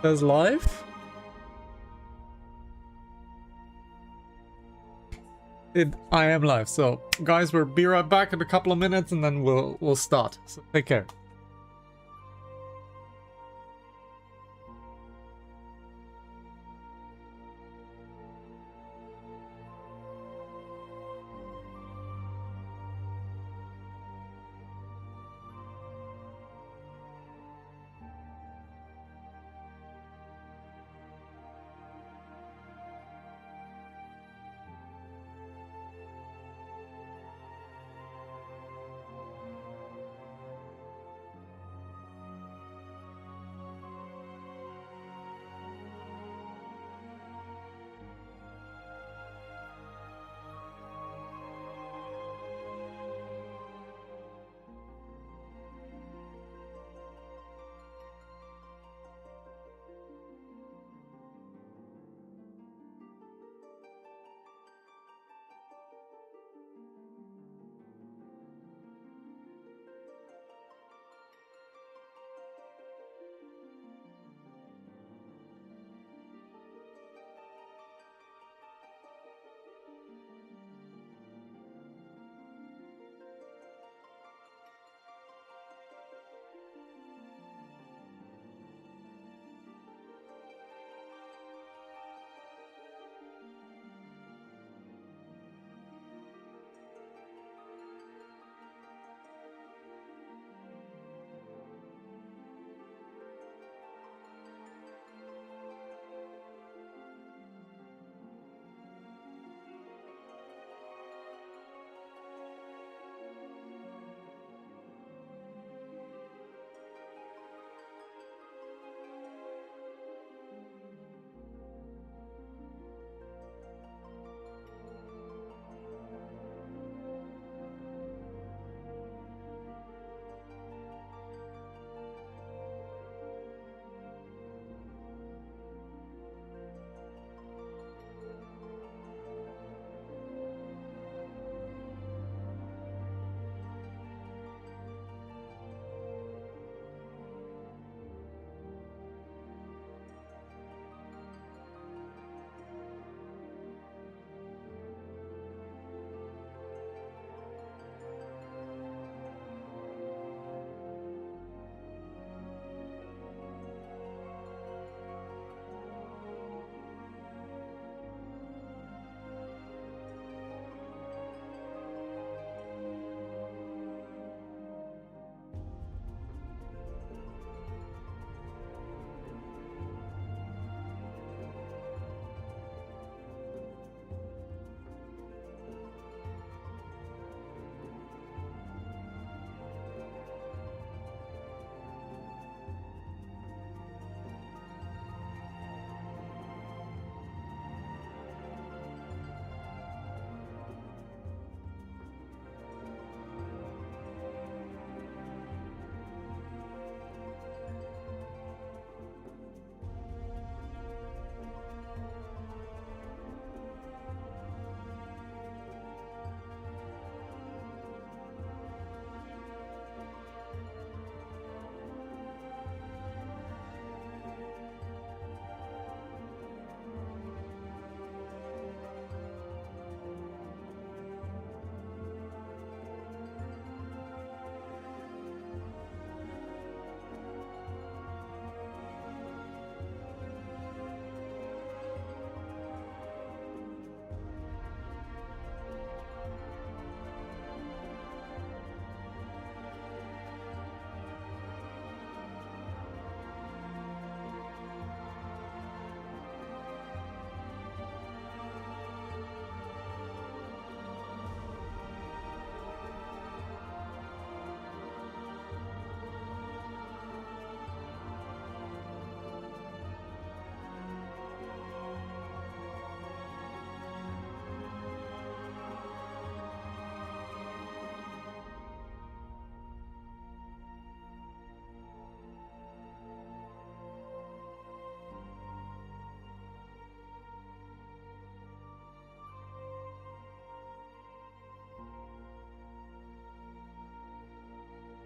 Says live. I am live. So, guys, we'll be right back in a couple of minutes, and then we'll start. So, take care.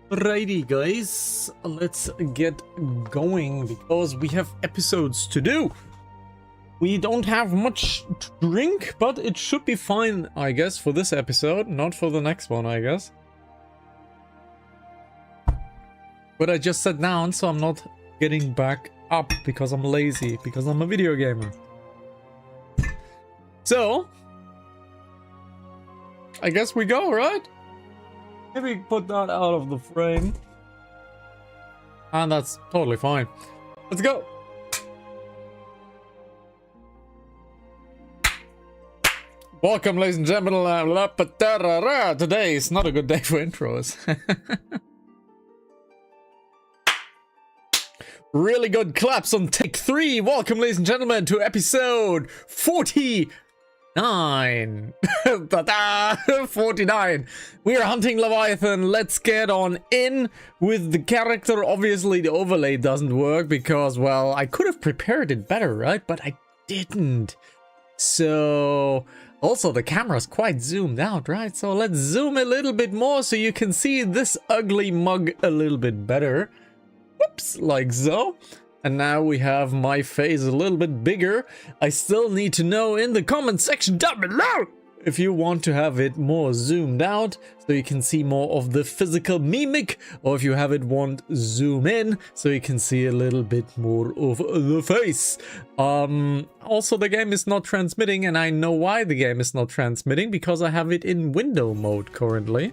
Alrighty guys, let's get going because we have episodes to do. We don't have much to drink, but it should be fine, I guess, for this episode, not for the next one, I guess. But I just sat down, so I'm not getting back up because I'm lazy, because I'm a video gamer. So, I guess we go, right? Maybe put that out of the frame. And that's totally fine. Let's go. Welcome, ladies and gentlemen. Today is not a good day for intros. Really good claps on take 3. Welcome, ladies and gentlemen, to episode 49. 49. We are hunting Leviathan. Let's get on in with the character. Obviously, the overlay doesn't work because, well, I could have prepared it better, right? But I didn't. So, also the camera's quite zoomed out, right? So let's zoom a little bit more so you can see this ugly mug a little bit better. Whoops, like so. And now we have my face a little bit bigger. I still need to know in the comment section down below if you want to have it more zoomed out so you can see more of the physical mimic, or if you have it want zoom in so you can see a little bit more of the face. Also, the game is not transmitting, and I know why the game is not transmitting, because I have it in window mode currently.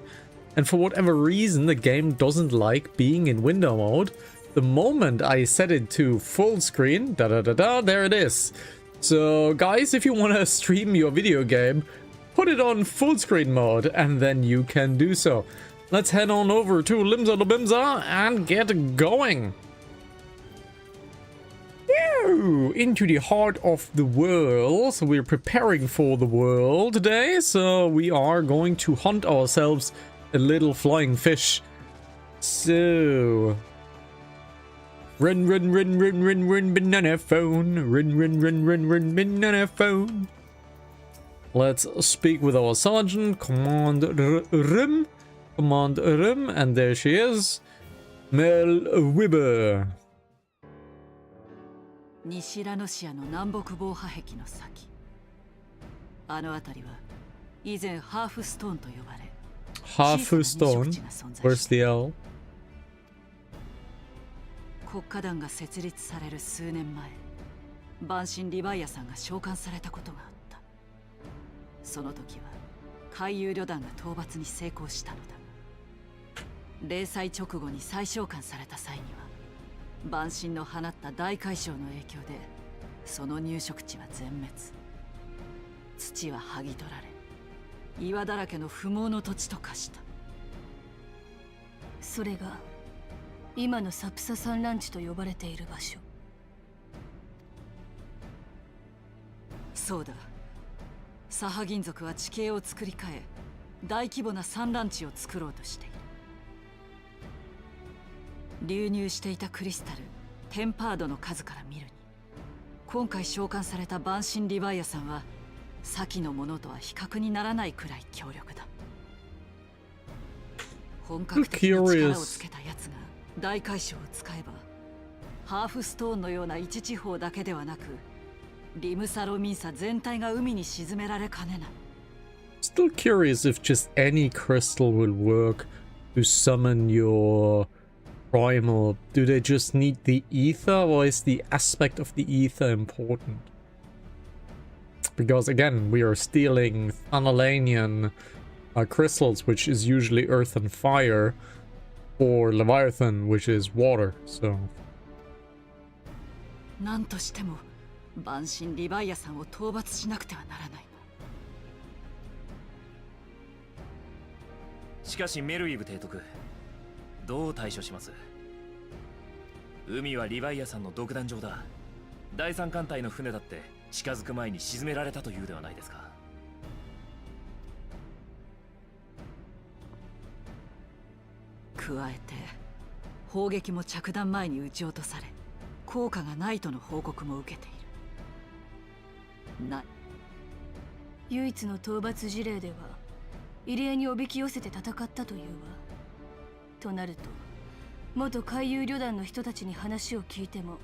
And for whatever reason, the game doesn't like being in window mode. The moment I set it to full screen, there it is. So guys, if you want to stream your video game, put it on full screen mode and then you can do so. Let's head on over to Limsa the Bimsa and get going. Into the heart of the world. So we're preparing for the world today. So we are going to hunt ourselves a little flying fish. So... Run, run, run, run, run, run, banana phone. Run, run, run, run, run, banana phone. Let's speak with our sergeant. Command Rim. Command Rim. And there she is. Mel Wibber. 西ラノシアの南北防波壁の先。あの辺りは以前ハーフストーンと呼ばれ。Half stone. Where's the L? 国家団が設立される数年前、万神リヴァイアさんが召喚されたことがあった。その時は海遊旅団が討伐に成功したのだ。零歳直後に再召喚された際には、万神の放った大海嘯の影響でその入植地は全滅。土は剥ぎ取られ、岩だらけの不毛の土地と化した。それが今のサプサ産卵地と呼ばれている場所。そうだ。サハ銀族は地形を作り変え、大規模な産卵地を作ろうとしている。流入していたクリスタル、テンパードの数から見るに、今回召喚された万神リヴァイアさんは先のものとは比較にならないくらい強力だ。本格的に力をつけたやつが大海嘯を使えば、ハーフストーンのような一地方だけではなく、リムサロミンサ全体が海に沈められかねない。Still curious if just any crystal will work to summon your primal. Do they just need the ether, or is the aspect of the ether important? Because again, we are stealing Thanalanian crystals, which is usually earth and fire, for Leviathan, which is water, so... なんとしても万神リヴァイアさんを討伐しなくてはならない。しかしメルイブ提督、どう対処します？海はリヴァイアさんの独壇場だ。第三艦隊の船だって近づく前に沈められたというではないですか。加えて砲撃も着弾前に撃ち落とされ、効果がないとの報告も受けている。ない。唯一の討伐事例では異例におびき寄せて戦ったというわ。となると、元海遊旅団の人たちに話を聞いても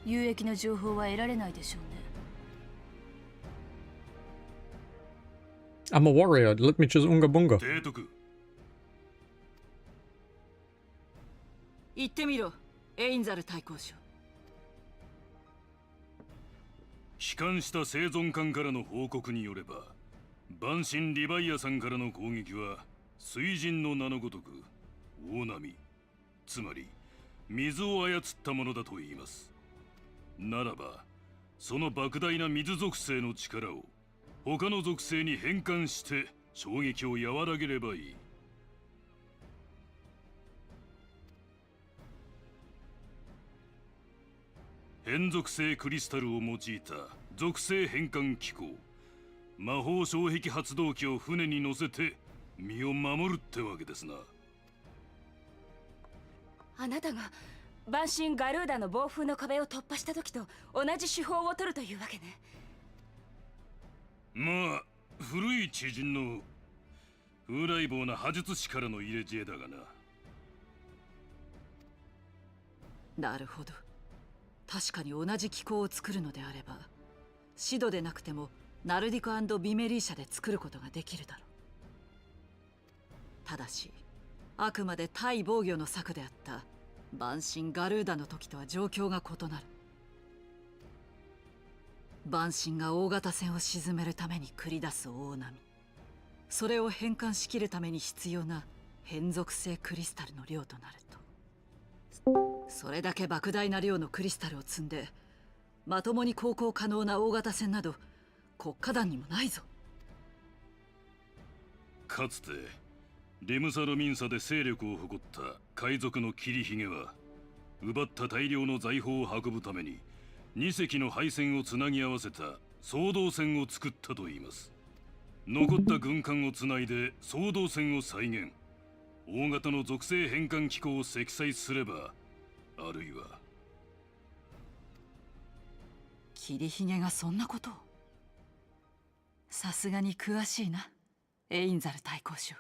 有益な情報は得られないでしょうね。I'm a warrior. Let me choose Unga Bunga. 提督。言ってみろ、エインザル大公将。帰還した生存艦からの報告によれば、万神リヴァイアさんからの攻撃は水神の名のごとく大波、つまり水を操ったものだと言います。ならばその莫大な水属性の力を他の属性に変換して衝撃を和らげればいい。変属性クリスタルを用いた属性変換機構、魔法障壁発動機を船に乗せて身を守るってわけですな。あなたが万神ガルーダの暴風の壁を突破した時と同じ手法を取るというわけね。まあ古い知人の風来坊な魔術師からの入れ知恵だがな。なるほど。確かに同じ機構を作るのであれば、シドでなくてもナルディコ&ビメリー社で作ることができるだろう。ただしあくまで対防御の策であった万神ガルーダの時とは状況が異なる。万神が大型船を沈めるために繰り出す大波、それを変換しきるために必要な変属性クリスタルの量となると、それだけ莫大な量のクリスタルを積んでまともに航行可能な大型船など国家団にもないぞ。かつてリムサロミンサで勢力を誇った海賊のキリヒゲは、奪った大量の財宝を運ぶために2隻の配線をつなぎ合わせた双胴船を作ったといいます。残った軍艦をつないで双胴船を再現、大型の属性変換機構を積載すれば、あるいはキリヒゲがそんなことを。さすがに詳しいな、エインザル大公将。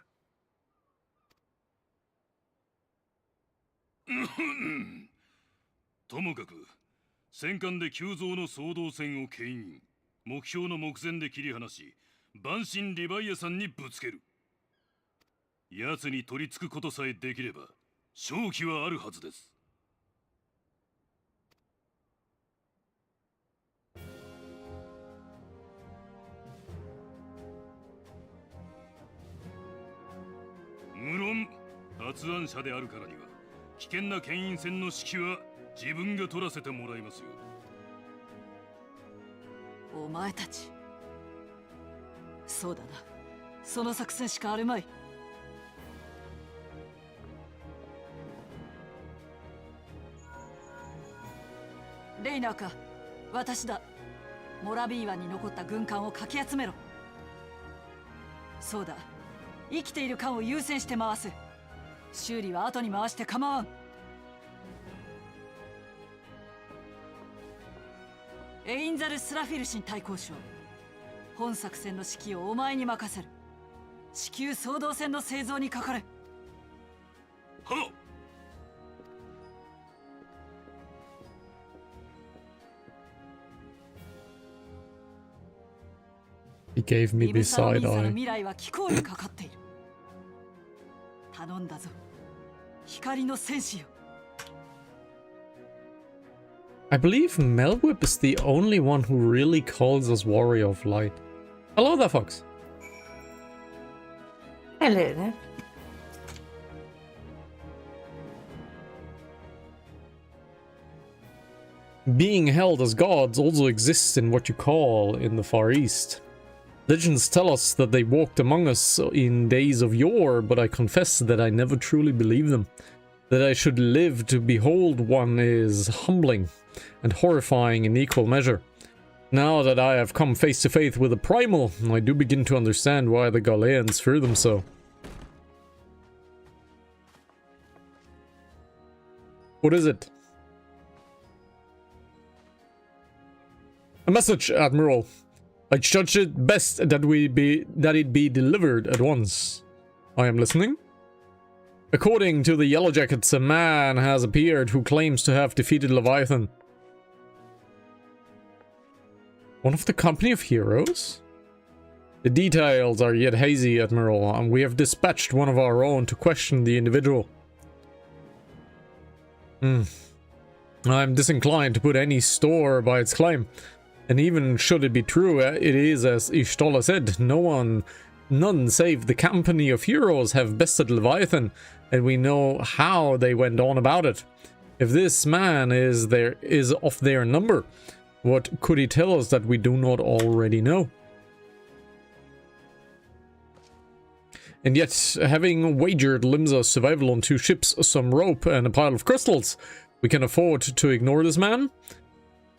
ともかく戦艦で急増の双胴船を牽引、目標の目前で切り離し、万神リヴァイアさんにぶつける。奴に取り付くことさえできれば勝機はあるはずです。無論発案者であるからには危険な牽引船の指揮は自分が取らせてもらいますよ。お前たち、そうだな、その作戦しかあるまい。レイナーか、私だ。モラビー湾に残った軍艦をかき集めろ。そうだ、生きている艦を優先して回す。修理は後に回して構わん。エインザル・スラフィルシン大公将、本作戦の指揮をお前に任せる。地球双胴船の製造にかかれ。はっ。He gave me リ the ムサロミ side ンサの eye. 未来は気候にかかっている。頼んだぞ、光の戦士よ。I believe Melwhip is the only one who really calls us Warrior of Light. Hello there, Fox. Hello there. Being held as gods also exists in what you call in the Far East. Legends tell us that they walked among us in days of yore, but I confess that I never truly believe them. That I should live to behold one is humbling and horrifying in equal measure. Now that I have come face to face with a primal, I do begin to understand why the Galeans fear them so. What is it? A message, Admiral. I judge it best that it be delivered at once. I am listening. According to the Yellow Jackets, a man has appeared who claims to have defeated Leviathan. One of the company of heroes? The details are yet hazy, Admiral, and we have dispatched one of our own to question the individual. I'm disinclined to put any store by its claim. And even should it be true, it is as Ishtola said, none save the company of heroes have bested Leviathan, and we know how they went on about it. If this man is of their number, what could he tell us that we do not already know? And yet, having wagered Limsa's survival on 2 ships, some rope, and a pile of crystals, we can afford to ignore this man?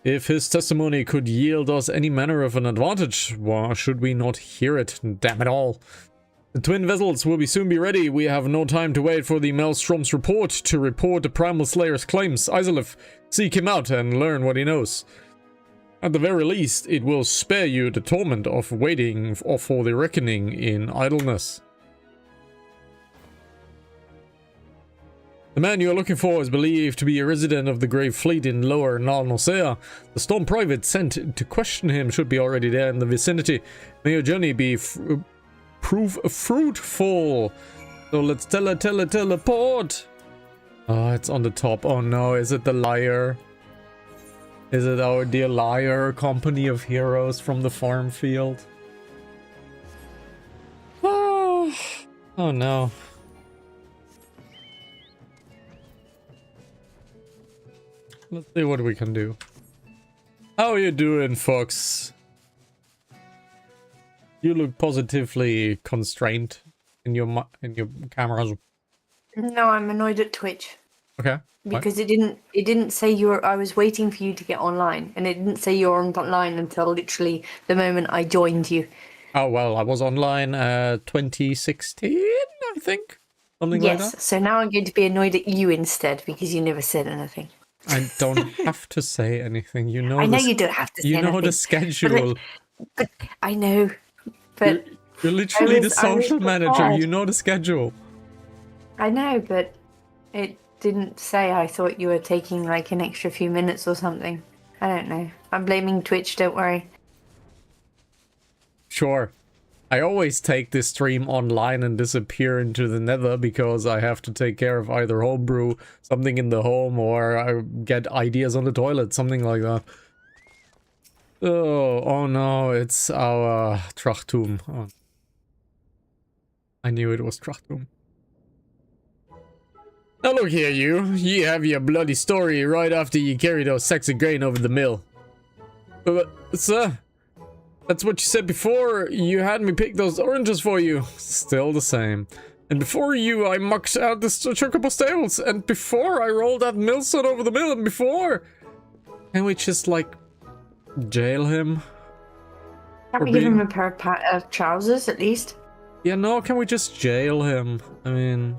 If his testimony could yield us any manner of an advantage, why should we not hear it? Damn it all. The twin vessels will soon be ready. We have no time to wait for the Maelstrom's report to report the Primal Slayer's claims. Isolif, seek him out and learn what he knows. At the very least, it will spare you the torment of waiting for the reckoning in idleness. The man you are looking for is believed to be a resident of the Grave Fleet in Lower Nalnosea. The Storm Private sent to question him should be already there in the vicinity. May your journey be prove fruitful. So let's teleport. Oh, it's on the top. Oh no, is it the liar? Is it our dear liar, company of heroes from the farm field? Oh no. Let's see what we can do. How are you doing, Fox? You look positively constrained in your cameras. No, I'm annoyed at Twitch. Okay. Because it didn't say you were. I was waiting for you to get online, and it didn't say you were online until literally the moment I joined you. Oh well, I was online 2016, I think, something like that. Yes. So now I'm going to be annoyed at you instead because you never said anything. I don't have to say anything. You know. I know you don't have to say anything. You know the schedule. But I know. But you're literally the social manager. prepared. You know the schedule. I know, but it didn't say. I thought you were taking like an extra few minutes or something. I don't know. I'm blaming Twitch. Don't worry. Sure. I always take this stream online and disappear into the nether because I have to take care of either homebrew, something in the home, or I get ideas on the toilet, something like that. Oh no, it's our Trachtum. Oh. I knew it was Trachtum. Now look here, you have your bloody story right after you carry those sacks of grain over the mill. Sir? That's what you said before you had me pick those oranges for you. Still the same. And before you, I mucked out the chocobo stables. And before, I rolled that millstone over the mill. And before... Can we just, like, jail him? Can't we give him a pair of trousers, at least? Yeah, no, can we just jail him? I mean...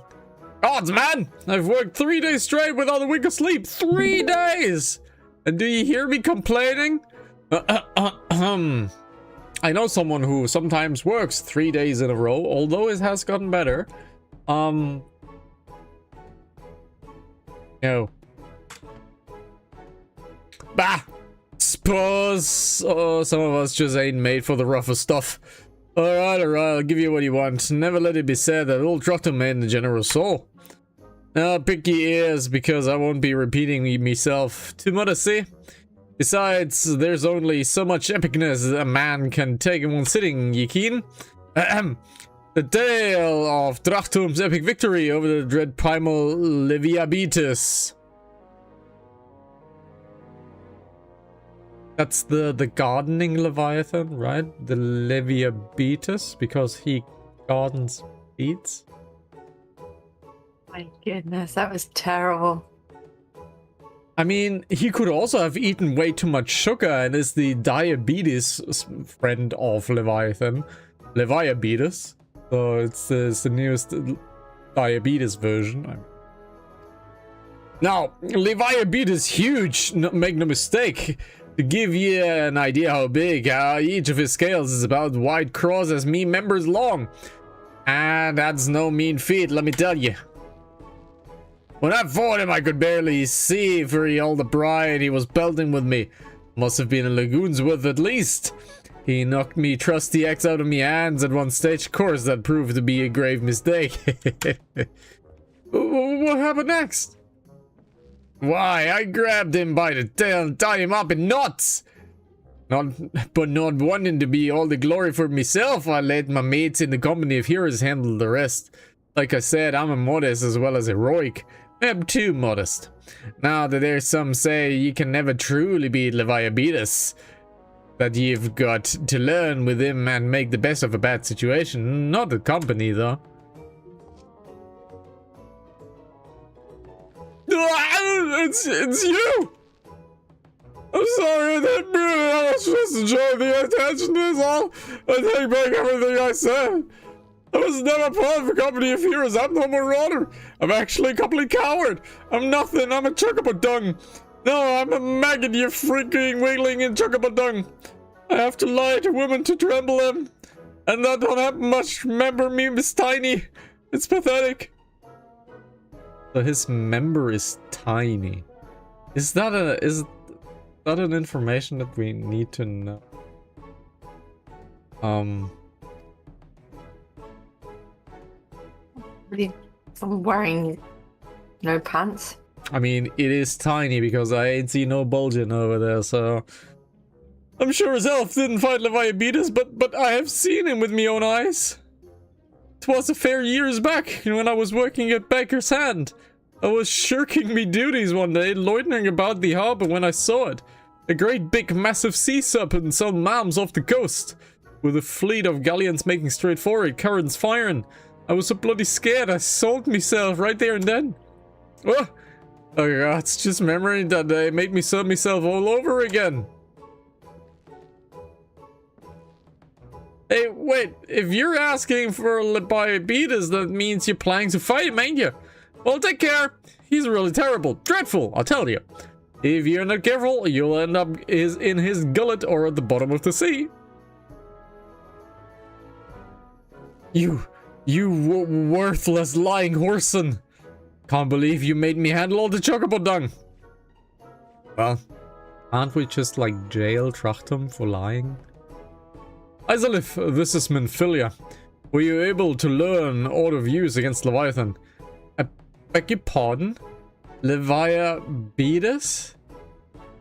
Gods, man! I've worked 3 days straight without a wink of sleep. 3 days! And do you hear me complaining? I know someone who sometimes works 3 days in a row, although it has gotten better. No. Bah! Suppose some of us just ain't made for the rougher stuff. Alright, I'll give you what you want. Never let it be said that old Trachtum made the generous soul. Now, pick your ears, because I won't be repeating myself too much, see? Besides, there's only so much epicness a man can take in one sitting, ye keen? The tale of Trachtum's epic victory over the dread primal Leviabetus. That's the gardening Leviathan, right? The Leviabetus, because he gardens beets. My goodness, that was terrible. I mean, he could also have eaten way too much sugar and is the diabetes friend of Leviathan. Leviabetus. So it's the newest diabetes version. Now, Leviabetus huge, make no mistake. To give you an idea how big, each of his scales is about wide cross as me members long. And that's no mean feat, let me tell you. When I fought him, I could barely see for all the pride he was pelting with me. Must have been a lagoon's worth at least. He knocked me trusty axe out of me hands at one stage. Of course, that proved to be a grave mistake. What happened next? Why, I grabbed him by the tail and tied him up in knots. Not wanting to be all the glory for myself, I let my mates in the company of heroes handle the rest. Like I said, I'm a modest as well as heroic. I'm too modest. Now that there's some say you can never truly beat Leviathan, that you've got to learn with him and make the best of a bad situation. Not the company, though. It's you! I'm sorry, I didn't mean it. I was just enjoying the attention, is all. I take back everything I said. I was never part of a company of heroes. I'm no marauder. I'm actually a complete coward. I'm nothing. I'm a chocobo dung. No, I'm a maggot, you freaking wiggling in chocobo dung. I have to lie to women to tremble them. And that don't happen much. Remember me, Miss Tiny. It's pathetic. So his member is tiny. Is that an information that we need to know? Really, I'm wearing no pants. I mean, it is tiny because I ain't see no bulging over there, so... I'm sure his elf didn't fight Leviathan, but I have seen him with me own eyes. 'Twas a fair years back, when I was working at Baker's Hand. I was shirking me duties one day, loitering about the harbor when I saw it. A great big massive sea serpent and some mounds off the coast, with a fleet of galleons making straight for it, currents firing. I was so bloody scared, I sold myself right there and then. Oh god, it's just memory that day made me sell myself all over again. Hey, wait, if you're asking for Leviathan, that means you're planning to fight him, ain't you? Well, take care. He's really terrible. Dreadful, I'll tell you. If you're not careful, you'll end up in his gullet or at the bottom of the sea. You worthless lying whoreson. Can't believe you made me handle all the chocobo dung. Well, can't we just like jail Trachtum for lying? Isalith, this is Menphilia. Were you able to learn aught of use against Leviathan? I beg your pardon? Leviathan?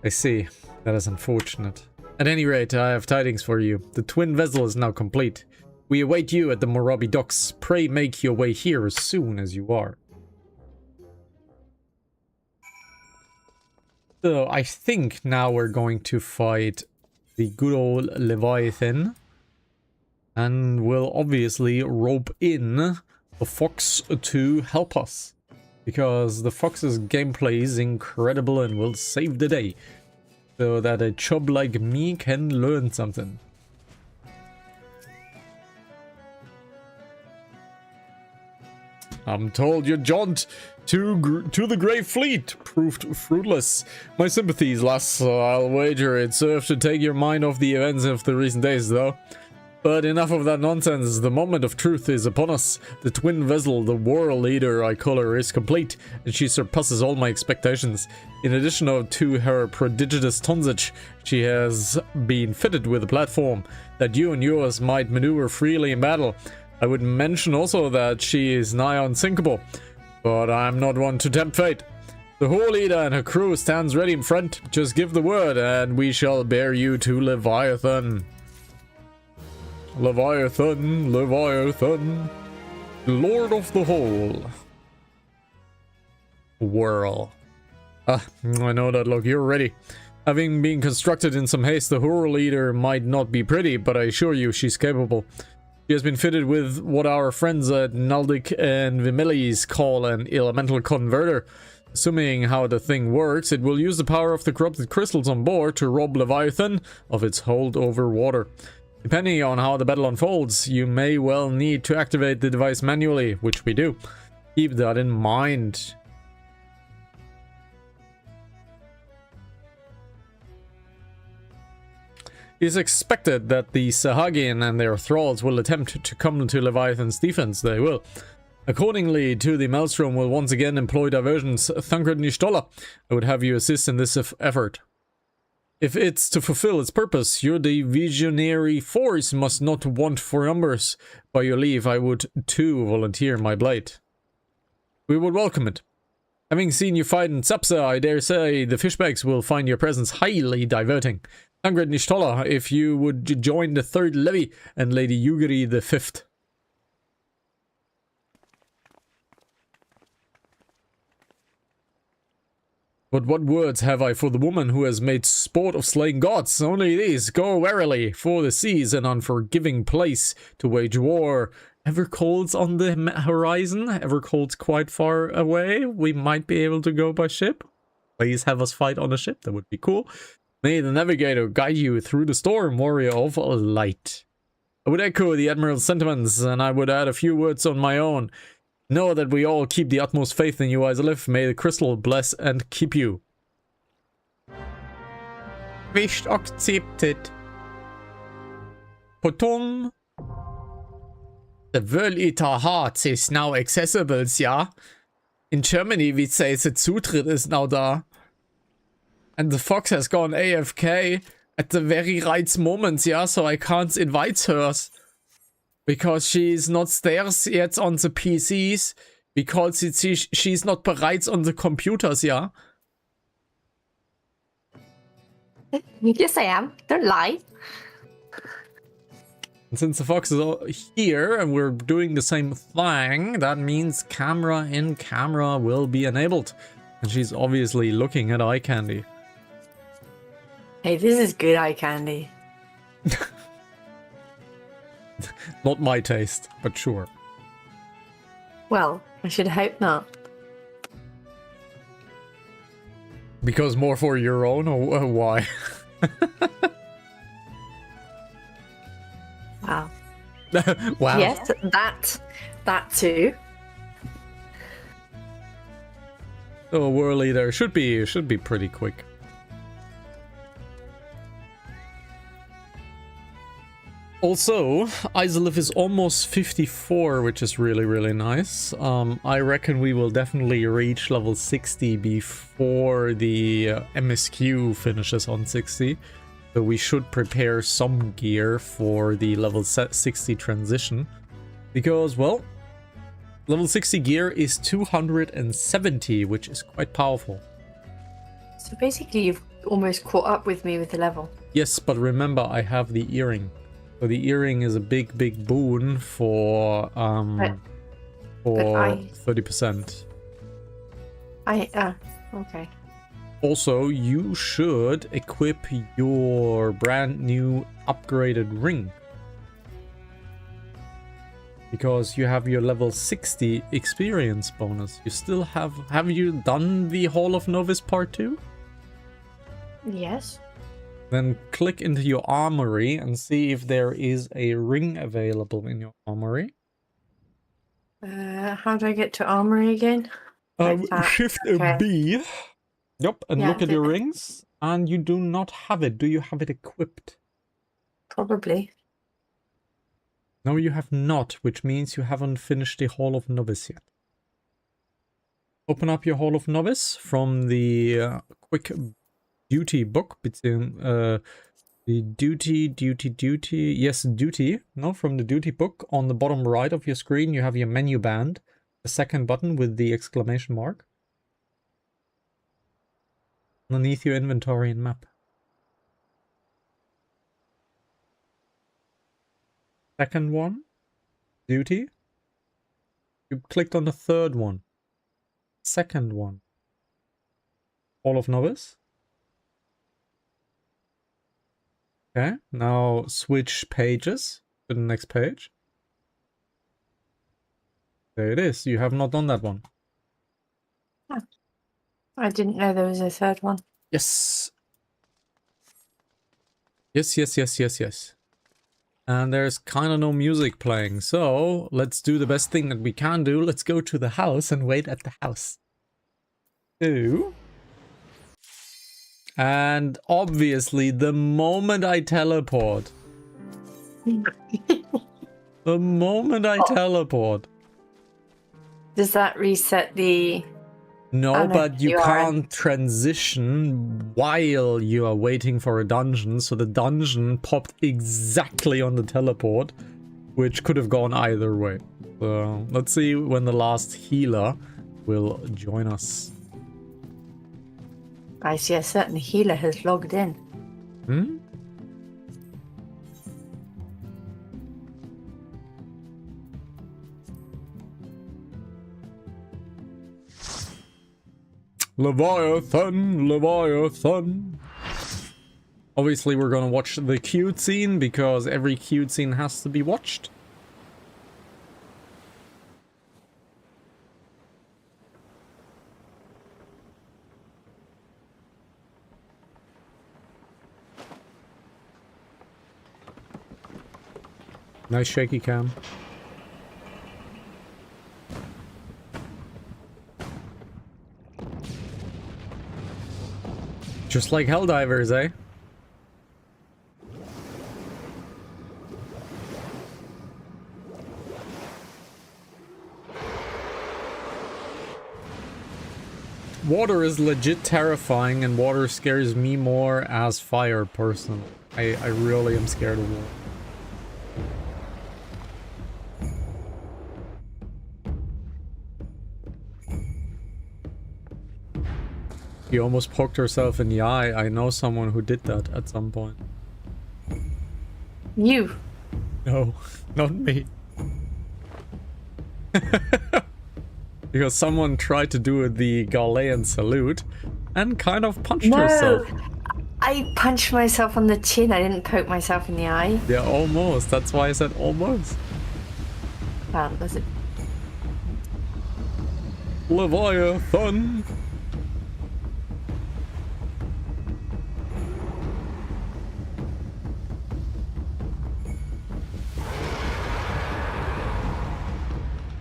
I see. That is unfortunate. At any rate, I have tidings for you. The twin vessel is now complete. We await you at the Morabi docks. Pray make your way here as soon as you are. So, I think now we're going to fight the good old Leviathan. And we'll obviously rope in the fox to help us. Because the fox's gameplay is incredible and will save the day. So that a chub like me can learn something. I'm told your jaunt to the Grey Fleet proved fruitless. My sympathies, lass. I'll wager it served to take your mind off the events of the recent days, though. But enough of that nonsense. The moment of truth is upon us. The twin vessel, the Whorl leader I call her, is complete, and she surpasses all my expectations. In addition to her prodigious tonnage, she has been fitted with a platform that you and yours might maneuver freely in battle. I would mention also that she is nigh unsinkable, but I'm not one to tempt fate. The Whorl leader and her crew stands ready in front. Just give the word, and we shall bear you to Leviathan. Leviathan, Leviathan, Lord of the Whole. Whorl. Ah, I know that look, you're ready. Having been constructed in some haste, the Whorl leader might not be pretty, but I assure you she's capable. She has been fitted with what our friends at Naldic and Vimilis call an elemental converter. Assuming how the thing works, it will use the power of the corrupted crystals on board to rob Leviathan of its hold over water. Depending on how the battle unfolds, you may well need to activate the device manually, which we do. Keep that in mind. It is expected that the Sahagin and their thralls will attempt to come to Leviathan's defense. They will. Accordingly to the Maelstrom will once again employ diversions. Thancred Nishtola, I would have you assist in this effort. If it's to fulfill its purpose, your divisionary force must not want for numbers. By your leave, I would too volunteer my blade. We would welcome it. Having seen you fight in Sapsa, I dare say the fishbags will find your presence highly diverting. Thancred Nishtola, if you would join the 3rd levy and Lady Yugiri the 5th. But what words have I for the woman who has made sport of slaying gods? Only these: go warily, for the seas an unforgiving place to wage war. Evercold's on the horizon. Evercold's quite far away. We might be able to go by ship. Please have us fight on a ship. That would be cool. May the navigator guide you through the storm, warrior of light. I would echo the Admiral's sentiments, and I would add a few words on my own. Know that we all keep the utmost faith in you, Isolith. May the crystal bless and keep you. Wish accepted. Potom. The Whorl Eater Hearts is now accessible, yeah? In Germany, we'd say the Zutritt is now there. And the fox has gone AFK at the very right moment, yeah? So I can't invite her. Because she's not there yet on the PCs. Because she's not bereit on the computers, yeah? Yes, I am. Don't lie. And since the fox is here and we're doing the same thing, that means camera in camera will be enabled. And she's obviously looking at eye candy. Hey, this is good eye candy. Not my taste, but sure. Well, I should hope not. Because more for your own, or why? Wow. Wow. Yes, that too. Oh, Whorl there should be pretty quick. Also, Isolith is almost 54, which is really, really nice. I reckon we will definitely reach level 60 before the MSQ finishes on 60. So we should prepare some gear for the level 60 transition. Because, well, level 60 gear is 270, which is quite powerful. So basically you've almost caught up with me with the level. Yes, but remember I have the earring. So the earring is a big, big boon for 30%. Okay. Also, you should equip your brand new upgraded ring. Because you have your level 60 experience bonus. You still have you done the Hall of Novice part 2? Yes. Then click into your armory and see if there is a ring available in your armory. How do I get to armory again? Shift okay. B. Yep, and Yeah, look at your rings. And you do not have it. Do you have it equipped? Probably. No, you have not, which means you haven't finished the Hall of Novice yet. Open up your Hall of Novice from the quick duty book between the duty. Yes, duty. No, from the duty book on the bottom right of your screen, you have your menu band, the second button with the exclamation mark. Underneath your inventory and map. Second one, duty. You clicked on the third one. Second one. Hall of Novice. Okay, now switch pages to the next page. There it is. You have not done that one. Oh. I didn't know there was a third one. Yes. Yes. And there's kind of no music playing, so let's do the best thing that we can do. Let's go to the house and wait at the house. And obviously, the moment I teleport, Does that reset the... No, Oh, no, but you you are. can't transition while you are waiting for a dungeon. So the dungeon popped exactly on the teleport, which could have gone either way. So let's see when the last healer will join us. I see a certain healer has logged in. Hmm? Leviathan, Leviathan. Obviously, we're gonna watch the cute scene because every cute scene has to be watched. Nice shaky cam. Just like Helldivers, eh? Water is legit terrifying, and water scares me more as fire person. I really am scared of water. She almost poked herself in the eye. I know someone who did that at some point. You. No, not me. Because someone tried to do the Gaulean salute and kind of punched herself. I punched myself on the chin. I didn't poke myself in the eye. Yeah, almost. That's why I said almost. Was it? Leviathan.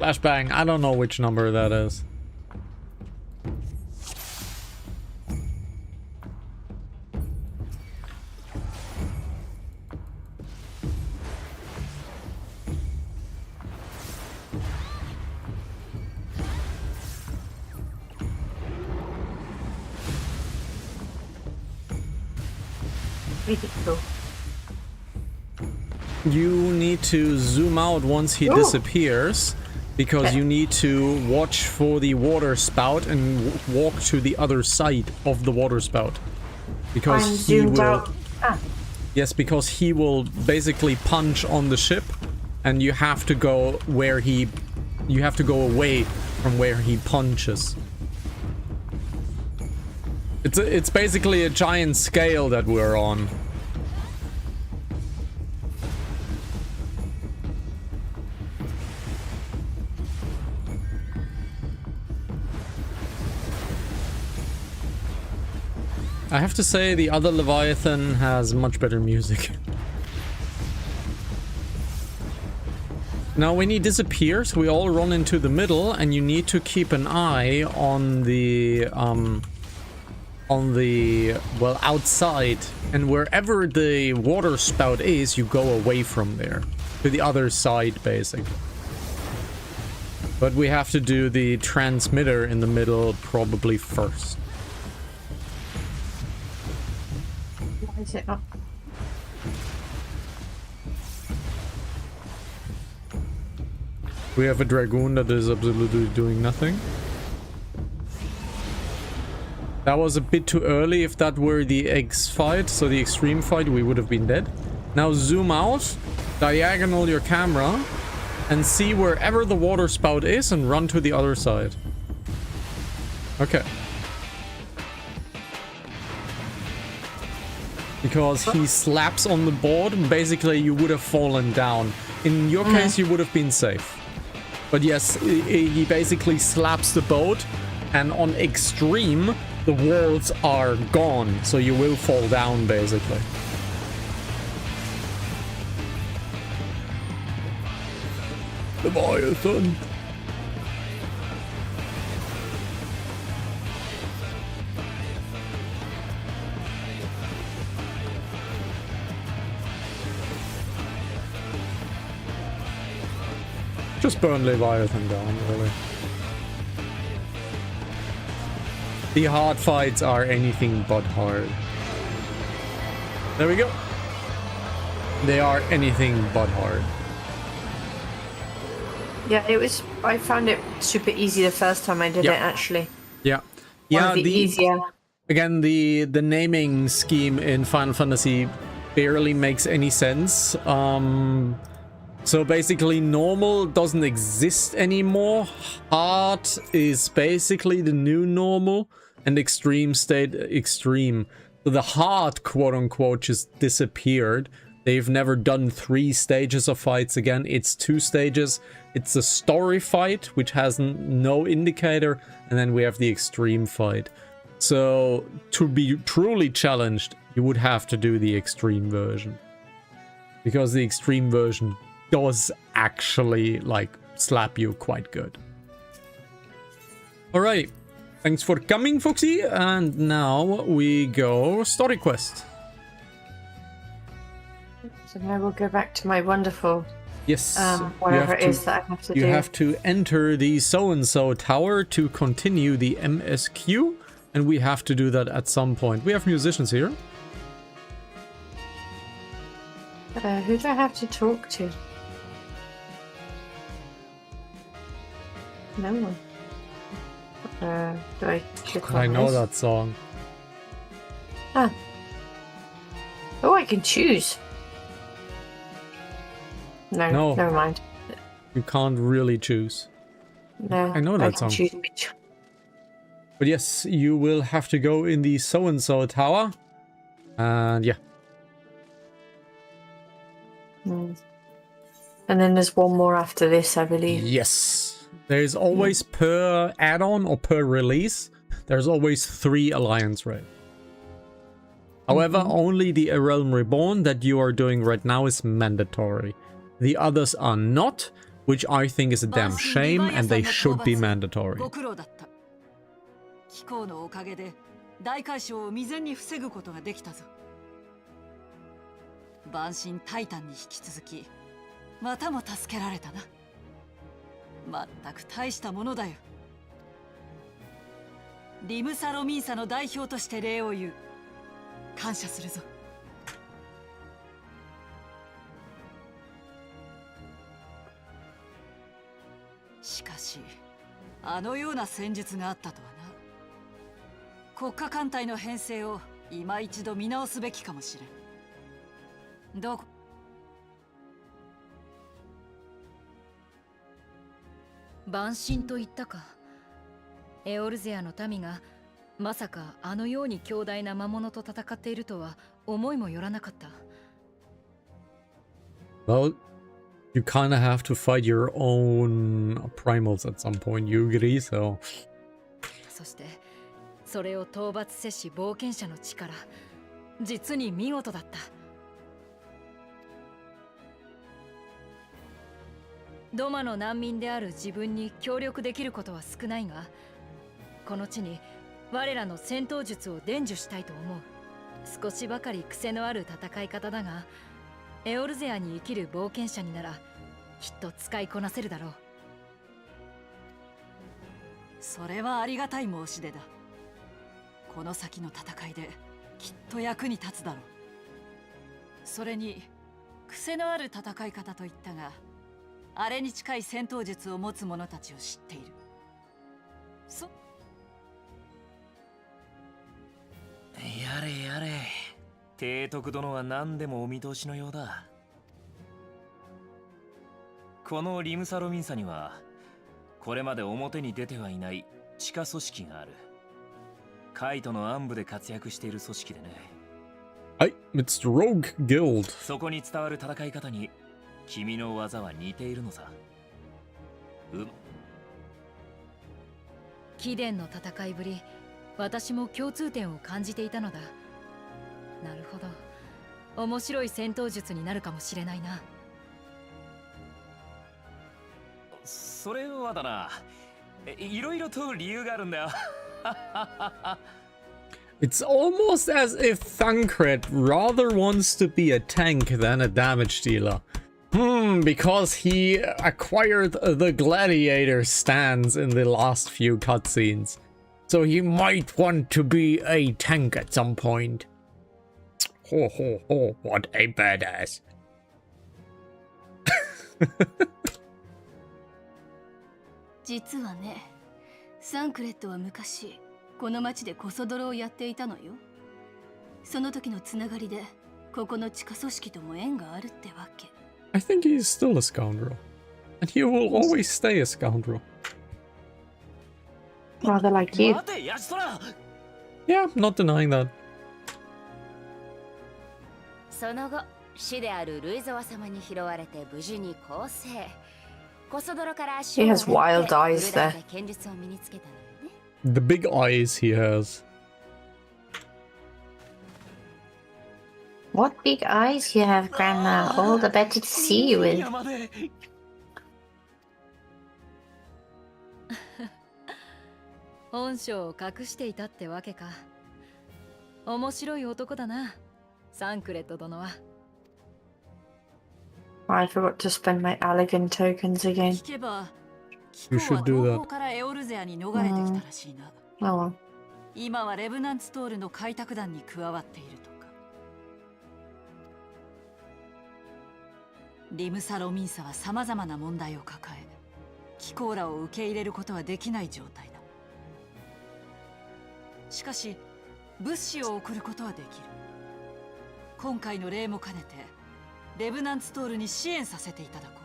Flashbang, I don't know which number that is. You need to zoom out once he disappears. Because you need to watch for the water spout and walk to the other side of the water spout. Because I'm he zoomed will... out. Yes, because he will basically punch on the ship, and you have to go where he... You have to go away from where he punches. It's basically a giant scale that we're on. I have to say the other Leviathan has much better music. Now when he disappears, we all run into the middle, and you need to keep an eye on the well, outside. And wherever the water spout is, you go away from there. To the other side, basically. But we have to do the transmitter in the middle probably first. Why is it not? We have a Dragoon that is absolutely doing nothing. That was a bit too early. If that were the X fight, so the extreme fight, we would have been dead. Now zoom out, diagonal your camera, and see wherever the water spout is and run to the other side. Okay. Because he slaps on the board, and basically you would have fallen down. In your case, you would have been safe. But yes, he basically slaps the boat, and on extreme, the walls are gone, so you will fall down, basically. Leviathan. Just burn Leviathan down, really. The hard fights are anything but hard. There we go. They are anything but hard. Yeah, it was. I found it super easy the first time I did it. Actually. Yeah. One of the easier. Again, the naming scheme in Final Fantasy barely makes any sense. So basically, normal doesn't exist anymore. Hard is basically the new normal, and extreme stayed extreme. So the hard, quote unquote, just disappeared. They've never done 3 stages of fights again. It's 2 stages. It's a story fight, which has no indicator, and then we have the extreme fight. So to be truly challenged, you would have to do the extreme version, because the extreme version does actually like slap you quite good. Alright, thanks for coming, Foxy, and now we go story quest. So now we'll go back to my wonderful, yes, whatever it is that I have to do. You have to enter the so-and-so tower to continue the MSQ, and we have to do that at some point. We have musicians here. Who do I have to talk to? No one. Do I click on I know this? that song. Ah. Oh, I can choose. No, never mind. You can't really choose. No, I know that can song. choose which. But yes, you will have to go in the so-and-so tower. And yeah. And then there's one more after this, I believe. Yes. There's always per add-on or per release, there's always 3 Alliance raids. However, only the A Realm Reborn that you are doing right now is mandatory. The others are not, which I think is a damn shame, and they should be mandatory. 機構のおかげで大解消を未然に防ぐことができたぞ。万神タイタンに引き続き、またも助けられたな。まったく大したものだよ。リムサロミンサの代表として礼を言う。感謝するぞ。しかし、あのような戦術があったとはな。国家艦隊の編成を今一度見直すべきかもしれん。どこ？万神と言ったか。エオルゼアの民がまさかあのように強大な魔物と戦っているとは思いもよらなかった。Well, you kind of have to fight your own primals at some point, you agree, so... そしてそれを討伐せし冒険者の力、実に見事だった。ドマの難民である自分に協力できることは少ないが、この地に我らの戦闘術を伝授したいと思う。少しばかり癖のある戦い方だが、エオルゼアに生きる冒険者にならきっと使いこなせるだろう。それはありがたい申し出だ。この先の戦いできっと役に立つだろう。それに癖のある戦い方と言ったが、あれに近い戦闘術を持つ者たちを知っている。やれやれ、提督殿は何でもお見通しのようだ。このリムサロミンサにはこれまで表に出てはいない地下組織がある。カイトの暗部で活躍している組織でね。はい、it's the Rogue Guild. そこに伝わる戦い方に君の技は似ているのさ。貴殿の戦いぶり、私も共通点を感じていたのだ。なるほど、面白い戦闘術になるかもしれないな。それはだな、いろいろと理由があるんだよ。It's almost as if Thancred rather wants to be a tank than a damage dealer. Because he acquired the gladiator stance in the last few cutscenes. So he might want to be a tank at some point. Ho ho ho, what a badass. 実はね、サンクレットは昔この町でコソ泥をやっていたのよ。その時のつながりでここの地下組織とも縁があるってわけ。I think he's still a scoundrel. And he will always stay a scoundrel. Rather like you. 待て、ヤジトラ。 Yeah, I'm not denying that. その後、主であるルイゾワ様に拾われて無事に更生。コソ泥から足を He has wild eyes ブルダ there. ーで剣術を身につけたのよね。The big eyes he has. What big eyes you have, Grandma. All the better to see you with. 山で。本性を隠していたってわけか。面白い男だな、サンクレット殿は。I forgot to spend my Allegan tokens again. 聞けば、 You キコ should は do 東 that. 方からエオルゼアに逃れてきたらしいな。 Oh well. 今はレブナンツトールの開拓団に加わっているとか。リムサ・ロミンサはさまざまな問題を抱え、キコーラを受け入れることはできない状態だ。しかし物資を送ることはできる。今回の礼も兼ねてレブナンツトールに支援させていただこ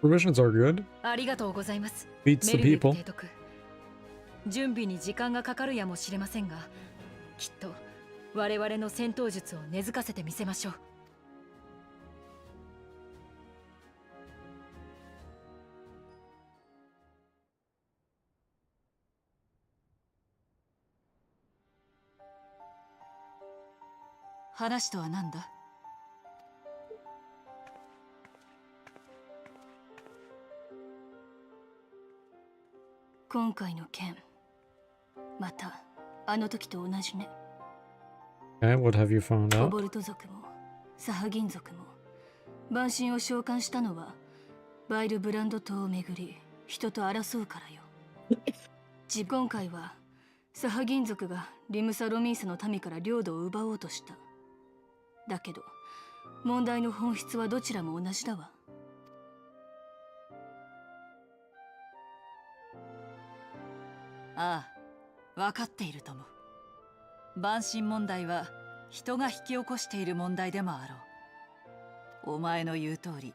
う。 Provisions are good. ありがとうございます。 Beats the メルディ people. 提督。準備に時間がかかるやもしれませんが、きっと我々の戦闘術を根付かせてみせましょう。話とは何だ？今回の件、またあの時と同じね。 Okay, what have you found コ out? ボルト族もサハギン族も万神を召喚したのはバイルブランド島をめぐり人と争うからよ。今回はサハギン族がリムサ・ロミンスの民から領土を奪おうとした。だけど問題の本質はどちらも同じだわ。ああ、分かっているとも。万神問題は人が引き起こしている問題でもあろう。お前の言う通り、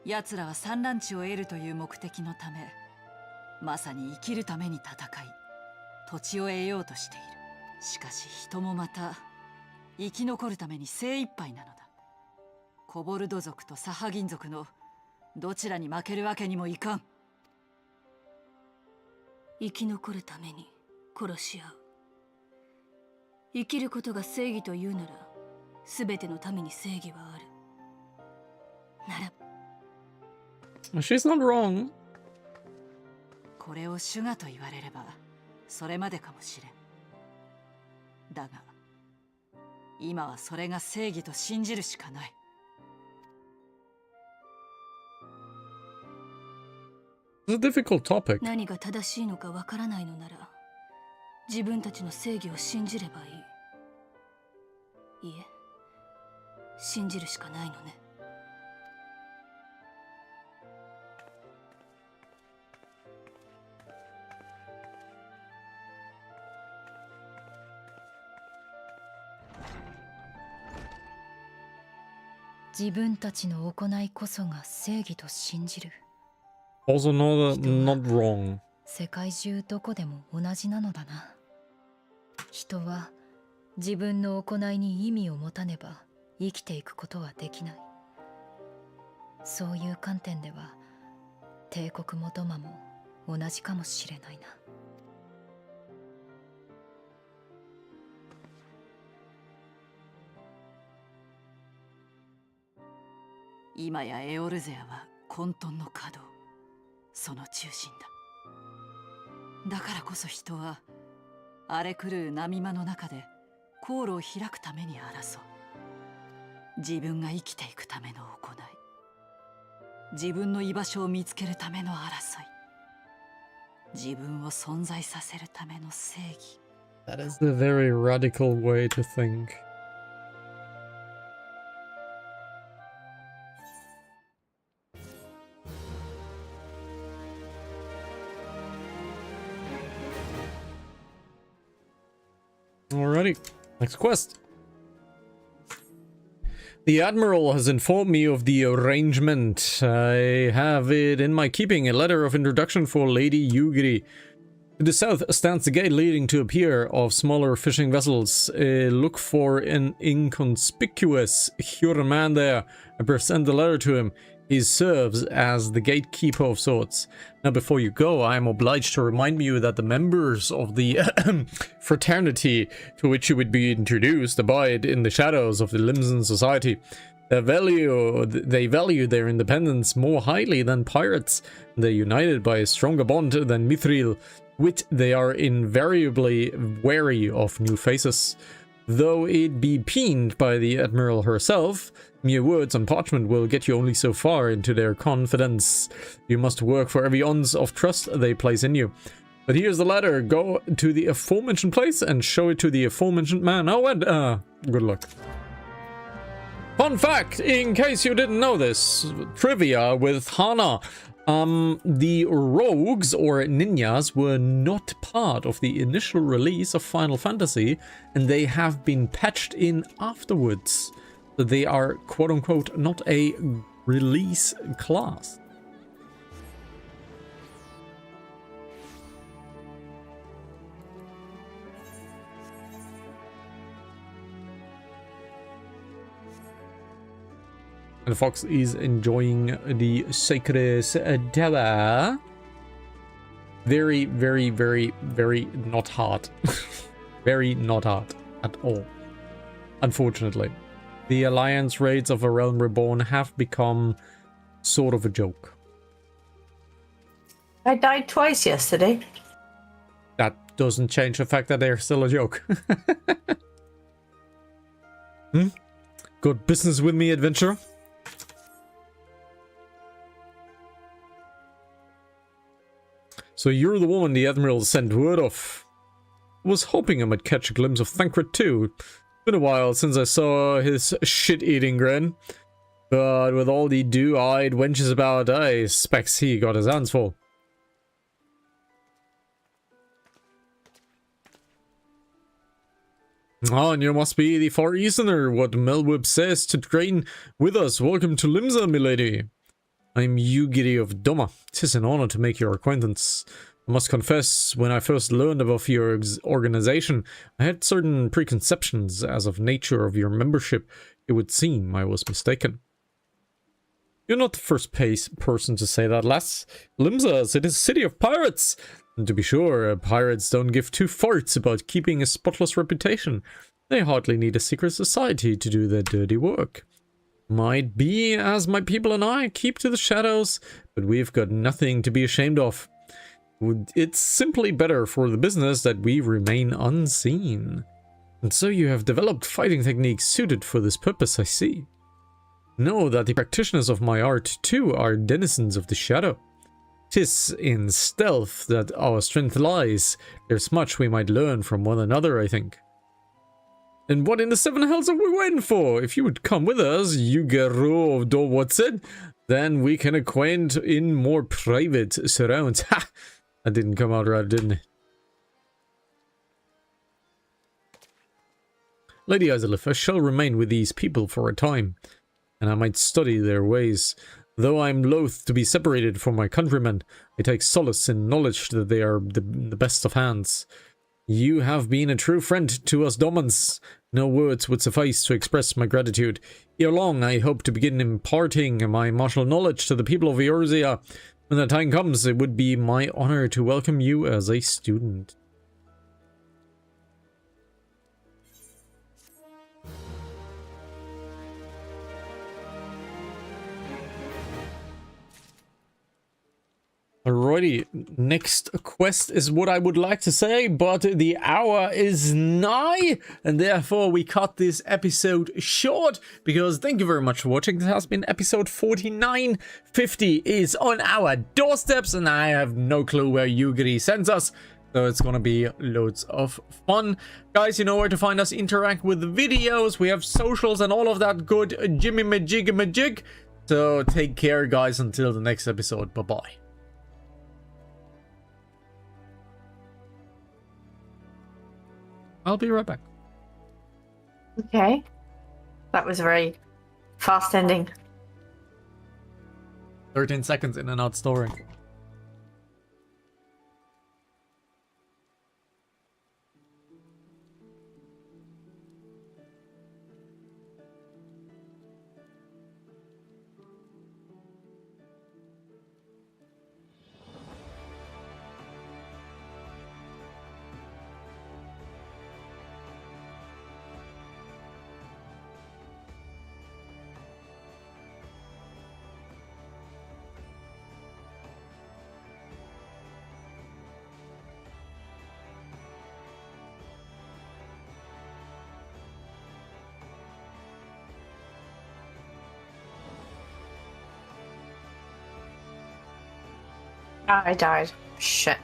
奴らは産卵地を得るという目的のため、まさに生きるために戦い、土地を得ようとしている。しかし人もまた生き残るために精一杯なのだ。コボルド族とサハギン族のどちらに負けるわけにもいかん。生き残るために殺し合う。生きることが正義というなら、全ての民に正義はある。なら She's not wrong. これを主がと言われればそれまでかもしれん。だが今はそれが正義と信じるしかない。It's a difficult topic. 何が正しいのかわからないのなら、自分たちの正義を信じればいい。いえ、信じるしかないのね。自分たちの行いこそが正義と信じる。 Also not wrong. 世界中どこでも同じなのだな。人は自分の行いに意味を持たねば生きていくことはできない。そういう観点では帝国もドマも同じかもしれないな。今やエオルゼアは混沌の稼働、その中心だ。だからこそ人は荒れ狂う波間の中で航路を開くために争う。自分が生きていくための行い、自分の居場所を見つけるための争い。自分を存在させるための正義。 That is a very radical way to think. Alrighty, next quest. The Admiral has informed me of the arrangement. I have it in my keeping, a letter of introduction for Lady Yugiri. To the south stands the gate leading to a pier of smaller fishing vessels. Look for an inconspicuous human man there. I present the letter to him. He serves as the gatekeeper of sorts. Now, before you go, I am obliged to remind you that the members of the fraternity to which you would be introduced abide in the shadows of the Limsan society. They value their independence more highly than pirates. They're united by a stronger bond than Mithril, which they are invariably wary of new faces. Though it be penned by the Admiral herself, mere words on parchment will get you only so far into their confidence. You must work for every ounce of trust they place in you. But here's the letter. Go to the aforementioned place and show it to the aforementioned man. Oh, and good luck. Fun fact, in case you didn't know this, trivia with Hana. The rogues or ninjas were not part of the initial release of Final Fantasy, and they have been patched in afterwards. So they are quote-unquote not a release class. And Fox is enjoying the sacred tower. Very, very, very, very not hard. Very not hard at all. Unfortunately. The alliance raids of A Realm Reborn have become sort of a joke. I died twice yesterday. That doesn't change the fact that they're still a joke. Got business with me, adventurer? So you're the woman the Admiral sent word of. I was hoping I might catch a glimpse of Thancred too. Been a while since I saw his shit-eating grin. But with all the dew-eyed wenches about, I expect he got his hands full. Oh, and you must be the Far Easterner, what Melwib says, to train with us. Welcome to Limsa, milady. I'm Yugiri of Doma. 'Tis an honor to make your acquaintance. I must confess, when I first learned about your organization, I had certain preconceptions as of nature of your membership. It would seem I was mistaken. You're not the first person to say that, lass. Limsa, it is a city of pirates. And to be sure, pirates don't give two farts about keeping a spotless reputation. They hardly need a secret society to do their dirty work. Might be as my people and I keep to the shadows, but we've got nothing to be ashamed of. It's simply better for the business that we remain unseen. And so you have developed fighting techniques suited for this purpose, I see. Know that the practitioners of my art, too, are denizens of the shadow. 'Tis in stealth that our strength lies. There's much we might learn from one another, I think. And what in the seven hells are we waiting for? If you would come with us, you Gero of Dorwatsid, then we can acquaint in more private surrounds. Ha! That didn't come out right, didn't it? Lady Izalith, I shall remain with these people for a time, and I might study their ways. Though I am loath to be separated from my countrymen, I take solace in knowledge that they are the best of hands. You have been a true friend to us Domans. No words would suffice to express my gratitude. Ere long, I hope to begin imparting my martial knowledge to the people of Eorzea. When the time comes, it would be my honor to welcome you as a student. Alrighty, next quest is what I would like to say, but the hour is nigh, and therefore we cut this episode short, because thank you very much for watching. This has been episode 49. 50 is on our doorsteps, and I have no clue where Yugiri sends us, so it's gonna be loads of fun. Guys, you know where to find us, interact with the videos, we have socials and all of that good jimmy majig. So take care, guys, until the next episode. Bye-bye. I'll be right back. Okay. That was a very fast ending. 13 seconds in and out storing. I died. Shit.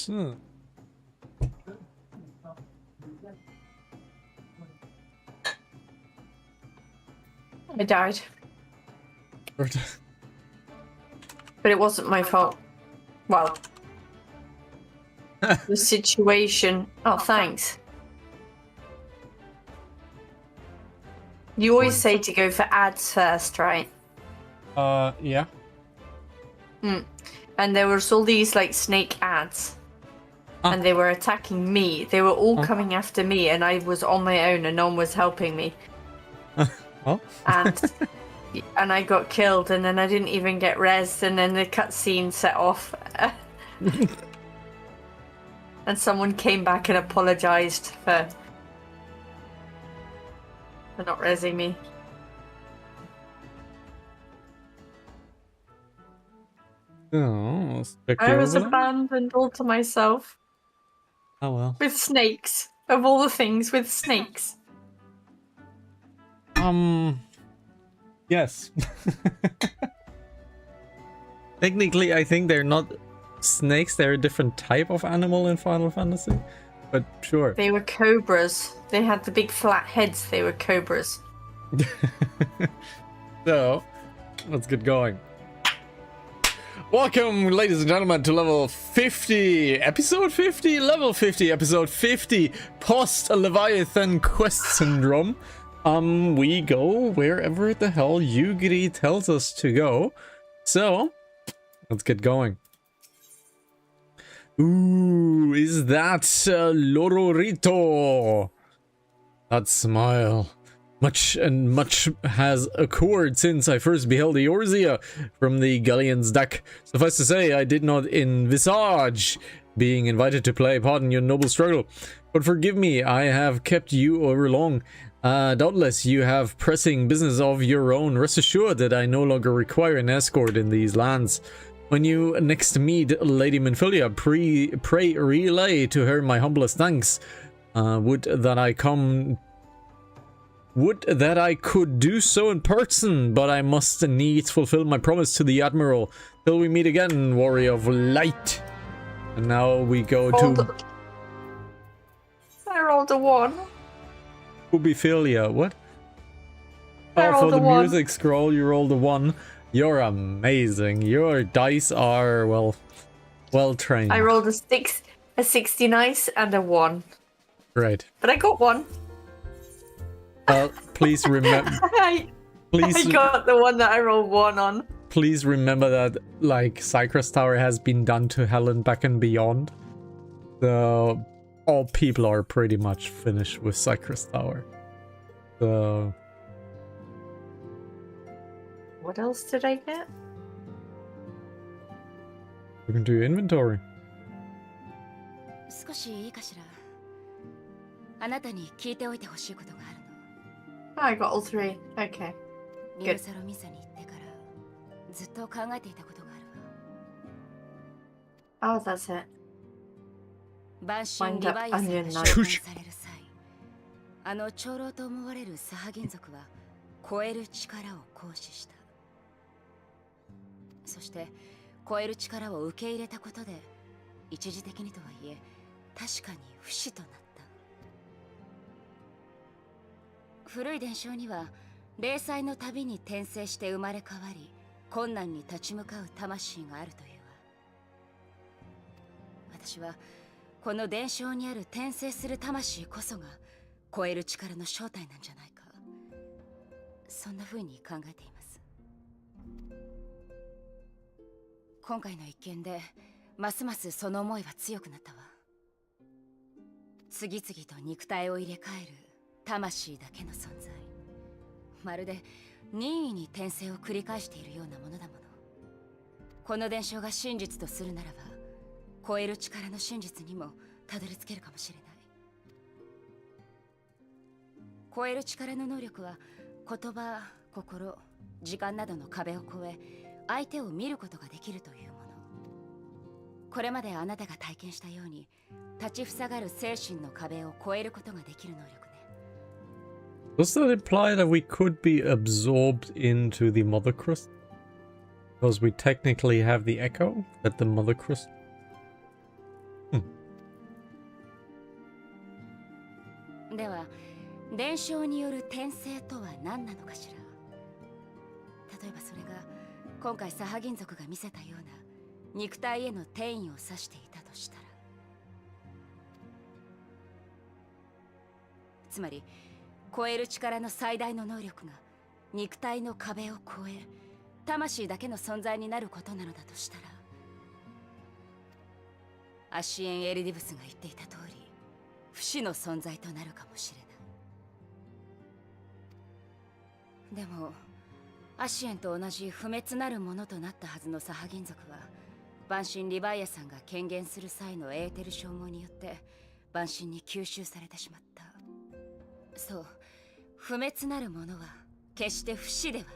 So. I died. But it wasn't my fault. Well, the situation. Oh, thanks. You always say to go for ads first, right? Yeah. And there was all these like snake ads. And they were attacking me. They were all coming after me, and I was on my own, and no one was helping me. Oh. And I got killed, and then I didn't even get rezzed, and then the cutscene set off. And someone came back and apologized for not rezzing me. Oh, I was abandoned all to myself. Oh well. With snakes. Of all the things, with snakes. Yes. Technically, I think they're not snakes. They're a different type of animal in Final Fantasy. But sure. They were cobras. They had the big flat heads. They were cobras. So, let's get going. Welcome, ladies and gentlemen, to level 50, episode 50, level 50, episode 50, post-Leviathan quest syndrome. We go wherever the hell Yugiri tells us to go. So, let's get going. Ooh, is that Lororito? That smile. Much has occurred since I first beheld Eorzea from the Galleon's deck. Suffice to say, I did not envisage being invited to play a part in your noble struggle. But forgive me, I have kept you overlong. Doubtless you have pressing business of your own. Rest assured that I no longer require an escort in these lands. When you next meet Lady Minfilia, pray relay to her my humblest thanks. Would that I could do so in person, but I must needs fulfill my promise to the Admiral. Till we meet again, Warrior of Light. And now we go to... I rolled a 1. Ubiphilia, what? I Oh, for rolled the a 1. music scroll, you rolled a 1. You're amazing. Your dice are, well trained. I rolled a 69 and a 1. Right. But I got 1. Please remember... I got the one that I rolled 1 on. Please remember that, like, Cypress Tower has been done to hell and back and beyond. So, all people are pretty much finished with Cypress Tower. So... What else did I get? You can do your inventory. 少しいいかしら。あなたに聞いておいてほしいことがあるの。Oh, I got all 3. Okay. ニューサロミサに行ってからずっと考えていたことがあるわ。Oh, that's it. 晩神リヴァイアさんが召喚される際、あの長老と思われるサハギン族は超える力を行使した。そして超える力を受け入れたことで一時的にとはいえ確かに不死となった。古い伝承には霊祭のたびに転生して生まれ変わり困難に立ち向かう魂があるというわ。私はこの伝承にある転生する魂こそが超える力の正体なんじゃないか、そんな風に考えています。今回の一件でますますその思いは強くなったわ。次々と肉体を入れ替える魂だけの存在、まるで任意に転生を繰り返しているようなものだもの。この伝承が真実とするならば超える力の真実にもたどり着けるかもしれない。超える力の能力は言葉、心、時間などの壁を越え相手を見ることができるというもの。これまであなたが体験したように立ちふさがる精神の壁を越えることができる能力ね。Does that imply that we could be absorbed into the Mother Crystal? Because we technically have the echo at the Mother Crystal. では、伝承による転生とは何なのかしら。例えばそれが今回サハギン族が見せたような肉体への転移を指していたとしたら、つまり超える力の最大の能力が肉体の壁を超え魂だけの存在になることなのだとしたら、アシエン・エルディブスが言っていた通り不死の存在となるかもしれない。でもアシエンと同じ不滅なるものとなったはずのサハ銀族は、万神リヴァイアさんが権限する際のエーテル消耗によって万神に吸収されてしまった。そう、不滅なるものは決して不死ではない。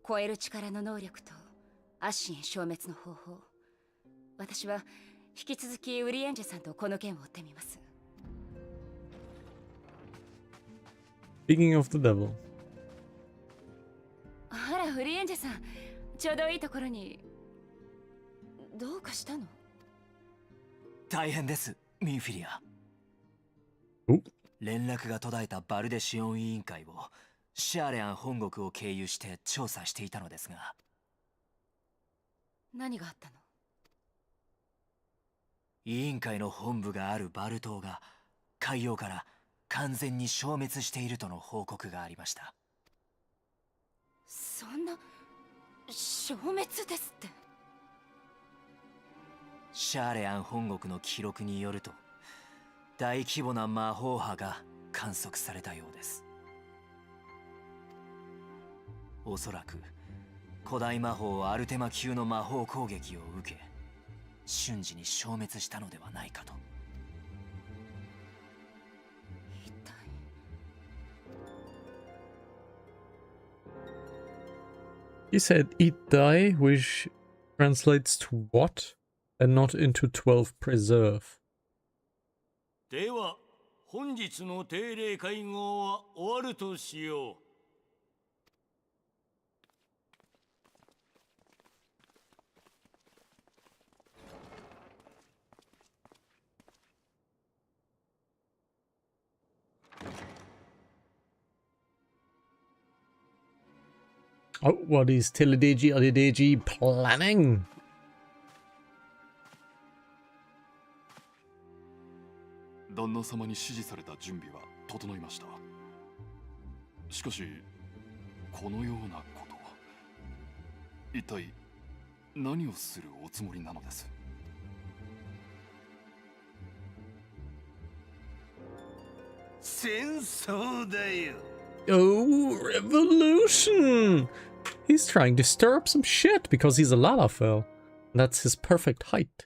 超える力の能力とアシエン消滅の方法、私は引き続きウリエンジェさんとこの件を追ってみます。 Speaking of the devil. あら、ウリエンジェさん、ちょうどいいところに。どうかしたの？大変です、ミンフィリア。連絡が途絶えたバルデシオン委員会をシャーレアン本国を経由して調査していたのですが。何があったの？委員会の本部があるバル島が海洋から完全に消滅しているとの報告がありました。そんな消滅ですって。シャーレアン本国の記録によると、大規模な魔法波が観測されたようです。おそらく古代魔法アルテマ級の魔法攻撃を受け、瞬時に消滅したのではないかと。一体。He said eat die, which translates to what? And not into 12 preserve. では本日の定例会合は終わるとしよう。Oh, what is Teledeji Adedeji planning? 旦那様に指示された準備は整いました。しかしこのようなことは一体何をするおつもりなのです？戦争だよ。 Oh, revolution! He's trying to stir up some shit because he's a Lalafell. That's his perfect height.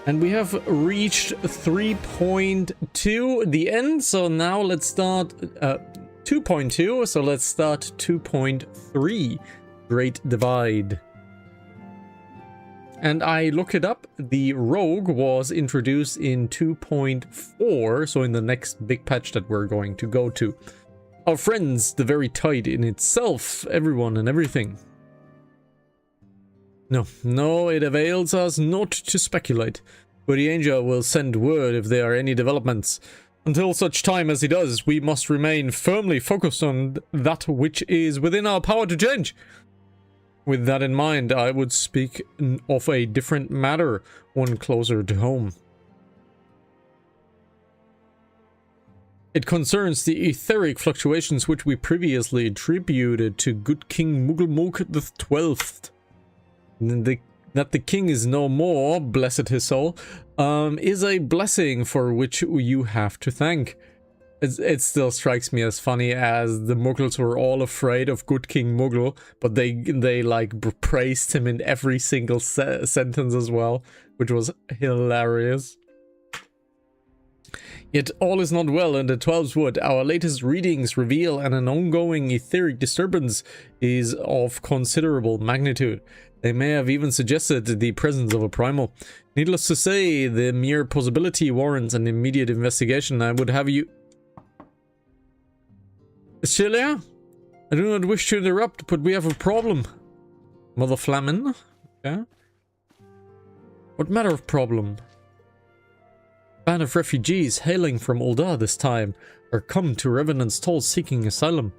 And we have reached 3.2, the end, so now let's start 2.2, so let's start 2.3, Great Divide. And I look it up, the Rogue was introduced in 2.4, so in the next big patch that we're going to go to. Our friends, the very tide in itself, everyone and everything. No, it avails us not to speculate, but the Angel will send word if there are any developments. Until such time as he does, we must remain firmly focused on that which is within our power to change. With that in mind, I would speak of a different matter, one closer to home. It concerns the etheric fluctuations which we previously attributed to good King Mughal the 12th. That the king is no more, blessed his soul, is a blessing for which you have to thank. It still strikes me as funny as the Mughals were all afraid of good King Mughal, but they like praised him in every single sentence as well, which was hilarious. Yet all is not well in the 12's Wood. Our latest readings reveal an ongoing etheric disturbance is of considerable magnitude. They may have even suggested the presence of a primal. Needless to say, the mere possibility warrants an immediate investigation. I would have you... Celia? I do not wish to interrupt, but we have a problem. Mother Flamin? Okay. What matter of problem? A band of refugees hailing from Ul'dah this time are come to Revenant's Toll seeking asylum.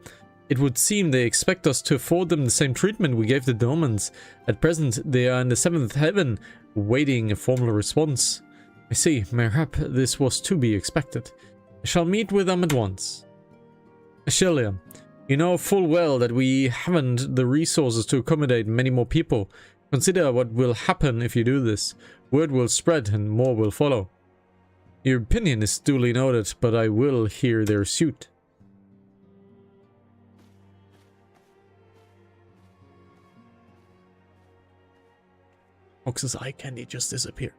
It would seem they expect us to afford them the same treatment we gave the Domans. At present, they are in the 7th heaven, waiting a formal response. I see, mayhap this was to be expected. I shall meet with them at once. Ashelia, you know full well that we haven't the resources to accommodate many more people. Consider what will happen if you do this. Word will spread and more will follow. Your opinion is duly noted, but I will hear their suit. Fox's eye candy just disappeared.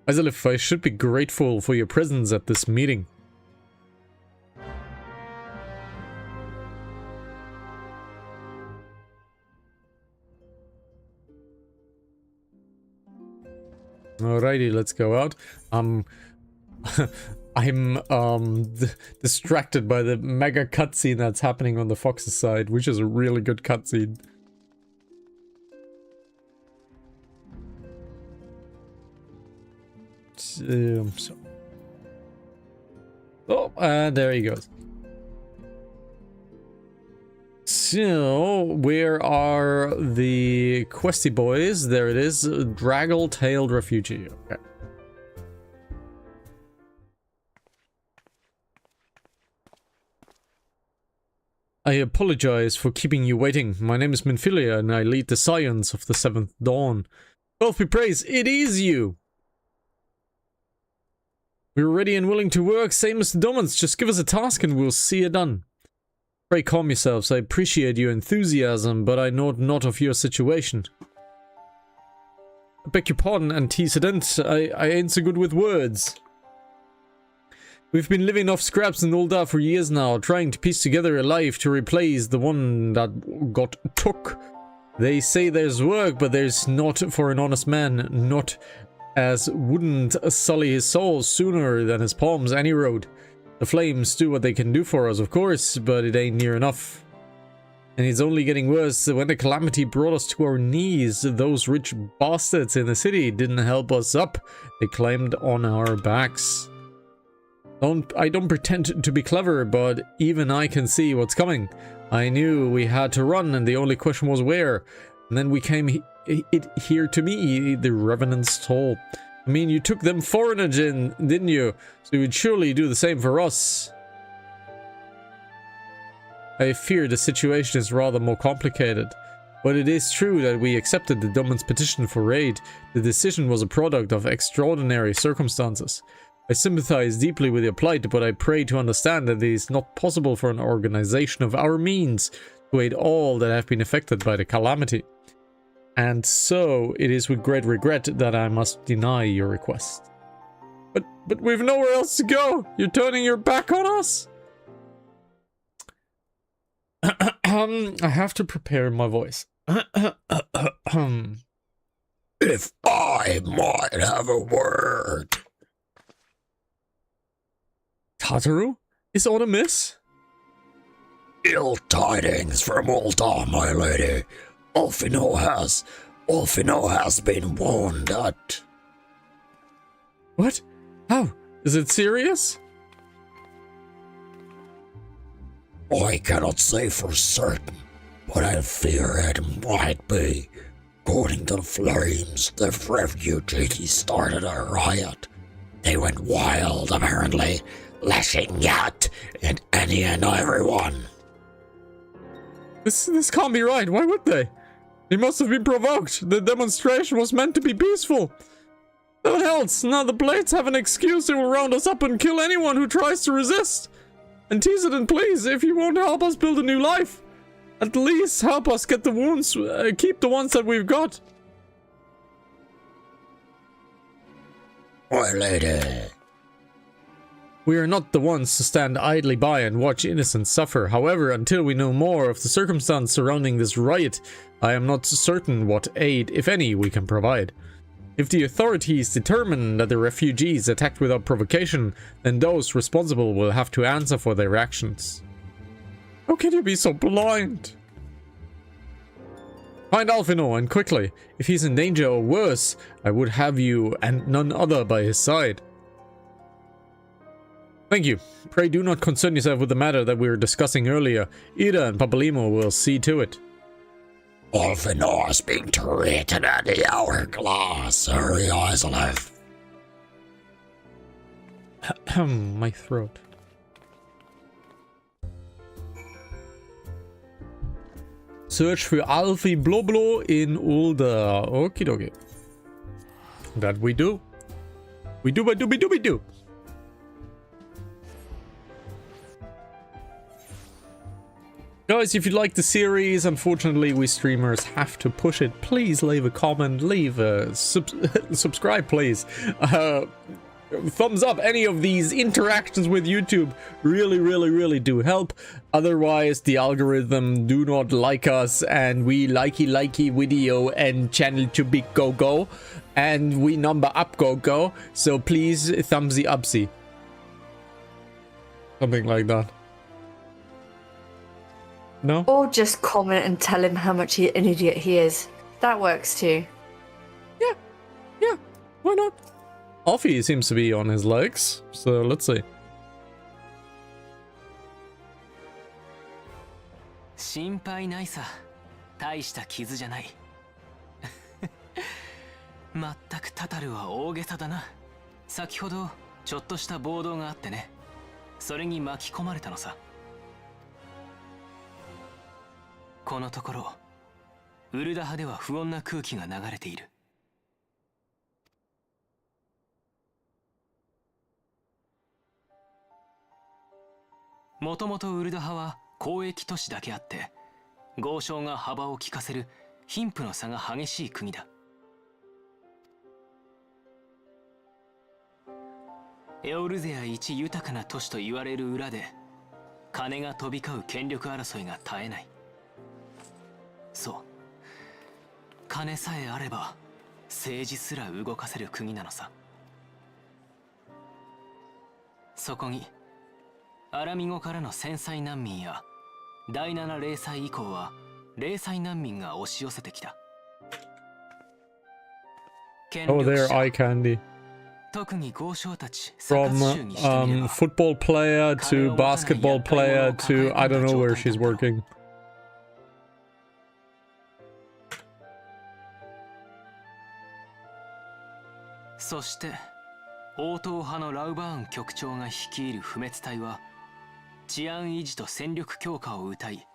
Azalif, I should be grateful for your presence at this meeting. Alrighty, let's go out. I'm distracted by the mega cutscene that's happening on the Fox's side, which is a really good cutscene. Oh, and there he goes. So, where are the questy boys? There it is. Draggle-tailed refugee. Okay. I apologize for keeping you waiting. My name is Minfilia, and I lead the Scions of the Seventh Dawn. Both be praised, it is you! We're ready and willing to work, same as the Domans. Just give us a task and we'll see it done. Pray calm yourselves. I appreciate your enthusiasm, but I know not of your situation. I beg your pardon, antecedent. I ain't so good with words. We've been living off scraps in Ul'dah for years now, trying to piece together a life to replace the one that got took. They say there's work, but there's not for an honest man, not as wouldn't sully his soul sooner than his palms any road. The flames do what they can do for us, of course, but it ain't near enough. And it's only getting worse. When the calamity brought us to our knees, those rich bastards in the city didn't help us up. They climbed on our backs. I don't pretend to be clever, but even I can see what's coming. I knew we had to run, and the only question was where. And then we came here to me, the Revenant's Toll. I mean, you took them foreigners in, didn't you? So you would surely do the same for us. I fear the situation is rather more complicated. But it is true that we accepted the Domin's petition for aid. The decision was a product of extraordinary circumstances. I sympathize deeply with your plight, but I pray to understand that it is not possible for an organization of our means to aid all that have been affected by the calamity. And so, it is with great regret that I must deny your request. But we've nowhere else to go! You're turning your back on us? I have to prepare my voice. If I might have a word. Tataru? Is aught amiss? Ill tidings from Ul'dah, my lady. Ulfino has been warned that... What? How? Is it serious? I cannot say for certain, but I fear it might be. According to the flames, the refugees started a riot. They went wild, apparently, lashing out at any and everyone. This can't be right. Why would they? They must have been provoked. The demonstration was meant to be peaceful. What else? Now the Blades have an excuse to round us up and kill anyone who tries to resist. And Teasedon, please, if you won't help us build a new life, at least help us get the wounds, keep the ones that we've got. My lady. We are not the ones to stand idly by and watch innocents suffer. However, until we know more of the circumstance surrounding this riot, I am not certain what aid, if any, we can provide. If the authorities determine that the refugees attacked without provocation, then those responsible will have to answer for their actions. How can you be so blind? Find Alphino, and quickly. If he's in danger or worse, I would have you and none other by his side. Thank you. Pray do not concern yourself with the matter that we were discussing earlier. Ida and Papalimo will see to it. Alphenor is being treated at the hourglass. Hurry, Islev. My throat. Search für Alfie Bloblo in Ulda. Okie dokie. That we do. We do. Guys, if you like the series, unfortunately we streamers have to push it. Please leave a comment, leave a subscribe, please. Thumbs up. Any of these interactions with YouTube really do help. Otherwise, the algorithm do not like us, and we likey video and channel to big go, and we number up go. So please thumbsy upsy. Something like that. No? Or just comment and tell him how much an idiot he is. That works too. Yeah. Why not? Alfie seems to be on his legs, so let's see. 心配ないさ。大した傷じゃない。まったくタタルは大げさだな。先ほどちょっとした暴動があってね。それに巻き込まれたのさ。このところウルダ派では不穏な空気が流れている。もともとウルダ派は交易都市だけあって、豪商が幅を利かせる貧富の差が激しい国だ。エオルゼア一豊かな都市と言われる裏で、金が飛び交う権力争いが絶えない。そう、金さえあれば政治すら動かせる国なのさ。そこにアラミゴからの戦災難民や第7零災以降は零災難民が押し寄せてきた。 Oh, there, eye candy. 特に豪商たち From football player to basketball player to I don't know where she's working. そして王党派のラウバーン局長が率いる不滅隊は治安維持と戦力強化を謳い、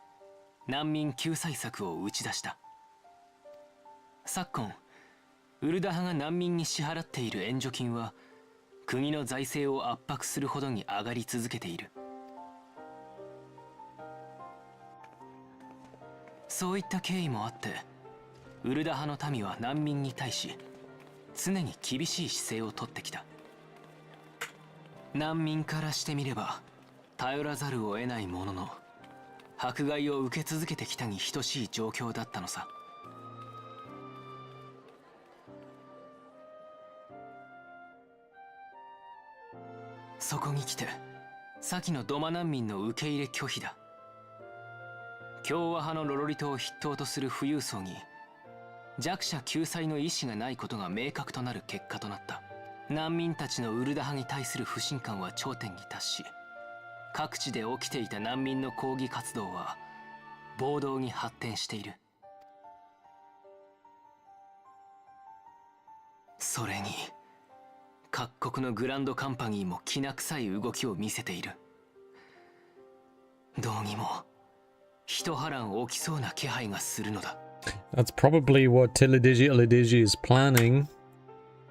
難民救済策を打ち出した。昨今ウルダ派が難民に支払っている援助金は国の財政を圧迫するほどに上がり続けている。そういった経緯もあって、ウルダ派の民は難民に対し常に厳しい姿勢をとってきた。難民からしてみれば頼らざるを得ないものの、迫害を受け続けてきたに等しい状況だったのさ。そこに来て先のドマ難民の受け入れ拒否だ。共和派のロロリ島を筆頭とする富裕層に弱者救済の意思がないことが明確となる結果となった。難民たちのウルダ派に対する不信感は頂点に達し、各地で起きていた難民の抗議活動は暴動に発展している。それに各国のグランドカンパニーもきな臭い動きを見せている。どうにも一波乱起きそうな気配がするのだ。That's probably what Tilidigi is planning,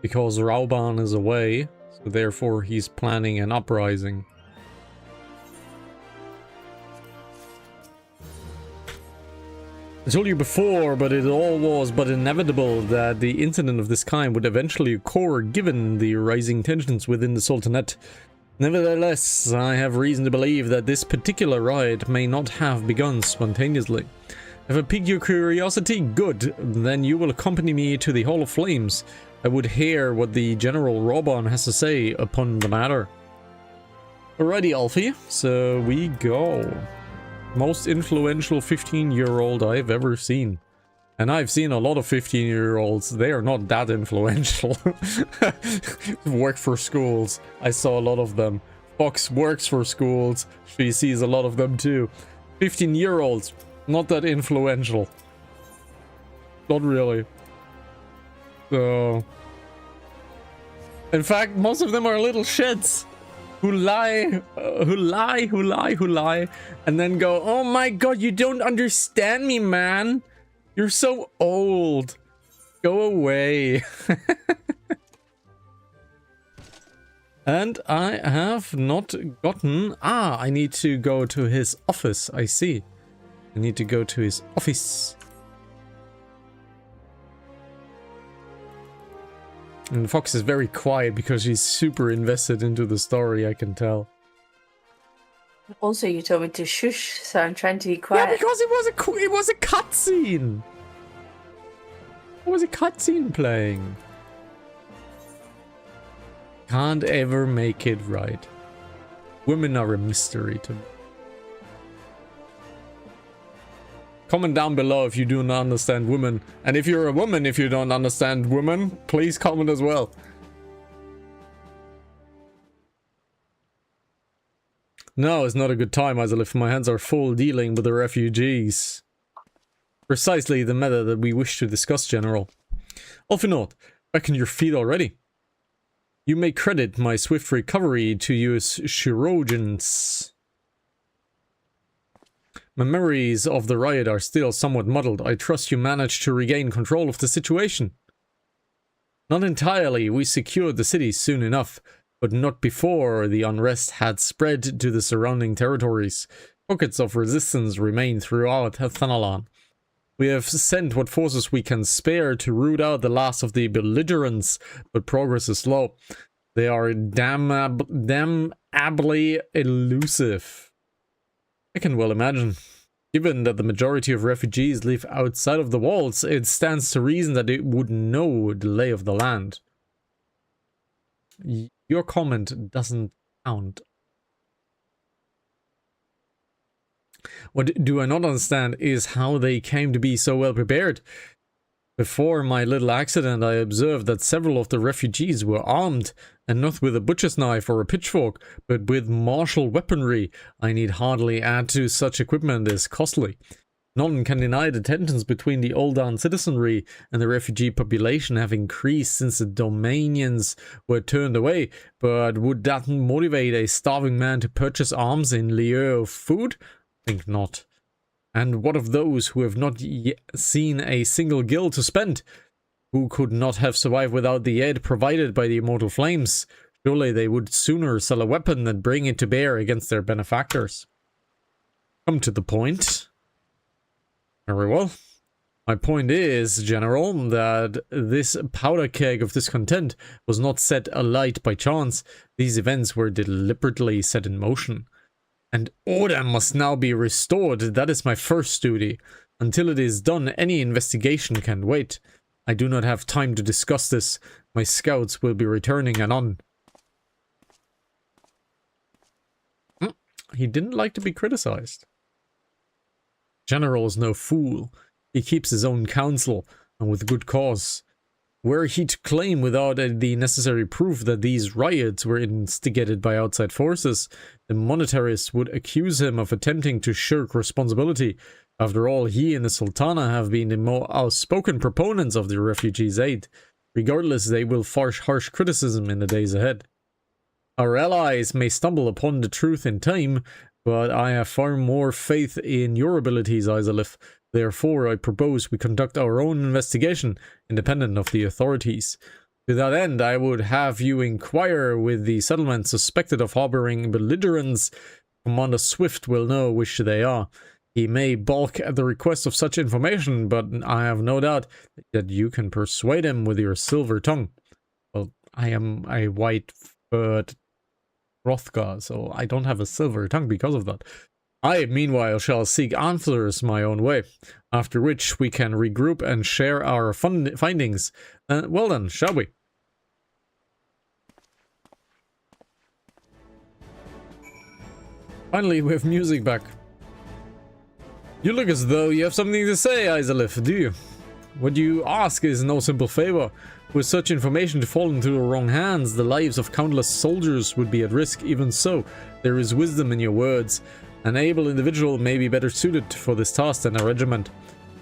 because Rauban is away, so therefore he's planning an uprising. I told you before, but it all was but inevitable that the incident of this kind would eventually occur given the rising tensions within the Sultanate. Nevertheless, I have reason to believe that this particular riot may not have begun spontaneously. If I piqued your curiosity, good, then you will accompany me to the Hall of Flames. I would hear what the General Robon has to say upon the matter. Alrighty, Alfie, so we go. Most influential 15-year-old I've ever seen. And I've seen a lot of 15-year-olds. They are not that influential. Work for schools. I saw a lot of them. Fox works for schools. She sees a lot of them too. 15-year-olds. Not that influential. Not really. So... In fact, most of them are little shits who lie, and then go, oh my god, you don't understand me, man. You're so old. Go away. And I have not gotten... Ah, I need to go to his office. I see. I need to go to his office. And Fox is very quiet because she's super invested into the story, I can tell. Also, you told me to shush, so I'm trying to be quiet. Yeah, because it was a cutscene. It was a cutscene playing. Can't ever make it right. Women are a mystery to me. Comment down below if you do not understand women. And if you're a woman, if you don't understand women, please comment as well. No, it's not a good time, Isolif. My hands are full dealing with the refugees. Precisely the matter that we wish to discuss, General. Alfinort, back on your feet already. You may credit my swift recovery to use chirurgeons. My memories of the riot are still somewhat muddled. I trust you managed to regain control of the situation. Not entirely. We secured the city soon enough, but not before the unrest had spread to the surrounding territories. Pockets of resistance remain throughout Thanalan. We have sent what forces we can spare to root out the last of the belligerents, but progress is slow. They are damnably elusive. I can well imagine. Given that the majority of refugees live outside of the walls, it stands to reason that it would know the lay of the land. Your comment doesn't count. What do I not understand is how they came to be so well prepared. Before my little accident, I observed that several of the refugees were armed, and not with a butcher's knife or a pitchfork, but with martial weaponry. I need hardly add to such equipment is costly. None can deny the tensions between the Oldan citizenry and the refugee population have increased since the Domanians were turned away, but would that motivate a starving man to purchase arms in lieu of food? I think not. And what of those who have not yet seen a single gil to spend? Who could not have survived without the aid provided by the immortal flames? Surely they would sooner sell a weapon than bring it to bear against their benefactors. Come to the point. Very well. My point is, General, that this powder keg of discontent was not set alight by chance. These events were deliberately set in motion. And order must now be restored. That is my first duty. Until it is done, any investigation can wait. I do not have time to discuss this. My scouts will be returning anon. He didn't like to be criticized. General is no fool. He keeps his own counsel, and with good cause. Were he to claim without the necessary proof that these riots were instigated by outside forces, the monetarists would accuse him of attempting to shirk responsibility. After all, he and the Sultana have been the more outspoken proponents of the refugees' aid. Regardless, they will face harsh criticism in the days ahead. Our allies may stumble upon the truth in time, but I have far more faith in your abilities, Isolif. Therefore, I propose we conduct our own investigation, independent of the authorities. To that end, I would have you inquire with the settlement suspected of harboring belligerents. Commander Swift will know which they are. He may balk at the request of such information, but I have no doubt that you can persuade him with your silver tongue. Well, I am a white-furred Hrothgar, so I don't have a silver tongue because of that. I, meanwhile, shall seek answers my own way, after which we can regroup and share our findings. Well then, shall we? Finally, we have music back. You look as though you have something to say, Isolif, do you? What you ask is no simple favor. With such information to fall into the wrong hands, the lives of countless soldiers would be at risk. Even so, there is wisdom in your words. An able individual may be better suited for this task than a regiment.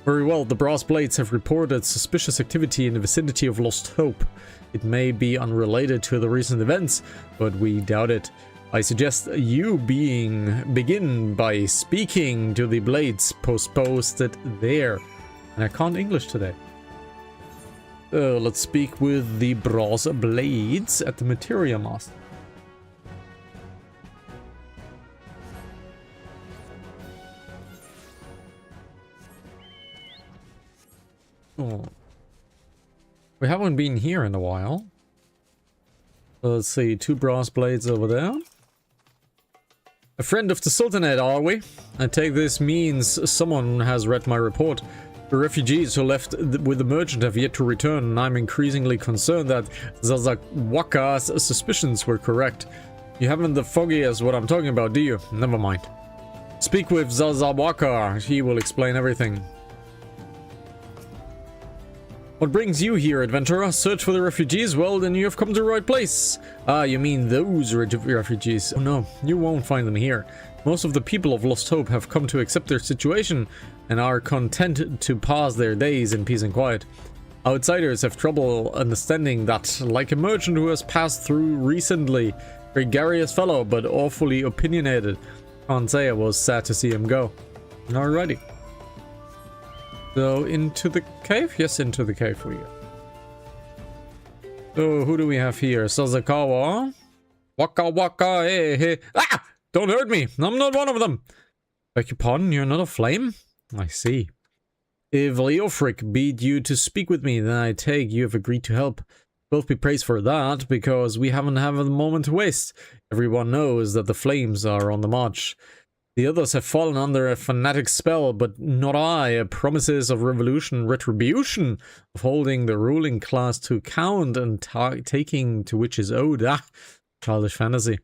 Very well, the Brass Blades have reported suspicious activity in the vicinity of Lost Hope. It may be unrelated to the recent events, but we doubt it. I suggest you begin by speaking to the Blades posted there. And I can't English today. Let's speak with the Brass Blades at the Materia Master. Oh. We haven't been here in a while. Let's see, 2 Brass Blades over there. A friend of the Sultanate, are we? I take this means someone has read my report. The refugees who left with the merchant have yet to return, and I'm increasingly concerned that Zazawaka's suspicions were correct. You haven't the foggiest what I'm talking about, do you? Never mind. Speak with Zazawaka, he will explain everything. What brings you here, adventurer? Search for the refugees? Well, then you have come to the right place. Ah, you mean those refugees. Oh no, you won't find them here. Most of the people of Lost Hope have come to accept their situation and are content to pass their days in peace and quiet. Outsiders have trouble understanding that, like a merchant who has passed through recently. Gregarious fellow, but awfully opinionated. Can't say I was sad to see him go. Alrighty. So, into the cave? Yes, into the cave we go. So, who do we have here? Sazakawa? Waka waka, hey, hey. Ah! Don't hurt me! I'm not one of them! Beg your pardon, you're not a flame? I see. If Leofric bid you to speak with me, then I take you have agreed to help. Both be praised for that, because we haven't had a moment to waste. Everyone knows that the flames are on the march. The others have fallen under a fanatic spell, but not I. Promises of retribution, of holding the ruling class to account and taking to which is owed. Ah, childish fantasy.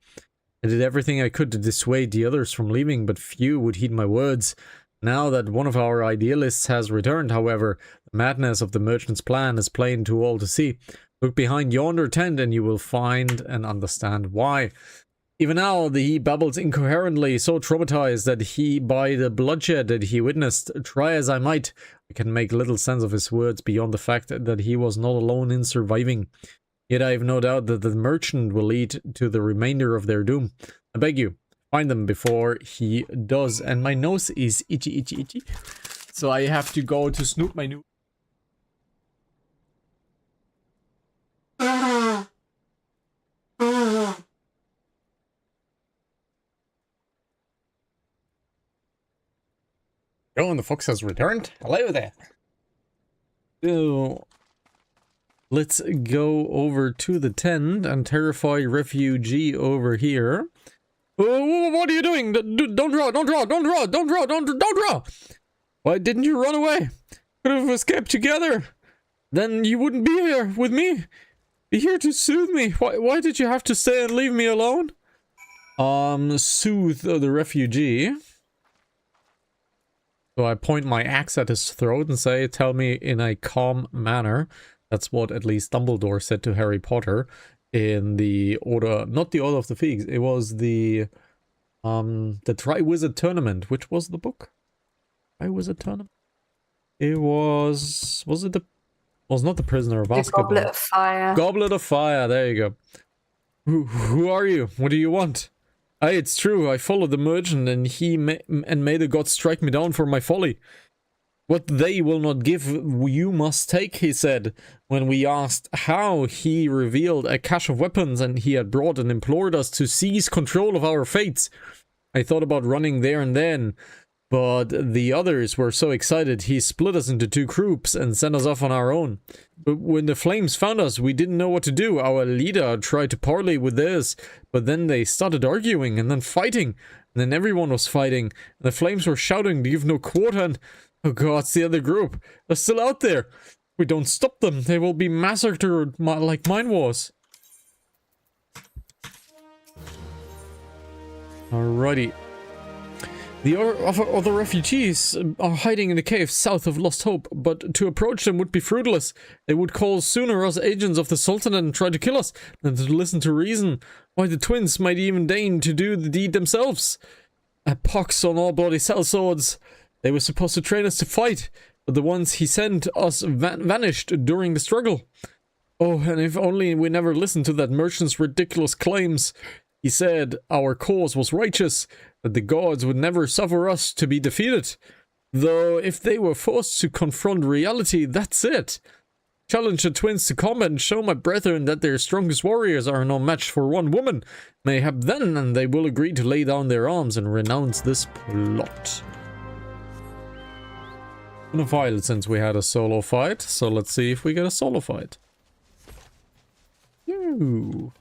I did everything I could to dissuade the others from leaving, but few would heed my words. Now that one of our idealists has returned, however, the madness of the merchant's plan is plain to all to see. Look behind yonder tent and you will find and understand why. Even now, he babbles incoherently, so traumatized that by the bloodshed that he witnessed, try as I might, I can make little sense of his words beyond the fact that he was not alone in surviving. Yet I have no doubt that the merchant will lead to the remainder of their doom. I beg you, find them before he does. And my nose is itchy. So I have to go to snoop my nose. Oh, and the fox has returned. Hello there. So, let's go over to the tent and terrify refugee over here. Oh, what are you doing? Don't draw. Why didn't you run away? Could have escaped together. Then you wouldn't be here with me. Be here to soothe me. Why did you have to stay and leave me alone? Soothe the refugee. So I point my axe at his throat and say, tell me in a calm manner. That's what at least Dumbledore said to Harry Potter in the Order, not the Order of the Phoenix. It was the Triwizard Tournament. Which was the book? Triwizard Tournament? It was not the Prisoner of Azkaban. Goblet of Fire. Goblet of Fire, there you go. Who are you? What do you want? Aye, it's true, I followed the merchant and may the gods strike me down for my folly. What they will not give, you must take, he said. When we asked how, he revealed a cache of weapons and he had brought and implored us to seize control of our fates. I thought about running there and then, but the others were so excited he split us into 2 groups and sent us off on our own. But when the flames found us, we didn't know what to do. Our leader tried to parley with theirs, but then they started arguing and then fighting. And then everyone was fighting. And the flames were shouting to give no quarter and... Oh god, it's the other group. They're still out there. If we don't stop them, they will be massacred like mine was. Alrighty. The other refugees are hiding in the cave south of Lost Hope, but to approach them would be fruitless. They would call sooner us agents of the Sultanate and try to kill us than to listen to reason. Why, the twins might even deign to do the deed themselves. A pox on all bloody sellswords. They were supposed to train us to fight, but but the ones he sent us vanished during the struggle. Oh, and if only we never listened to that merchant's ridiculous claims. He said our cause was righteous, that the gods would never suffer us to be defeated. Though if they were forced to confront reality, that's it. Challenge the twins to combat and show my brethren that their strongest warriors are no match for one woman. Mayhap then they will agree to lay down their arms and renounce this plot. I'm gonna file it since we had a solo fight, so let's see if we get a solo fight. Ooh.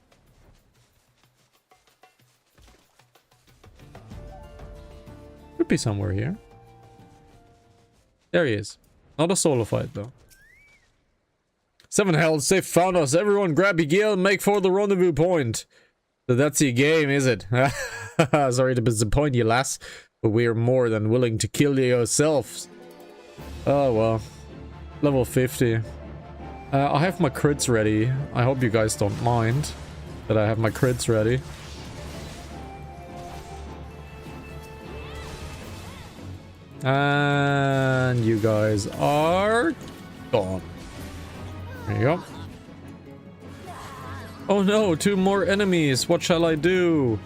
Could be somewhere here. There he is. Not a solo fight though. 7 health, they found us. Everyone grab your gear and make for the rendezvous point. So that's your game, is it? Sorry to disappoint you, lass, but we're more than willing to kill you yourselves. Oh well. Level 50. I have my crits ready. I hope you guys don't mind that I have my crits ready. And you guys are gone. There you go. Oh no, 2 more enemies. What shall I do?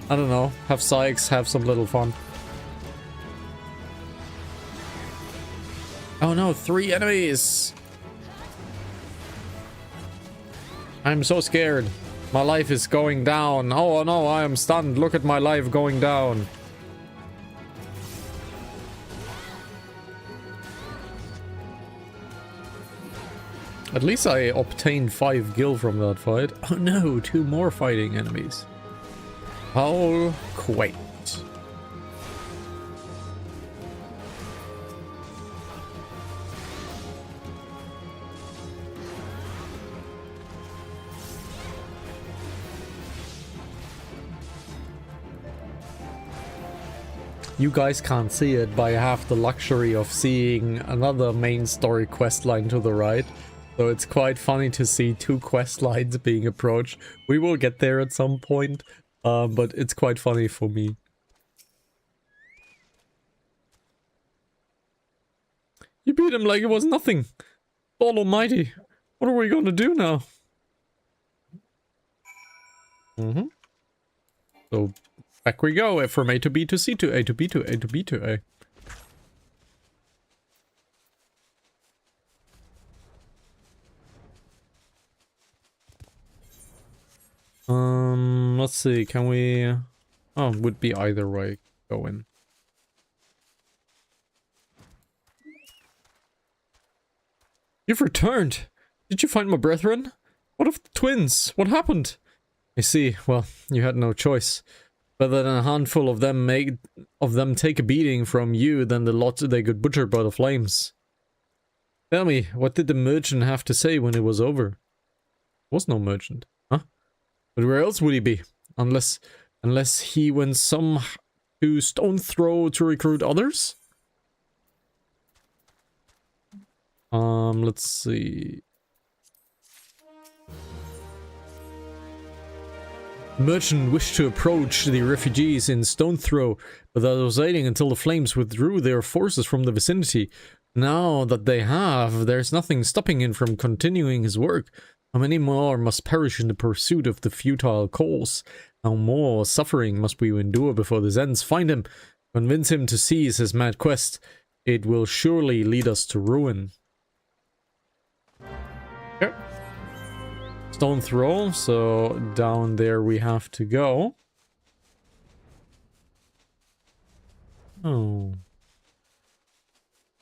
I don't know. Have Sykes, have some little fun. Oh no, 3 enemies. I'm so scared. My life is going down. Oh no, I am stunned. Look at my life going down. At least I obtained 5 gil from that fight. Oh no, 2 more fighting enemies. How quaint. You guys can't see it, but I have the luxury of seeing another main story quest line to the right. So it's quite funny to see 2 quest lines being approached. We will get there at some point, but it's quite funny for me. You beat him like it was nothing. God almighty. What are we gonna do now? So back we go, from A to B to C to A to B to A to B to A. Let's see, can we... Oh, would be either way going. You've returned! Did you find my brethren? What of the twins? What happened? I see, well, you had no choice. Rather than a handful of them take a beating from you than the lot they could butcher by the flames. Tell me, what did the merchant have to say when it was over? There was no merchant, huh? But where else would he be? Unless he went some to stone throw to recruit others? Let's see. The merchant wished to approach the refugees in stone throw, but that was waiting until the flames withdrew their forces from the vicinity. Now that they have, there's nothing stopping him from continuing his work. How many more must perish in the pursuit of the futile cause? How more suffering must we endure before this ends? Find him, convince him to cease his mad quest. It will surely lead us to ruin. Okay. Stone throw, so down there we have to go. Oh.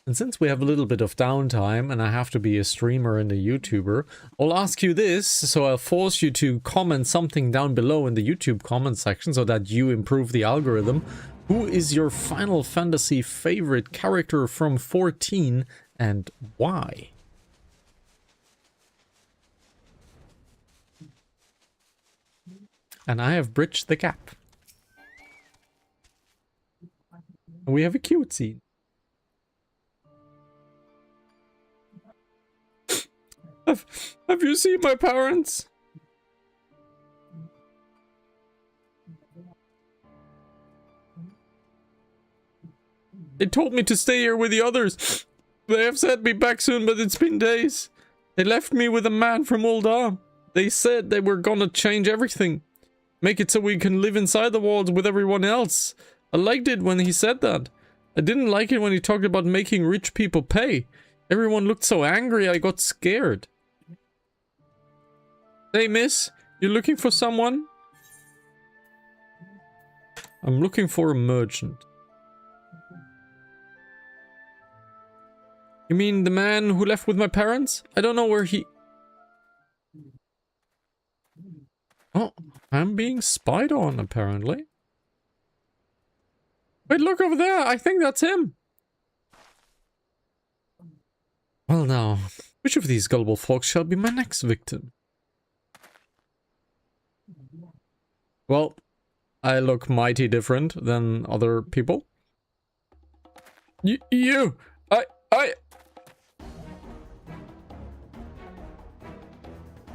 And since we have a little bit of downtime and I have to be a streamer and a YouTuber, I'll ask you this, so I'll force you to comment something down below in the YouTube comment section so that you improve the algorithm. Who is your Final Fantasy favorite character from 14 and why? And I have bridged the gap. And we have a cute scene. Have you seen my parents? They told me to stay here with the others. They have sent me back soon, but it's been days. They left me with a man from Uldar. They said they were gonna change everything. Make it so we can live inside the walls with everyone else. I liked it when he said that. I didn't like it when he talked about making rich people pay. Everyone looked so angry, I got scared. Hey, miss, you looking for someone? I'm looking for a merchant. You mean the man who left with my parents? I don't know where he... Oh, I'm being spied on, apparently. Wait, look over there. I think that's him. Well now, which of these gullible folks shall be my next victim? Well, I look mighty different than other people. You!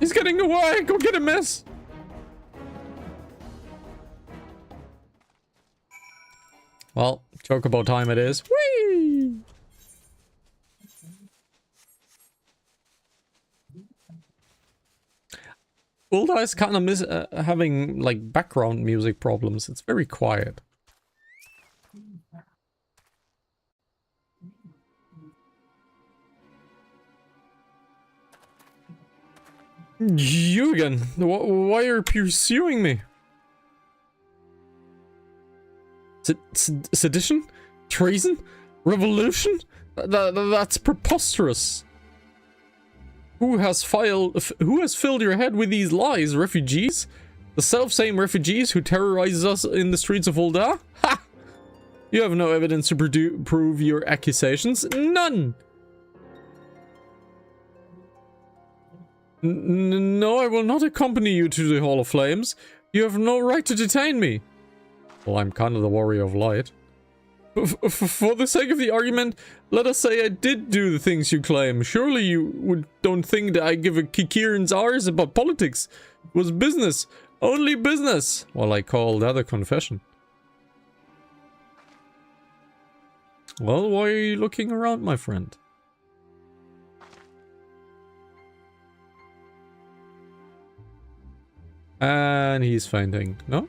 He's getting away! Go get him, miss! Well, chocobo time it is. Whee! Ulda is kind of having like background music problems. It's very quiet. You again? Why are you pursuing me? Sedition? Treason? Revolution? That's preposterous. Who has filled your head with these lies? Refugees? The self-same refugees who terrorize us in the streets of Uldar? Ha! You have no evidence to prove your accusations. None! No, I will not accompany you to the Hall of Flames. You have no right to detain me. Well, I'm kind of the warrior of light. For the sake of the argument, let us say I did do the things you claim. Surely you don't think that I give a kikirin's ours about politics. It was business. Only business. Well, I call that a confession. Well, why are you looking around, my friend? And he's fainting. No?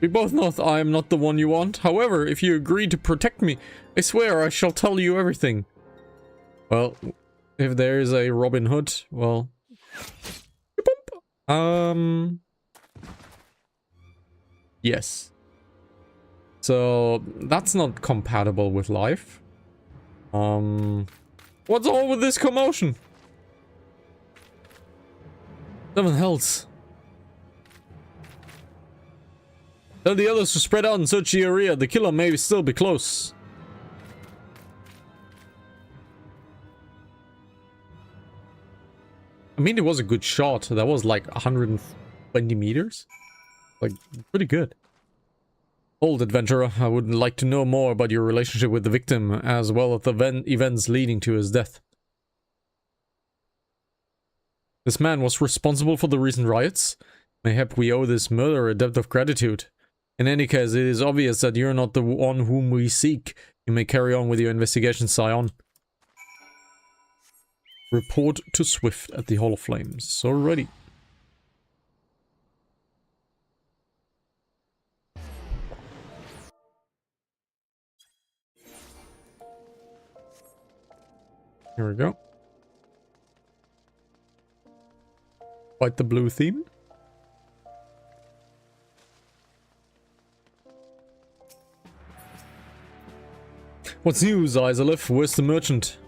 We both know I am not the one you want. However, if you agree to protect me, I swear I shall tell you everything. Well, if there is a Robin Hood, well... Yes. So, that's not compatible with life. What's all with this commotion? 7 healths. Tell the others to spread out and search the area. The killer may still be close. I mean, it was a good shot. That was like 120 meters. Like, pretty good. Old adventurer, I would like to know more about your relationship with the victim, as well as the events leading to his death. This man was responsible for the recent riots. Mayhap we owe this murderer a debt of gratitude. In any case, it is obvious that you're not the one whom we seek. You may carry on with your investigation, Scion. Report to Swift at the Hall of Flames. Alrighty. Here we go. Quite the blue theme. What's news, Isolith? Where's the merchant?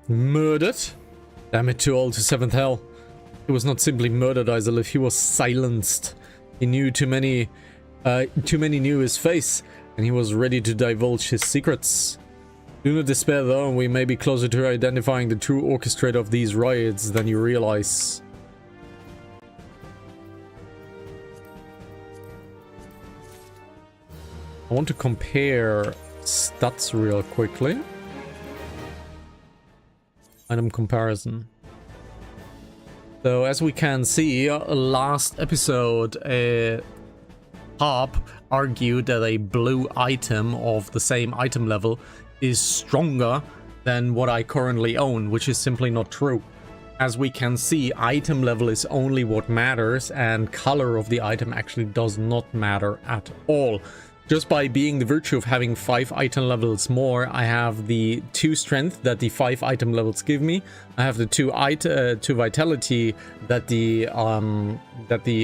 Murdered? Damn it, too old to 7th hell. He was not simply murdered, Isolith. He was silenced. He knew too many knew his face, and he was ready to divulge his secrets. Do not despair though, we may be closer to identifying the true orchestrator of these riots than you realize. I want to compare stats real quickly. Item comparison. So as we can see, last episode top argued that a blue item of the same item level is stronger than what I currently own, which is simply not true. As we can see, item level is only what matters, and color of the item actually does not matter at all. Just by being the virtue of having 5 item levels more, I have the 2 strength that the 5 item levels give me. I have the 2 vitality that the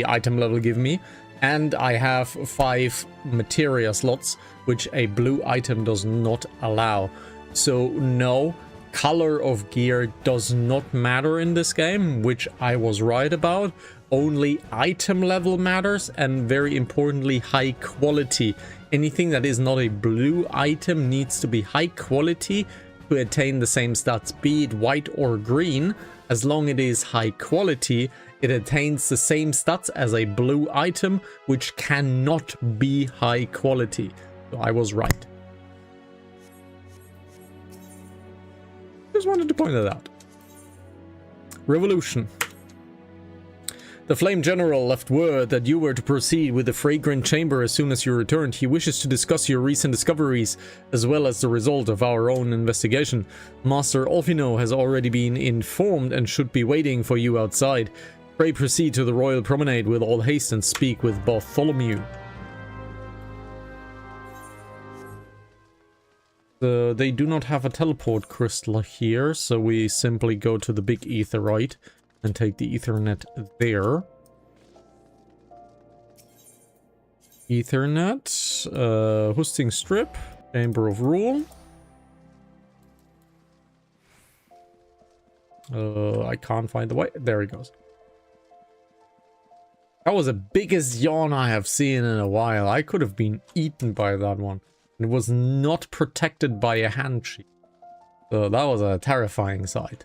item level give me, and I have 5 materia slots, which a blue item does not allow. So no, color of gear does not matter in this game, which I was right about. Only item level matters, and very importantly, high quality. Anything that is not a blue item needs to be high quality to attain the same stats, be it white or green. As long as it is high quality, it attains the same stats as a blue item, which cannot be high quality. So I was right. Just wanted to point that out. Revolution. The Flame General left word that you were to proceed with the Fragrant Chamber as soon as you returned. He wishes to discuss your recent discoveries, as well as the result of our own investigation. Master Olfino has already been informed and should be waiting for you outside. Pray proceed to the Royal Promenade with all haste and speak with Bartholomew. They do not have a teleport crystal here, so we simply go to the big Aetheryte and take the Ethernet there. Ethernet, hosting strip, Chamber of Whorl. I can't find the way. There he goes. That was the biggest yawn I have seen in a while. I could have been eaten by that one. It was not protected by a handshake. So that was a terrifying sight.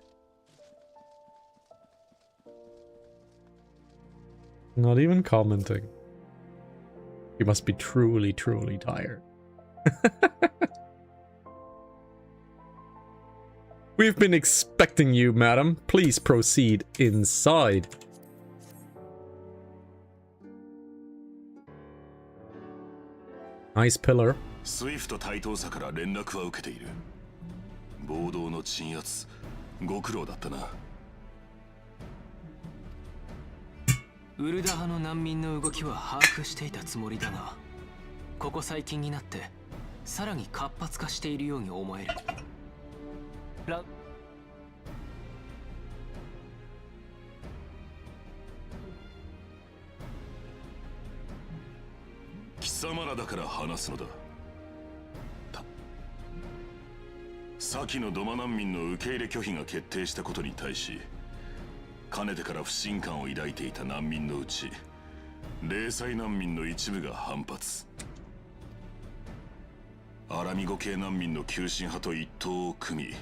Not even commenting. You must be truly, truly tired. We've been expecting you, madam. Please proceed inside. Nice pillar. SWIFT 対等者から連絡は受けている。暴動の鎮圧、ご苦労だったな。ウルダ派の難民の動きは把握していたつもりだが、ここ最近になってさらに活発化しているように思える。貴様らだから話すのだ。先のドマ難民の受け入れ拒否が決定したことに対し、かねてから不信感を抱いていた難民のうち、零細難民の一部が反発。アラミゴ系難民の急進派と一党を組み、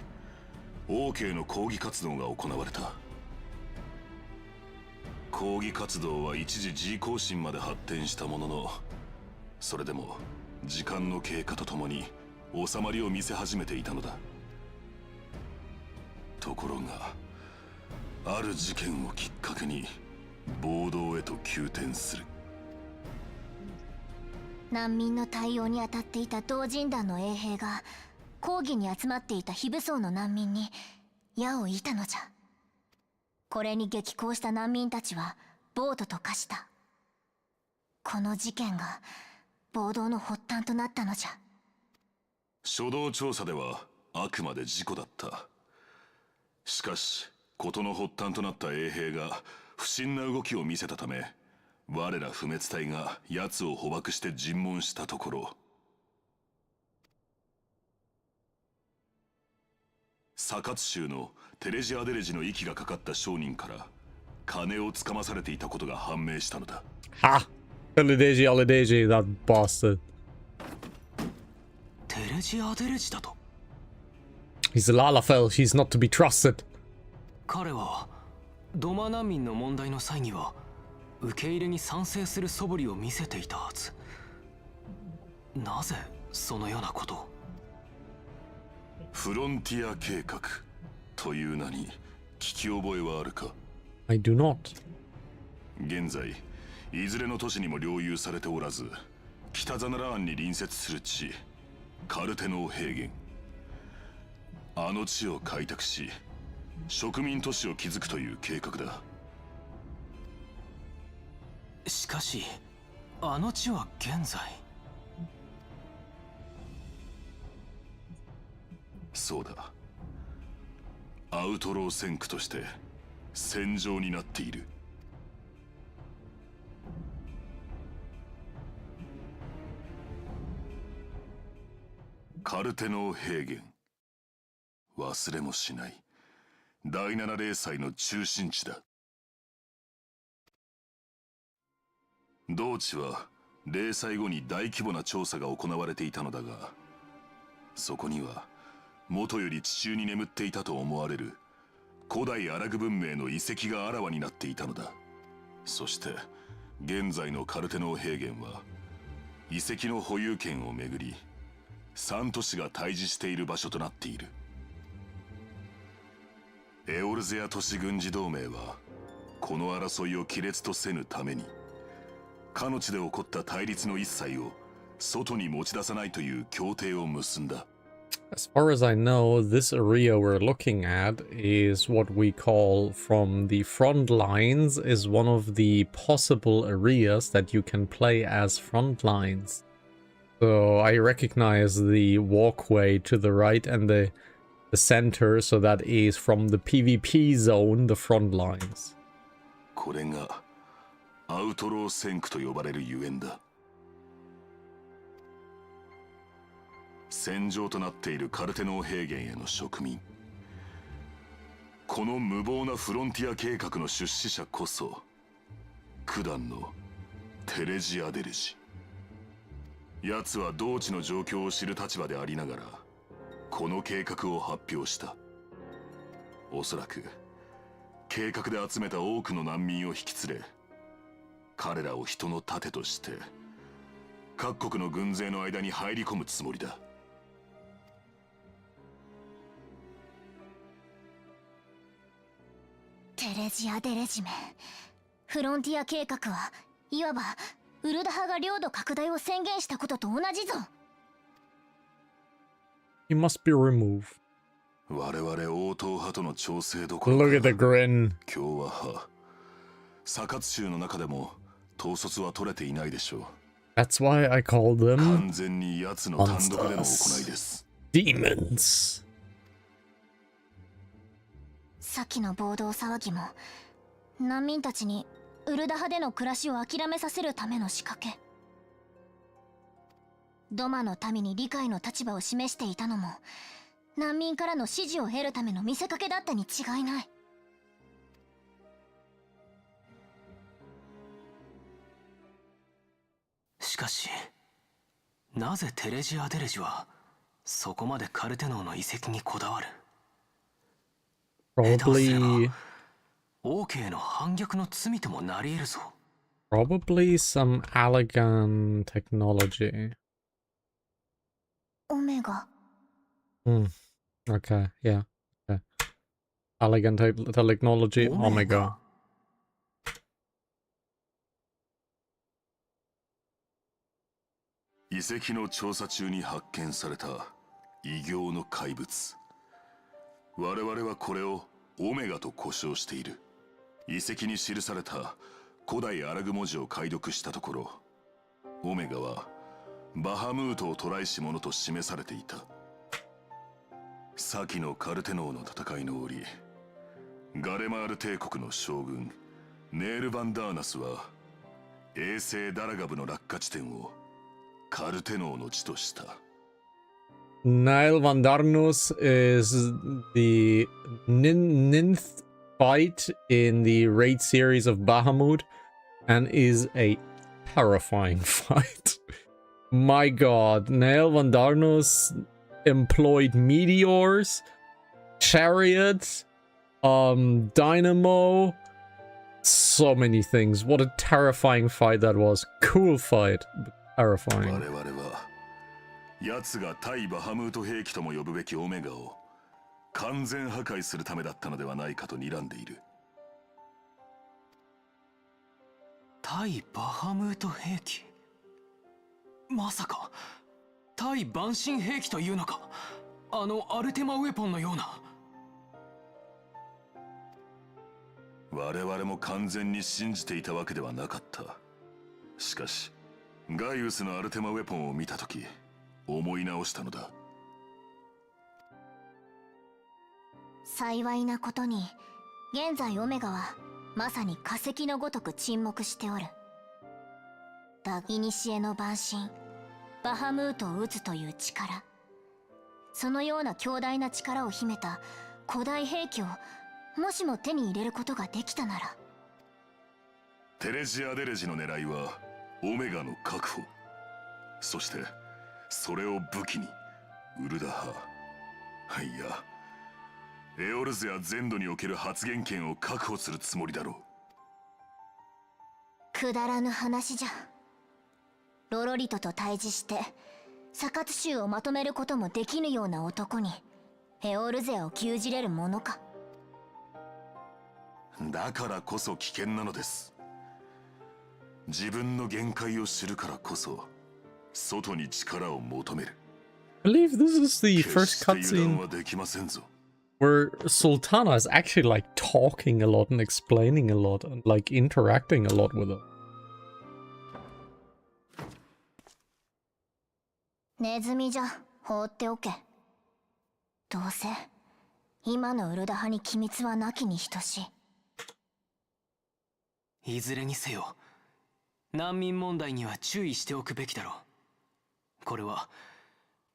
王家の抗議活動が行われた。抗議活動は一時 G 行進まで発展したものの、それでも時間の経過とともに収まりを見せ始めていたのだ。ところが、ある事件をきっかけに暴動へと急転する。難民の対応に当たっていた同人団の衛兵が抗議に集まっていた非武装の難民に矢を射たのじゃ。これに激高した難民たちは暴徒と化した。この事件が暴動の発端となったのじゃ。初動調査ではあくまで事故だった。しかし事の発端となった衛兵が不審な動きを見せたため、我ら不滅隊が奴を捕獲して尋問したところ、サカツ州のテレジアデレジの息がかかった商人から金をつかまされていたことが判明したのだ。Ha! Alideji, Alideji, that bastard. テレジアデレジだと。He's a Lalafell, he's not to be trusted. 彼はドマ難民の問題の際には受け入れに賛成する素振りを見せていたはず。なぜそのようなことを？フロンティア計画という名に聞き覚えはあるか？ I do not. 現在いずれの都市にも領有されておらず、北ザナラーンに隣接する地、カルテノー平原。あの地を開拓し、植民都市を築くという計画だ。しかしあの地は現在。そうだ。アウトロー戦区として戦場になっている。カルテノー平原、忘れもしない第7零祭の中心地だ。同地は零祭後に大規模な調査が行われていたのだが、そこには元より地中に眠っていたと思われる古代アラグ文明の遺跡があらわになっていたのだ。そして現在のカルテノー平原は遺跡の保有権をめぐり3都市が対峙している場所となっている。エオルゼア都市軍事同盟はこの争いを亀裂とせぬために、かの地で起こった対立の一切を外に持ち出さないという協定を結んだ。As far as I know, this area we're looking at is what we call from the front lines, is one of the possible areas that you can play as front lines. So I recognize the walkway to the right and the center, so that is from the PvP zone, the front lines. これがアウトロー戦区と呼ばれるゆえんだ。戦場となっているカルテノー平原への植民、この無謀なフロンティア計画の出資者こそ九段のテレジ・アデルジ。奴は同地の状況を知る立場でありながらこの計画を発表した。おそらく計画で集めた多くの難民を引き連れ、彼らを人の盾として各国の軍勢の間に入り込むつもりだ。テレジア・デレジメ、フロンティア計画はいわばウルダ派が領土拡大を宣言したことと同じぞ。He must be removed. 我々応答派との調整どころか、 Look at the grin. 共和派、サカツ州の中でも統率は取れていないでしょう。That's why I call them 完全に奴の単独での行いです。demons. さっきの暴動騒ぎも難民たちにウルダ派での暮らしを諦めさせるための仕掛け。ドマの民に理解の立場を示していたのも難民からの支持を得るための見せかけだったに違いない。しかしなぜテレジ・アデルジはそこまでカルテノーの遺跡にこだわる。 Probably 王家への反逆の罪ともなり得るぞ。 Probably some elegant technology. オメガ。Okay, yeah. Okay. Elegant technology, Omega. 遺跡の調査中に発見された異形の怪物。我々はこれをオメガと呼称している。遺跡に記された古代アラグ文字を解読したところ、オメガはバハムートを渡来し者と示されていた。先のカルテノーの戦いの折、ガレマール帝国の将軍ネール・バンダーナスは衛星ダラガブの落下地点をカルテノーの地とした。Nile Vandarnus is the ninth fight in the raid series of Bahamut and is a terrifying fight. My god, Nile Vandarnus employed meteors, chariots, dynamo, so many things. What a terrifying fight that was. Cool fight, but terrifying. 我々は奴が対バハムート兵器とも呼ぶべきオメガを完全破壊するためだったのではないかと睨んでいる。対バハムート兵器。まさか対万神兵器というのか。あのアルテマウェポンのような。我々も完全に信じていたわけではなかった。しかしガイウスのアルテマウェポンを見たとき思い直したのだ。幸いなことに現在オメガはまさに化石のごとく沈黙しておる。だ古の万神バハムートを撃つという力、そのような強大な力を秘めた古代兵器をもしも手に入れることができたなら。テレジアデレジの狙いはオメガの確保、そしてそれを武器にウルダハ、いやエオルゼや全土における発言権を確保するつもりだろう。くだらぬ話じゃ。ロロリトと対峙してサカツ州をまとめることもできぬような男にエオルゼを牛耳れるものか。だからこそ危険なのです。自分の限界を知るからこそ外に力を求める。I believe this is the first 決して油断 cutscene はできませんぞ。 where Sultana is actually like talking a lot and explaining a lot and like interacting a lot with her. ネズミじゃ放っておけ。どうせ今のウルダハに機密はなきに等しい。いずれにせよ難民問題には注意しておくべきだろう。これは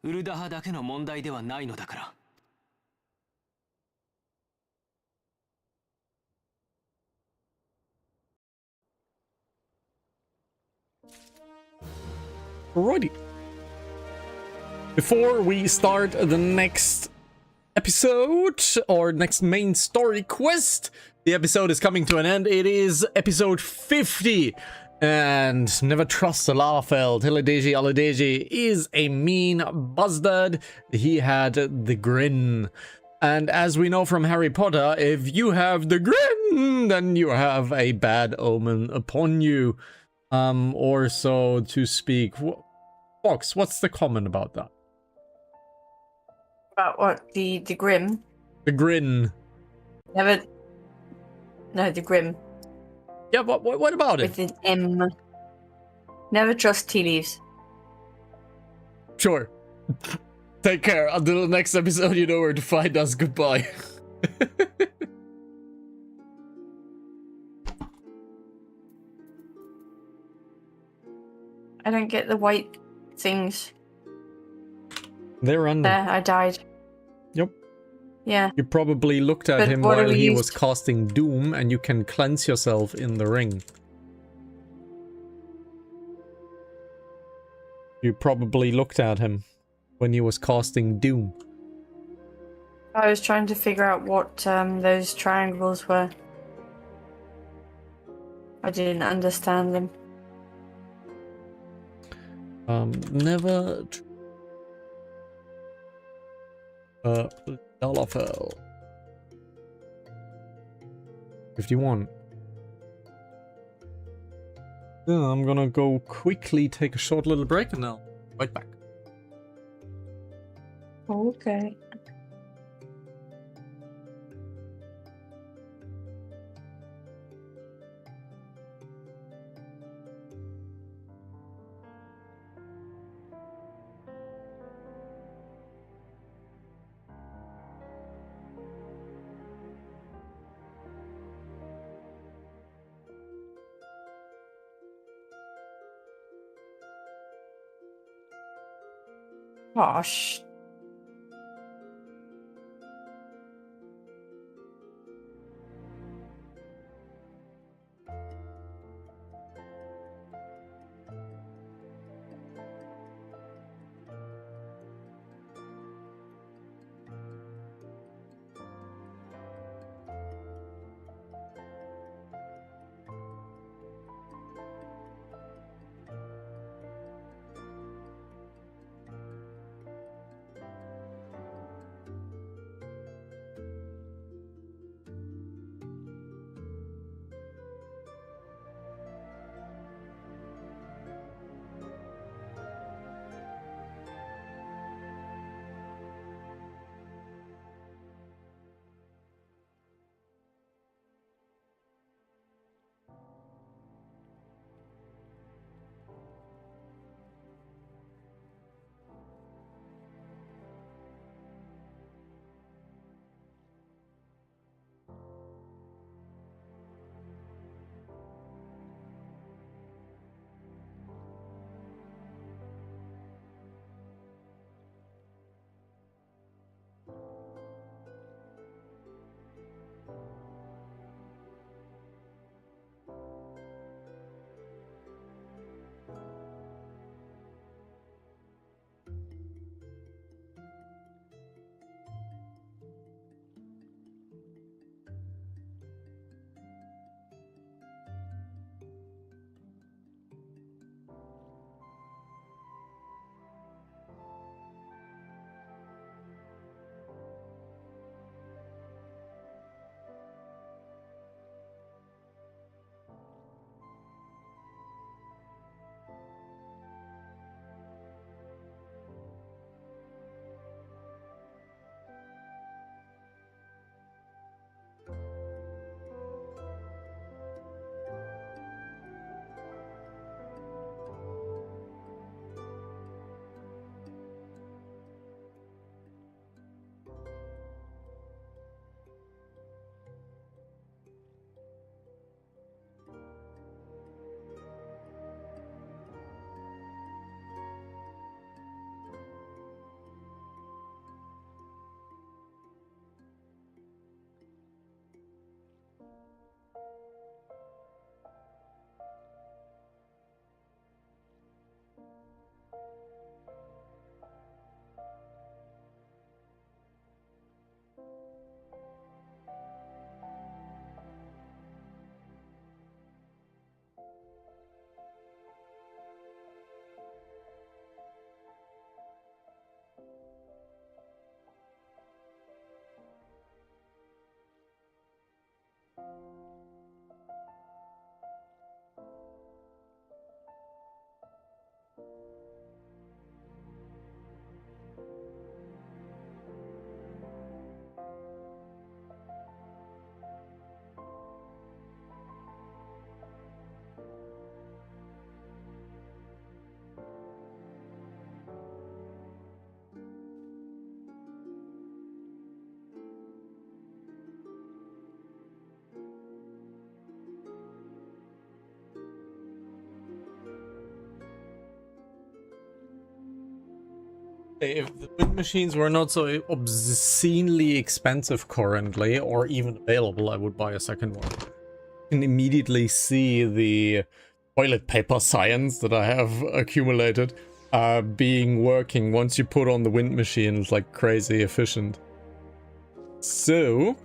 ウルダハだけの問題ではないのだから。Alrighty. Before we start the next episode or next main story quest, the episode is coming to an end. It is episode 50. And never trust a Lalafell. Aladeji is a mean buzzard. He had the grin. And as we know from Harry Potter, if you have the grin, then you have a bad omen upon you. Or so to speak. Fox, what's the comment about that? About what? The grim? The grin. Never. No, the grim. Yeah, what about it? With an M. Never trust tea leaves. Sure. Take care. Until the next episode, you know where to find us. Goodbye. I don't get the white things. They're random. There, I died. Yep. Yeah. You probably looked at But him what while are we he used was casting Doom, and you can cleanse yourself in the ring. You probably looked at him when he was casting Doom. I was trying to figure out what those triangles were. I didn't understand them. Never... Lalafell. 51. Yeah, I'm gonna go quickly take a short little break and I'll be right back. Okay. Gosh. If the wind machines were not so obscenely expensive currently, or even available, I would buy a second one. You can immediately see the toilet paper science that I have accumulated working once you put on the wind machine. It's like crazy efficient. So...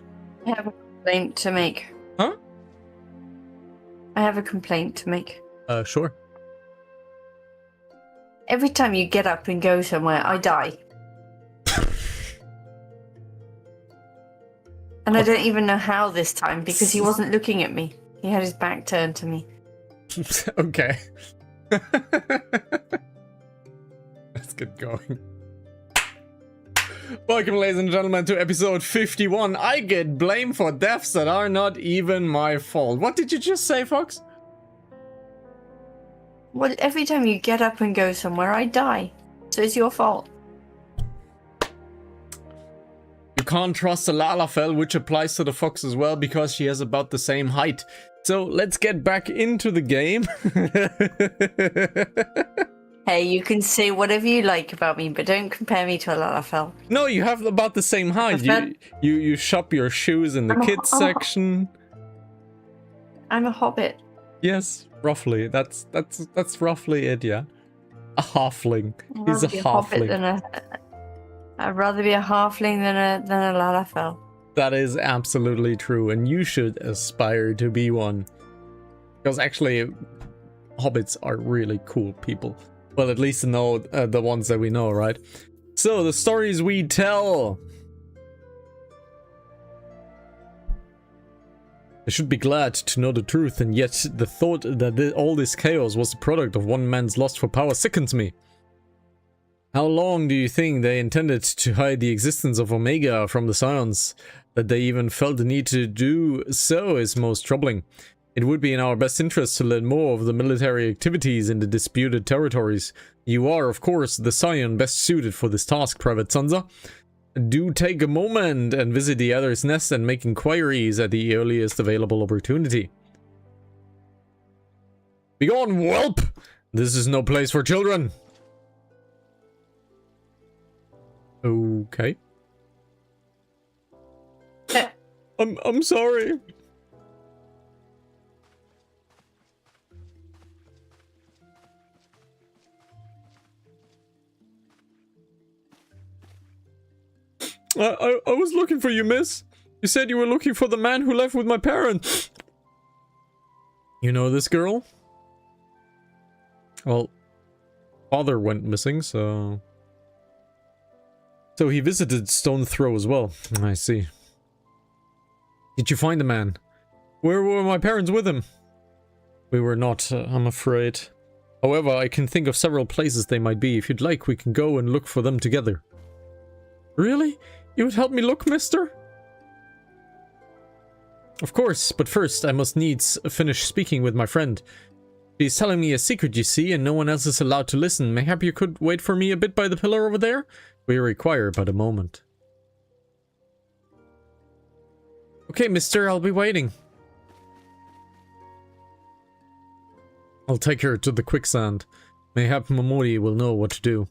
I have a complaint to make. Huh? I have a complaint to make. Sure. Every time you get up and go somewhere, I die. And I don't even know how this time, because he wasn't looking at me. He had his back turned to me. Okay. Let's get going. Welcome, ladies and gentlemen, to episode 51. I get blamed for deaths that are not even my fault. What did you just say, Fox? Well, every time you get up and go somewhere, I die. So it's your fault. You can't trust the Lalafell, which applies to the fox as well, because she has about the same height. So let's get back into the game. Hey, you can say whatever you like about me, but don't compare me to a Lalafell. No, you have about the same height. You shop your shoes in the kids section. I'm a hobbit. Yes, roughly. That's roughly it, yeah. A halfling. He's a halfling. I'd rather be a halfling than a Lalafell. That is absolutely true, and you should aspire to be one. Because actually, hobbits are really cool people. Well, at least know the ones that we know, right? So, the stories we tell. I should be glad to know the truth, and yet the thought that all this chaos was the product of one man's lust for power sickens me. How long do you think they intended to hide the existence of Omega from the Scions? That they even felt the need to do so is most troubling. It would be in our best interest to learn more of the military activities in the disputed territories. You are, of course, the Scion best suited for this task, Private Sansa. Do take a moment and visit the other's nest and make inquiries at the earliest available opportunity. Begone, whelp! This is no place for children. Okay. I'm sorry. I was looking for you, miss. You said you were looking for the man who left with my parents. You know this girl? Well, father went missing, so... So he visited Stone Throw as well. I see. Did you find the man? Where were my parents with him? We were not, I'm afraid. However, I can think of several places they might be. If you'd like, we can go and look for them together. Really? You would help me look, mister? Of course, but first I must needs finish speaking with my friend. She's telling me a secret, you see, and no one else is allowed to listen. Mayhap you could wait for me a bit by the pillar over there? We require but a moment. Okay, mister, I'll be waiting. I'll take her to the quicksand. Mayhap Momori will know what to do.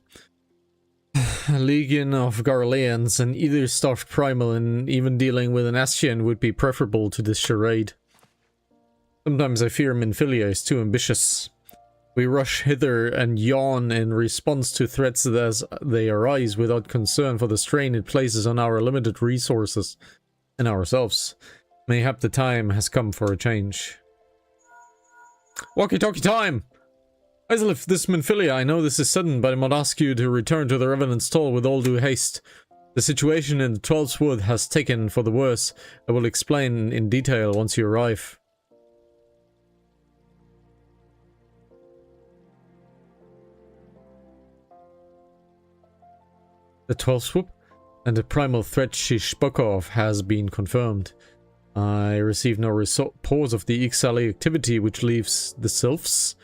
A legion of Garleans and either stuffed primal, and even dealing with an Ascian would be preferable to this charade. Sometimes I fear Minfilia is too ambitious. We rush hither and yawn in response to threats as they arise without concern for the strain it places on our limited resources and ourselves. Mayhap the time has come for a change. Walkie-talkie time! Isolith, this Minfilia, I know this is sudden, but I must ask you to return to the Revenant's Toll with all due haste. The situation in the 12th Wood has taken for the worse. I will explain in detail once you arrive. The 12th swoop and the primal threat she spoke of has been confirmed. I received no reports of the XIV activity which leaves the Sylphs.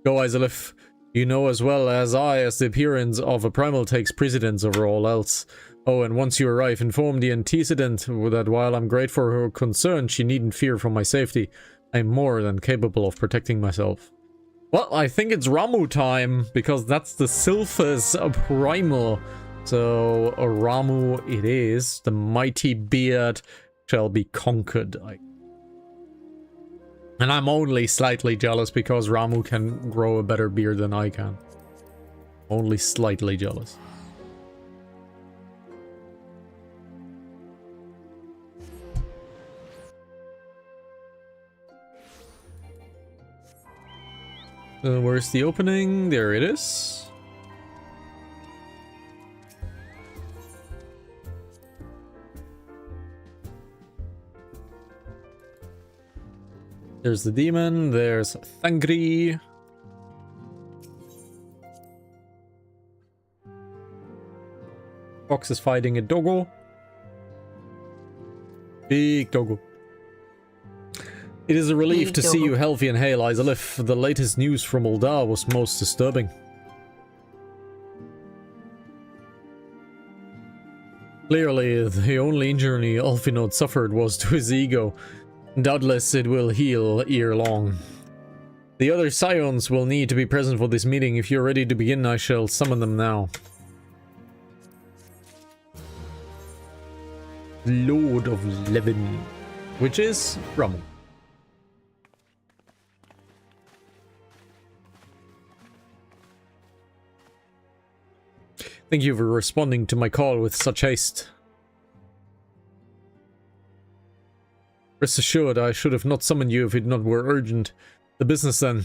Go, Isolith. You know as well as I as the appearance of a primal takes precedence over all else. Oh, and once you arrive, inform the antecedent that while I'm great for her concern, she needn't fear for my safety. I'm more than capable of protecting myself. Well, I think it's Ramu time, because that's the Sylphus Primal. So, Ramu it is. The mighty beard shall be conquered. And I'm only slightly jealous because Ramu can grow a better beard than I can. Only slightly jealous. Where's the opening? There it is. There's the demon. There's Thangri. Fox is fighting a doggo. Big doggo. It is a relief to see you healthy and hale, Isalif. The latest news from Uldar was most disturbing. Clearly, the only injury Alfinod suffered was to his ego. Doubtless it will heal ere long. The other Scions will need to be present for this meeting. If you're ready to begin, I shall summon them now. Lord of Levin, which is Ramu. Thank you for responding to my call with such haste. Rest assured, I should have not summoned you if it not were urgent. The business then.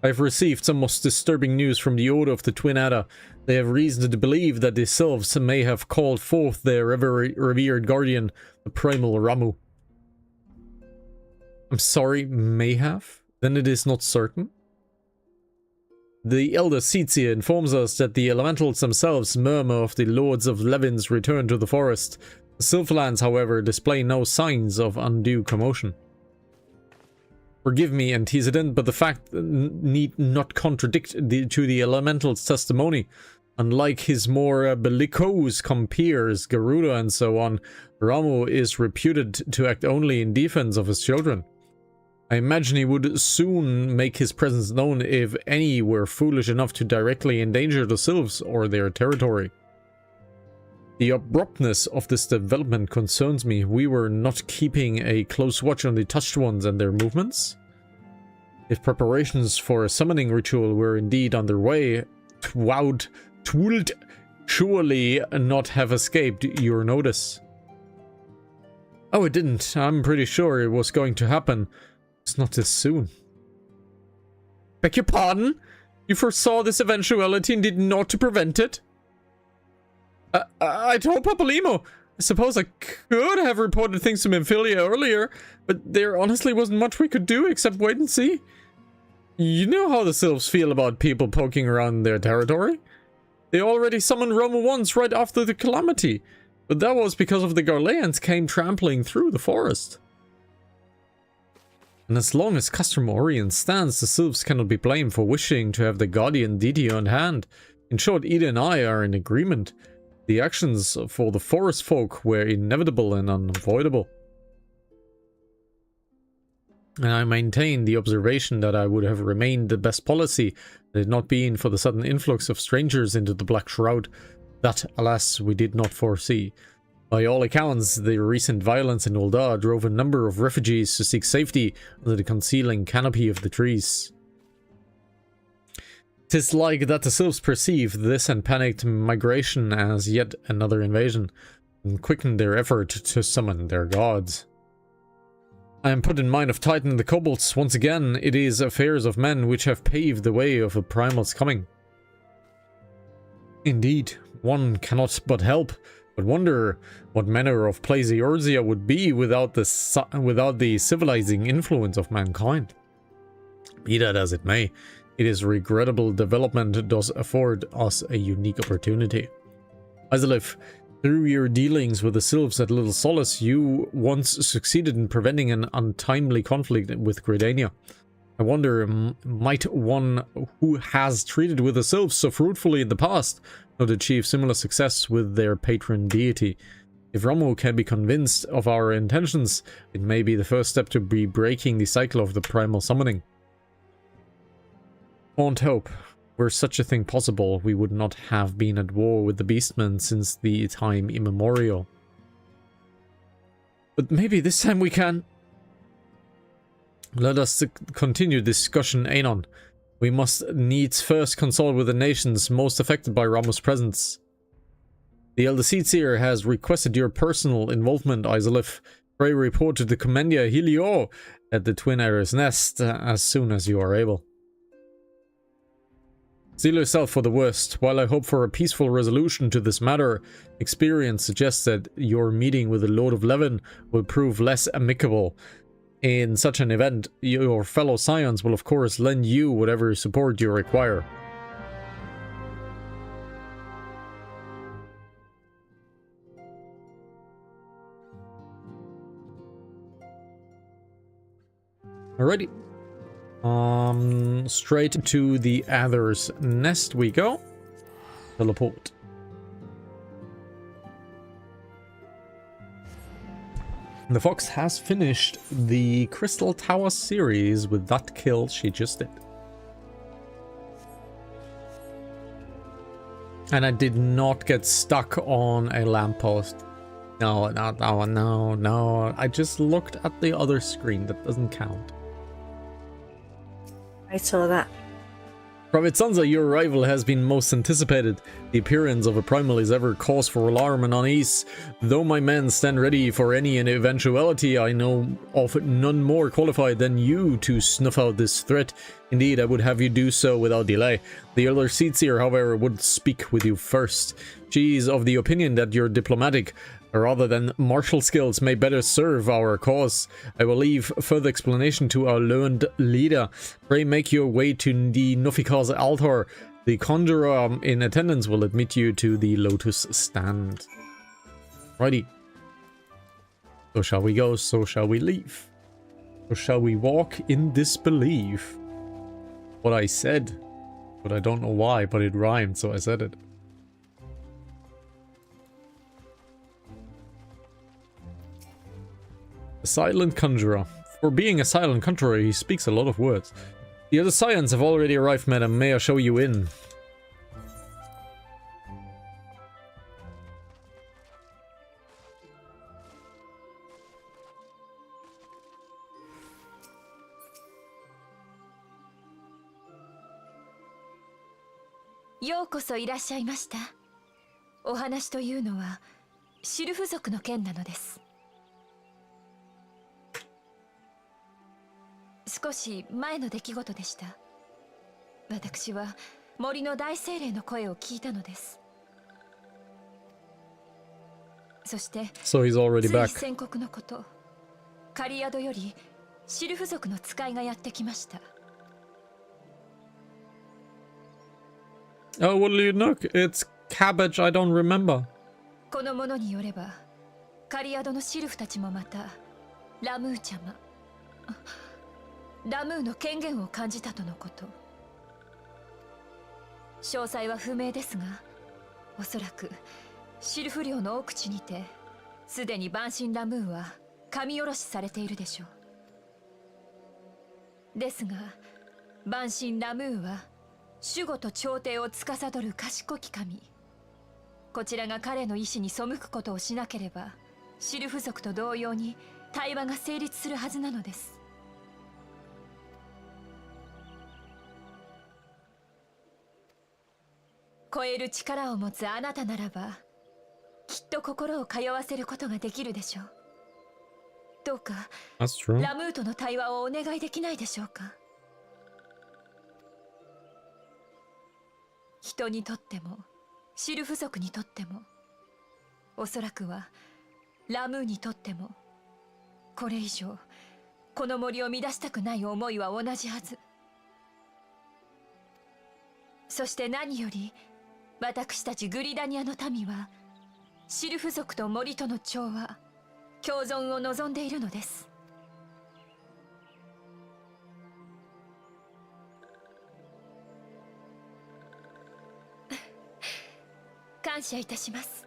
I have received some most disturbing news from the Order of the Twin Adder. They have reason to believe that the Sylphs may have called forth their revered guardian, the Primal Ramu. I'm sorry, may have? Then it is not certain? The elder Seetsia informs us that the elementals themselves murmur of the Lords of Levin's return to the forest. The Sylphlands, however, display no signs of undue commotion. Forgive me, antecedent, but the fact need not contradict the elemental's testimony. Unlike his more bellicose compeers, Garuda and so on, Ramu is reputed to act only in defense of his children. I imagine he would soon make his presence known if any were foolish enough to directly endanger the Sylphs or their territory. The abruptness of this development concerns me. We were not keeping a close watch on the touched ones and their movements. If preparations for a summoning ritual were indeed underway, Twould surely not have escaped your notice. Oh, it didn't. I'm pretty sure it was going to happen. It's not this soon. Beg your pardon? You foresaw this eventuality and did naught to prevent it? I told Papalymo. I suppose I could have reported things to Memphilia earlier, but there honestly wasn't much we could do except wait and see. You know how the Sylphs feel about people poking around their territory? They already summoned Ramu once right after the calamity, but that was because of the Garleans came trampling through the forest. And as long as Castrum Orient stands, the Sylphs cannot be blamed for wishing to have the guardian deity on hand. In short, Ida and I are in agreement. The actions for the forest folk were inevitable and unavoidable. And I maintain the observation that I would have remained the best policy had it not been for the sudden influx of strangers into the Black Shroud that, alas, we did not foresee. By all accounts, the recent violence in Uldar drove a number of refugees to seek safety under the concealing canopy of the trees. 'Tis like that the Sylphs perceived this and panicked migration as yet another invasion, and quickened their effort to summon their gods. I am put in mind of Titan and the Kobolds. Once again, it is affairs of men which have paved the way of a primal's coming. Indeed, one cannot but help but wonder what manner of place Eorzea would be without the civilizing influence of mankind. Be that as it may, it is regrettable development does afford us a unique opportunity. Isalif, through your dealings with the Sylphs at Little Solace, you once succeeded in preventing an untimely conflict with Gridania. I wonder, might one who has treated with the Sylphs so fruitfully in the past not achieve similar success with their patron deity? If Ramu can be convinced of our intentions, it may be the first step to be breaking the cycle of the primal summoning. Won't hope. Were such a thing possible, we would not have been at war with the Beastmen since the time immemorial. But maybe this time we can. Let us continue discussion, Aenon. We must needs first consult with the nations most affected by Ramos' presence. The Elder Seedseer has requested your personal involvement, Isolith. Pray report to the Commandia Helio at the Twin Arrow's Nest as soon as you are able. Seal yourself for the worst. While I hope for a peaceful resolution to this matter, experience suggests that your meeting with the Lord of Levin will prove less amicable. In such an event, your fellow Scions will of course lend you whatever support you require. Alrighty. Straight to the Adder's Nest we go. Teleport. The Fox has finished the Crystal Tower series with that kill she just did. And I did not get stuck on a lamppost. No, not that one. No, no. I just looked at the other screen. That doesn't count. I saw that. Prophet Sansa, your arrival has been most anticipated. The appearance of a primal is ever cause for alarm and unease. Though my men stand ready for any eventuality, I know of none more qualified than you to snuff out this threat. Indeed, I would have you do so without delay. The Elder Seedseer, however, would speak with you first. She is of the opinion that your diplomatic rather than martial skills may better serve our cause. I will leave further explanation to our learned leader. Pray make your way to the Nofika's altar. The conjurer in attendance will admit you to the Lotus stand. Righty. So shall we go, so shall we leave. Or shall we walk in disbelief? What I said, but I don't know why, but it rhymed, so I said it. A silent conjurer. For being a silent conjurer, he speaks a lot of words. The other Scions have already arrived, madam. May I show you in?ようこそいらっしゃいました。お話というのはシルフ族の件なのです。少し前の出来事でした。私は森の大精霊の声を聞いたのです。そして、So he's already back. つい先刻のこと、カリアドよりシルフ族の使いがやってきました。Oh, what do you know? It's cabbage I don't remember. この者によれば、カリアドのシルフたちもまたラムーちゃま、ラムーの権限を感じたとのこと。詳細は不明ですが、おそらくシルフ領の奥地にてすでに万神ラムーは神下ろしされているでしょう。ですが万神ラムーは守護と朝廷を司る賢き神。こちらが彼の意志に背くことをしなければ、シルフ族と同様に対話が成立するはずなのです。超える力を持つあなたならば、きっと心を通わせることができるでしょう。どうかラムーとの対話をお願いできないでしょうか。人にとってもシルフ族にとっても、おそらくはラムーにとっても、これ以上この森を乱したくない思いは同じはず。そして何より私たちグリダニアの民はシルフ族と森との調和、共存を望んでいるのです。感謝いたします。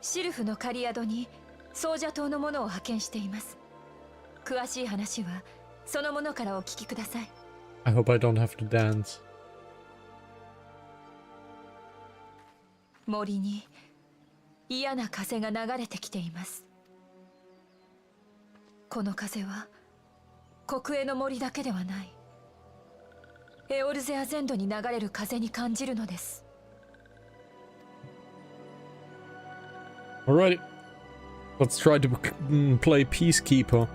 シルフのカリアドに奏者島の者を派遣しています。詳しい話はそのものからお聞きください。 I hope I don't have to dance. 森に嫌な風が流れてきています。この風は国営の森だけではない。エオルゼア全土に流れる風に感じるのです。 Alright, let's try to play Peacekeeper.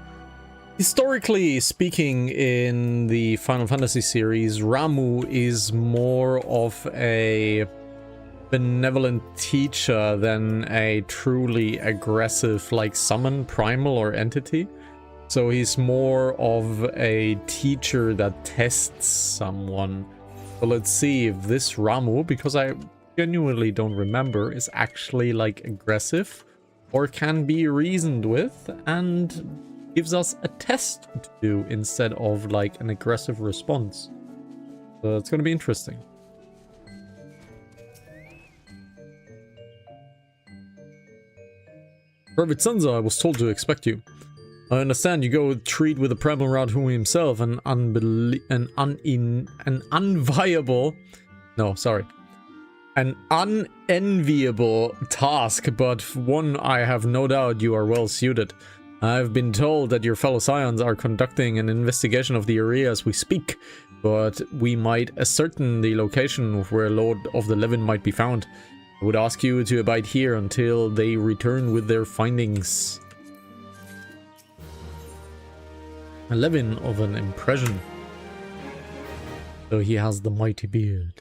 Historically speaking, in the Final Fantasy series, Ramuh is more of a benevolent teacher than a truly aggressive, like, summon, primal, or entity. So he's more of a teacher that tests someone. So let's see if this Ramuh, because I genuinely don't remember, is actually, like, aggressive or can be reasoned with and gives us a test to do instead of, like, an aggressive response. So it's going to be interesting. Private Senza, I was told to expect you. I understand you go treat with the primal route who himself an unenviable task, but one I have no doubt you are well suited. I've been told that your fellow scions are conducting an investigation of the area as we speak, but we might ascertain the location where Lord of the Levin might be found. I would ask you to abide here until they return with their findings. 11 of an impression. So he has the mighty beard.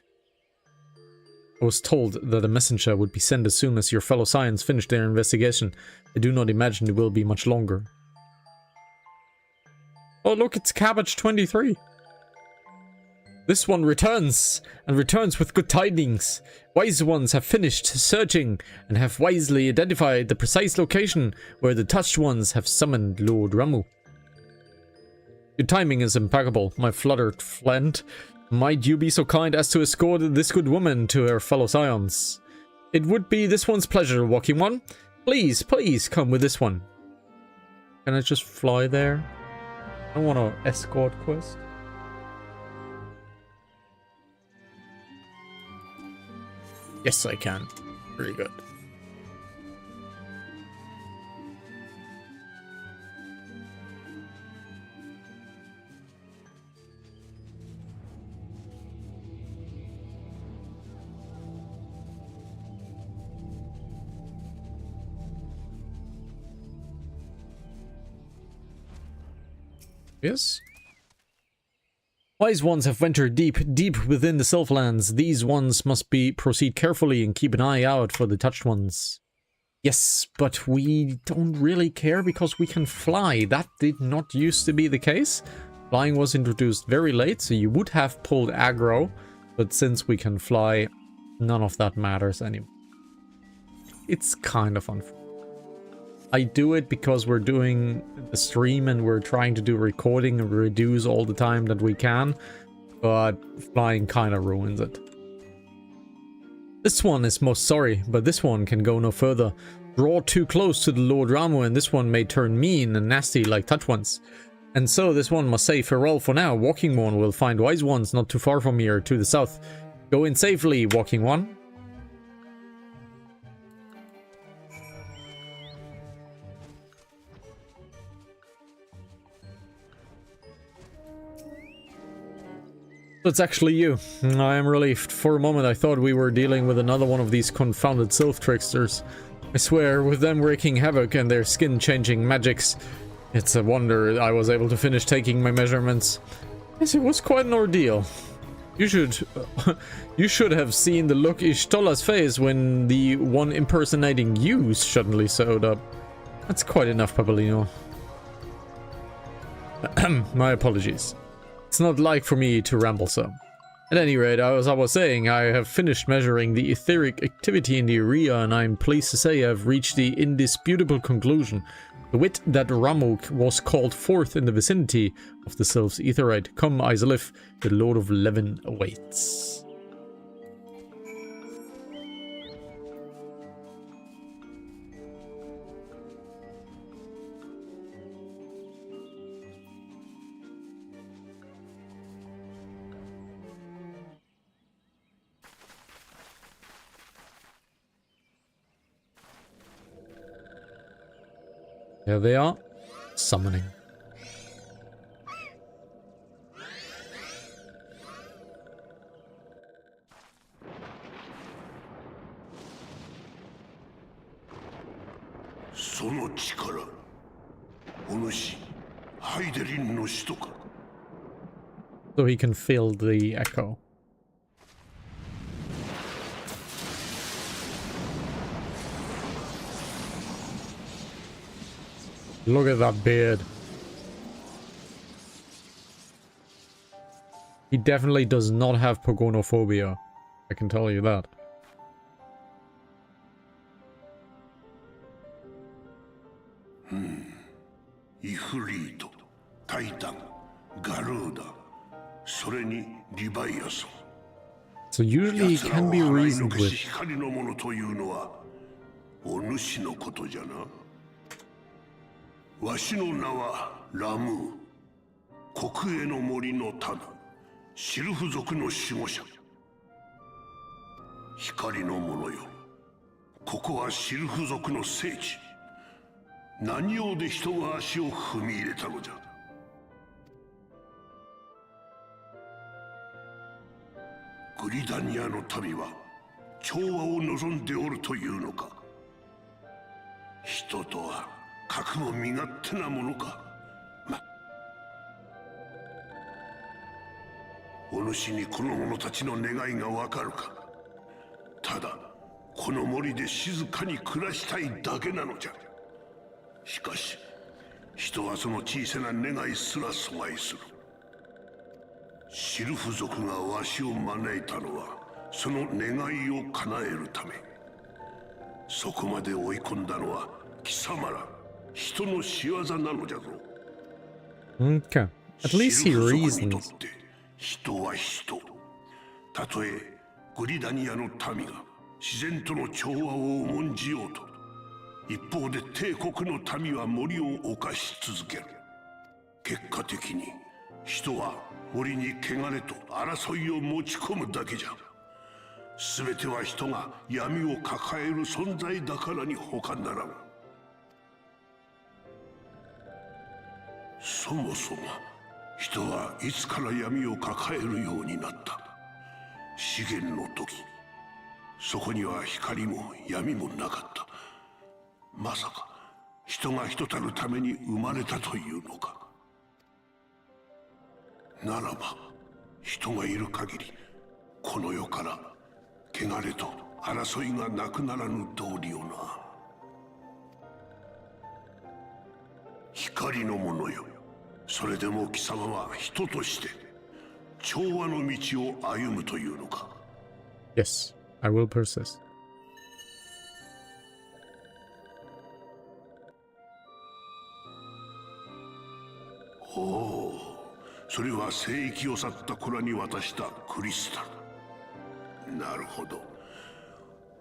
I was told that a messenger would be sent as soon as your fellow scions finish their investigation. I do not imagine it will be much longer. Oh look, it's Cabbage 23. This one returns, and returns with good tidings. Wise ones have finished searching, and have wisely identified the precise location where the touched ones have summoned Lord Ramuh. Your timing is impeccable, my fluttered friend. Might you be so kind as to escort this good woman to her fellow scions? It would be this one's pleasure, walking one. Please, please come with this one. Can I just fly there? I want an escort quest. Yes, I can. Very good. Yes. Wise ones have ventured deep, deep within the Sylphlands. These ones must proceed carefully and keep an eye out for the touched ones. Yes, but we don't really care because we can fly. That did not used to be the case. Flying was introduced very late, so you would have pulled aggro. But since we can fly, none of that matters anymore. It's kind of unfair. I do it because we're doing the stream and we're trying to do recording and reduce all the time that we can, but flying kind of ruins it. This one is most sorry, but this one can go no further. Draw too close to the Lord Ramuh and this one may turn mean and nasty like touch ones. And so this one must say farewell for now. Walking one will find wise ones not too far from here to the south. Go in safely, walking one. So it's actually you. I am relieved. For a moment I thought we were dealing with another one of these confounded sylph tricksters. I swear, with them wreaking havoc and their skin-changing magics, it's a wonder I was able to finish taking my measurements. Yes, it was quite an ordeal. You should have seen the look Ishtola's face when the one impersonating you suddenly showed up. That's quite enough, Papalino. My apologies. It's not like for me to ramble so. At any rate, as I was saying, I have finished measuring the etheric activity in the area and I'm pleased to say I've reached the indisputable conclusion. The wit that Ramuh was called forth in the vicinity of the Sylph's Aetheryte. Come, Izalith, the Lord of Levin awaits. There they are. Summoning. So he can feel the echo. Look at that beard. He definitely does not have pogonophobia. I can tell you that. Ifrit, Titan, Garuda, Leviathan. So usually it can be reasoned with.グリダニアの民は調和を望んでおるというのか。人とは核も身勝手なものか。お主にこの者たちの願いがわかるか。ただこの森で静かに暮らしたいだけなのじゃ。しかし人はその小さな願いすら阻害する。シルフ族がわしを招いたのはその願いを叶えるため。そこまで追い込んだのは貴様ら人の仕業なのじゃぞ。Okay. At least he reasons. 人は人。たとえグリダニアの民が自然との調和を重んじようと、一方で帝国の民は森を侵し続ける。結果的に人は森に汚れと争いを持ち込むだけじゃ。全ては人が闇を抱える存在だからに他ならん。そもそも人はいつから闇を抱えるようになった。資源の時、そこには光も闇もなかった。まさか人が人たるために生まれたというのか。ならば人がいる限りこの世から汚れと争いがなくならぬ道理よな。光の者よ、それでも貴様は人として調和の道を歩むというのか。 Yes, I will persist. おお、それは聖域を去った子らに渡したクリスタル。なるほど。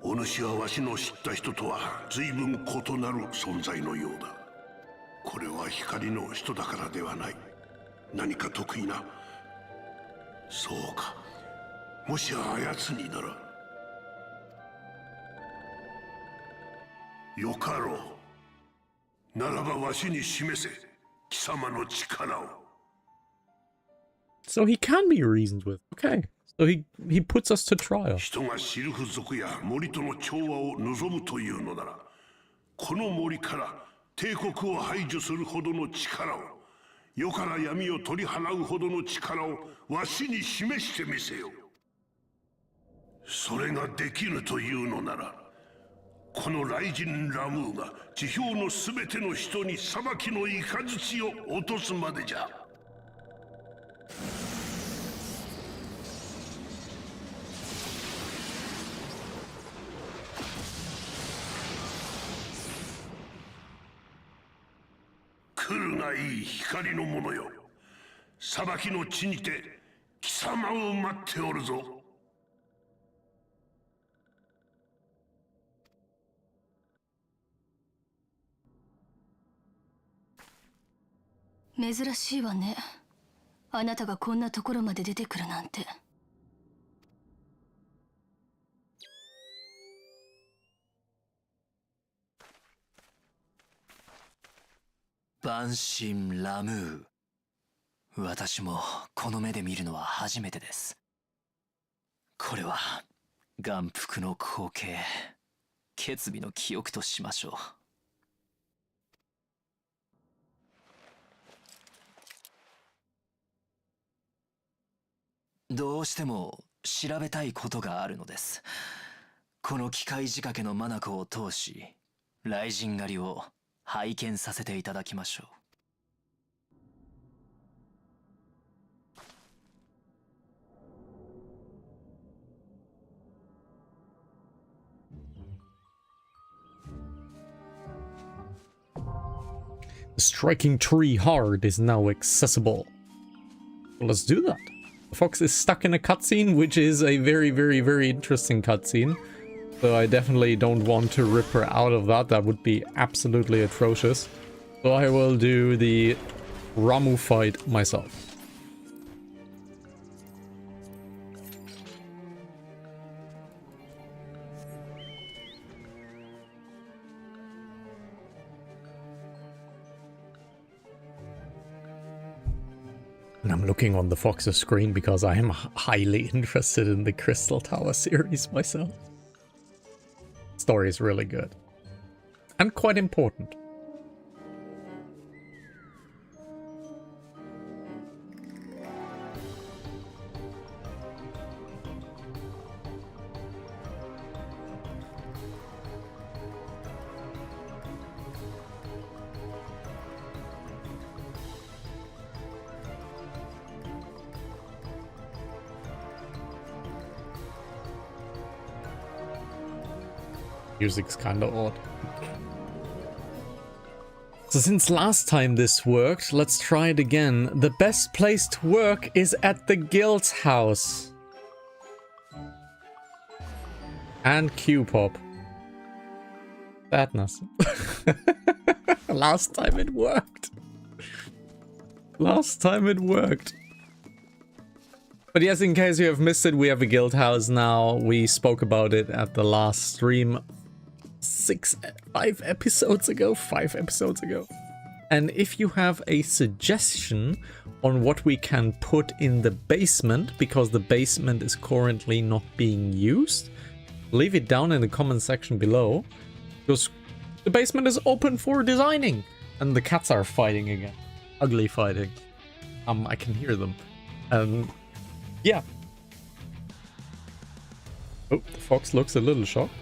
お主はわしの知った人とは随分異なる存在のようだ。これは光の人だからではない。何か得意な。そうか。もしやあやつになら。よかろう。ならばわしに示せ、貴様の力を。So he can be reasoned with. Okay. So he puts us to trial. 人がシルフ族や森との調和を望むというのなら、この森から帝国を排除するほどの力を、世から闇を取り払うほどの力をわしに示してみせよ。それができぬというのなら、この雷神ラムーが地表のすべての人に裁きの雷を落とすまでじゃ。来るがいい光の者よ。裁きの地にて貴様を待っておるぞ。珍しいわね。あなたがこんなところまで出てくるなんて。万神ラムー。私もこの目で見るのは初めてです。これは眼福の光景、決備の記憶としましょう。どうしても調べたいことがあるのです。この機械仕掛けの眼を通し、雷神狩りを拝見させていただきましょう。Striking tree hard is now accessible. Well, let's do that. The fox is stuck in a cutscene, which is a very, very, very interesting cutscene. So I definitely don't want to rip her out of that. That would be absolutely atrocious. So I will do the Ramu fight myself. And I'm looking on the Fox's screen because I am highly interested in the Crystal Tower series myself. Story is really good. And quite important. Music's kinda odd. So since last time this worked, let's try it again. The best place to work is at the guild's house. And Q-pop. Sadness. Last time it worked. Last time it worked. But yes, in case you have missed it, we have a guild house now. We spoke about it at the last stream. 5 episodes ago. And if you have a suggestion on what we can put in the basement, because the basement is currently not being used, leave it down in the comment section below, because the basement is open for designing. And the cats are fighting again. Ugly fighting. I can hear them. Yeah. Oh, the fox looks a little shocked.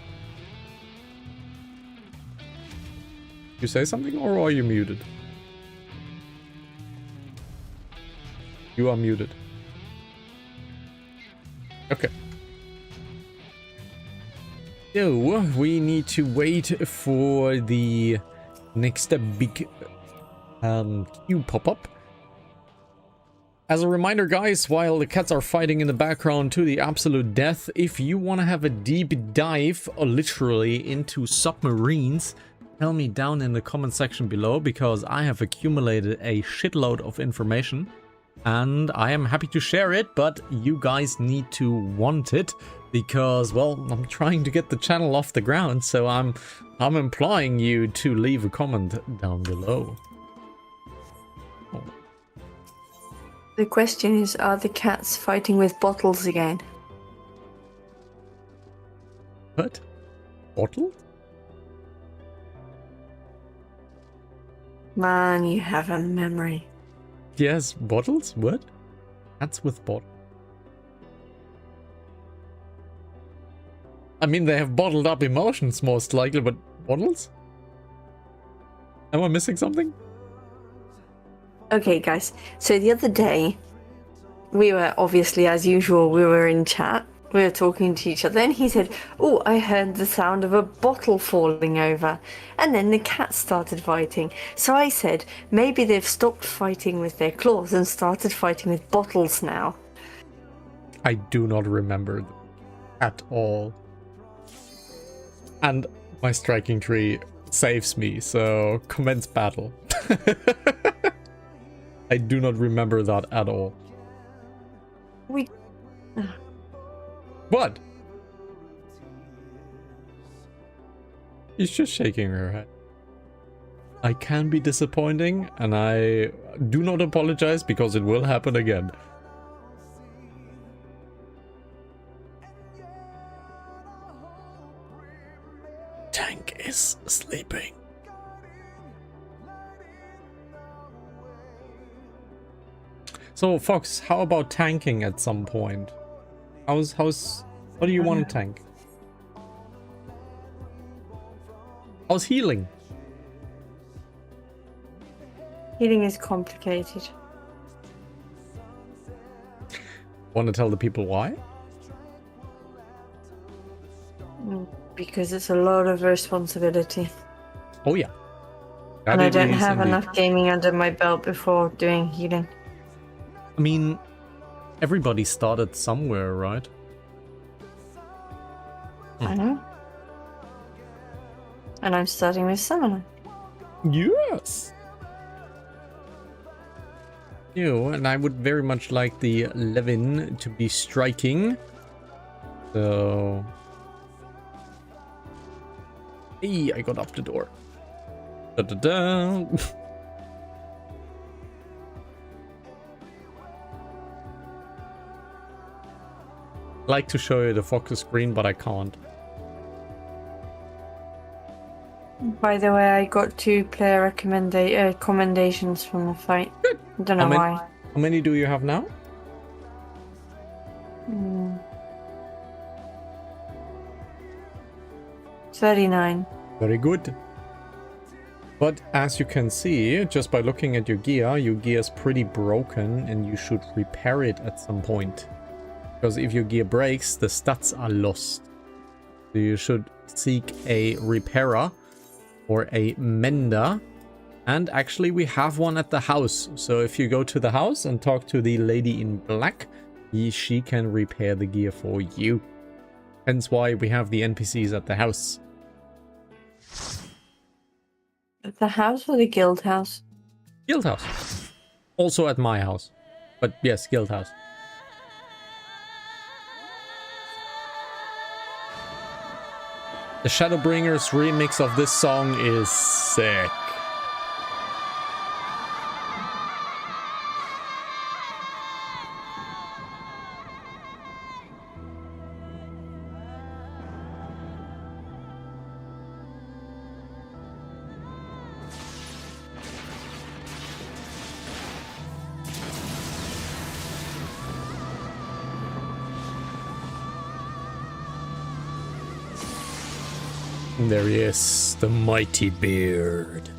You say something, or are you muted? You are muted. Okay. So, we need to wait for the next big queue pop-up. As a reminder, guys, while the cats are fighting in the background to the absolute death, if you want to have a deep dive, or literally, into submarines, tell me down in the comment section below, because I have accumulated a shitload of information and I am happy to share it, but you guys need to want it, because, well, I'm trying to get the channel off the ground, so I'm imploring you to leave a comment down below. Oh. The question is, are the cats fighting with bottles again? What? Bottles? Man, you have a memory. Yes, bottles? What? Cats with bottles. I mean, they have bottled up emotions most likely, but bottles? Am I missing something? Okay, guys. So the other day, we were obviously, as usual, we were in chat. We were talking to each other, and he said, "Oh, I heard the sound of a bottle falling over." And then the cats started fighting. So I said, maybe they've stopped fighting with their claws and started fighting with bottles now. I do not remember at all. And my striking tree saves me, so commence battle. I do not remember that at all. What? She's just shaking her head. I can be disappointing, and I do not apologize because it will happen again. Tank is sleeping. So, Fox, how about tanking at some point? What do you want to tank? How's healing? Healing is complicated. Want to tell the people why? Because it's a lot of responsibility. Oh yeah. And I don't have enough gaming under my belt before doing healing. I mean, everybody started somewhere, right? I know. And I'm starting with Summoner. Yes! You, and I would very much like the Levin to be striking. So... Hey, I got up the door. Da-da-da! Like to show you the focus screen, but I can't. By the way, I got 2 player commendations from the fight. Good. I don't know why. How many do you have now? 39. Very good. But as you can see, just by looking at your gear is pretty broken and you should repair it at some point. Because if your gear breaks, the stats are lost. So you should seek a repairer or a mender. And actually we have one at the house. So if you go to the house and talk to the lady in black, she can repair the gear for you. Hence why we have the NPCs at the house. At the house or the guild house? Guild house. Also at my house. But yes, guild house. The Shadowbringers remix of this song is sick. There he is, the mighty beard.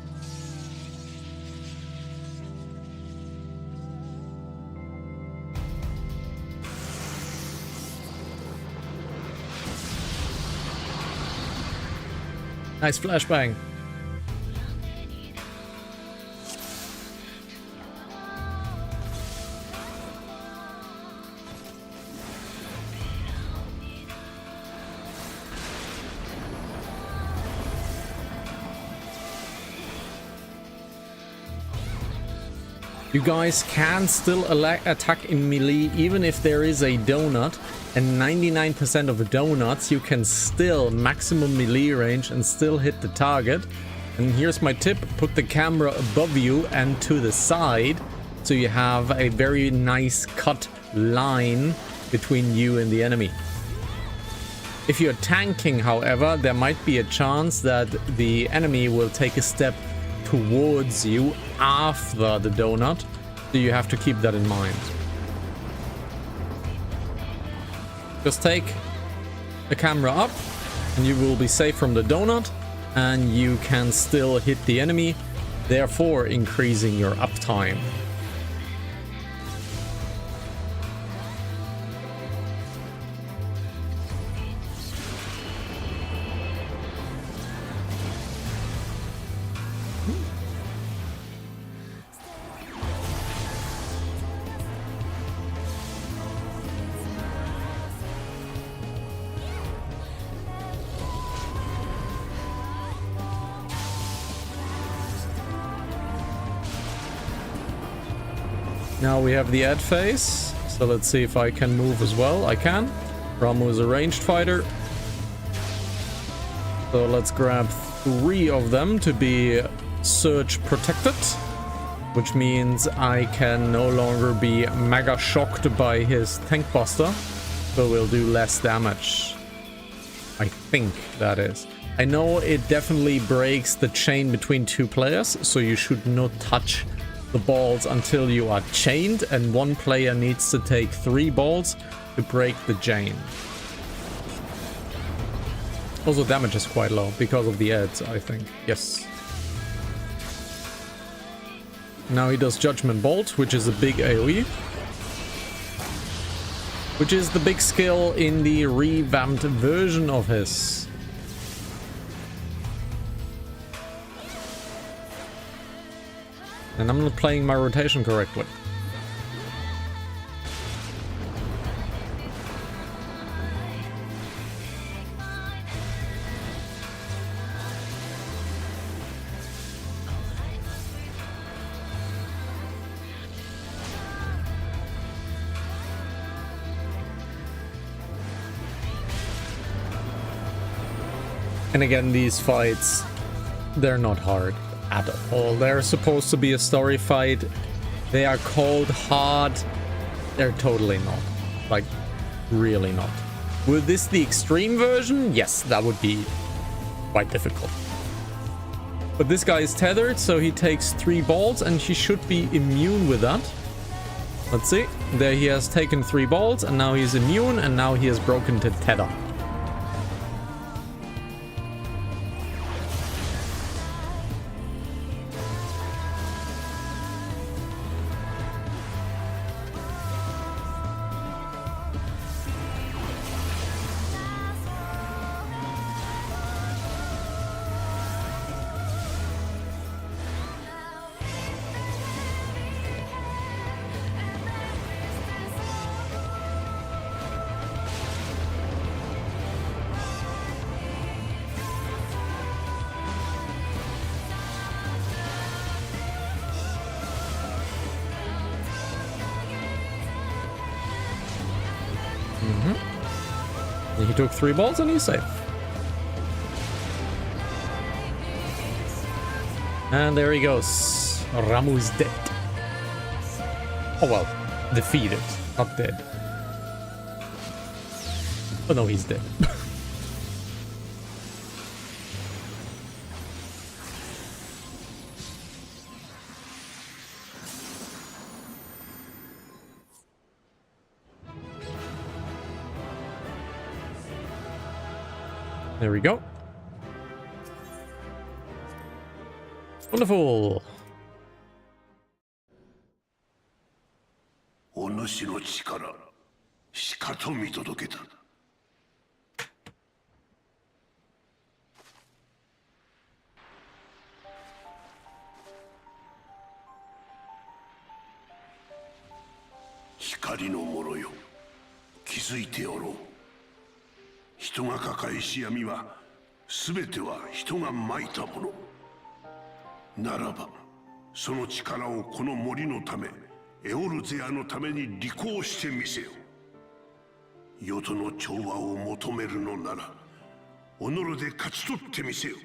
Nice flashbang. You guys can still attack in melee even if there is a donut, and 99% of the donuts you can still maximum melee range and still hit the target. And here's my tip: put the camera above you and to the side so you have a very nice cut line between you and the enemy. If you're tanking, however, there might be a chance that the enemy will take a step towards you after the donut, so you have to keep that in mind. Just take the camera up and you will be safe from the donut, and you can still hit the enemy, therefore increasing your uptime. Now we have the ad phase, so let's see if I can move as well. I can. Ramu is a ranged fighter. So let's grab 3 of them to be surge protected, which means I can no longer be mega shocked by his tank buster, so will do less damage. I think that is. I know it definitely breaks the chain between two players, so you should not touch the balls until you are chained, and one player needs to take 3 balls to break the chain. Also, damage is quite low because of the ads, I think. Yes. Now he does Judgment Bolt, which is a big AoE. Which is the big skill in the revamped version of his. And I'm not playing my rotation correctly. And again, these fights, they're not hard at all. They're supposed to be a story fight. They are called hard. They're totally not. Like, really not. Were this the extreme version? Yes, that would be quite difficult. But this guy is tethered, so he takes 3 balls, and he should be immune with that. Let's see. There he has taken 3 balls, and now he's immune, and now he has broken the tether. He took 3 balls and he's safe. And there he goes. Ramu's dead. Oh well, defeated, not dead. Oh no, he's dead. There we go. Wonderful. お主の力、しかと見届けた。光の者よ、気づいておろう。人が抱えし闇は、すべては人がまいたもの。ならば、その力をこの森のため、エオルゼアのために履行してみせよ。世との調和を求めるのなら、己で勝ち取ってみせよ。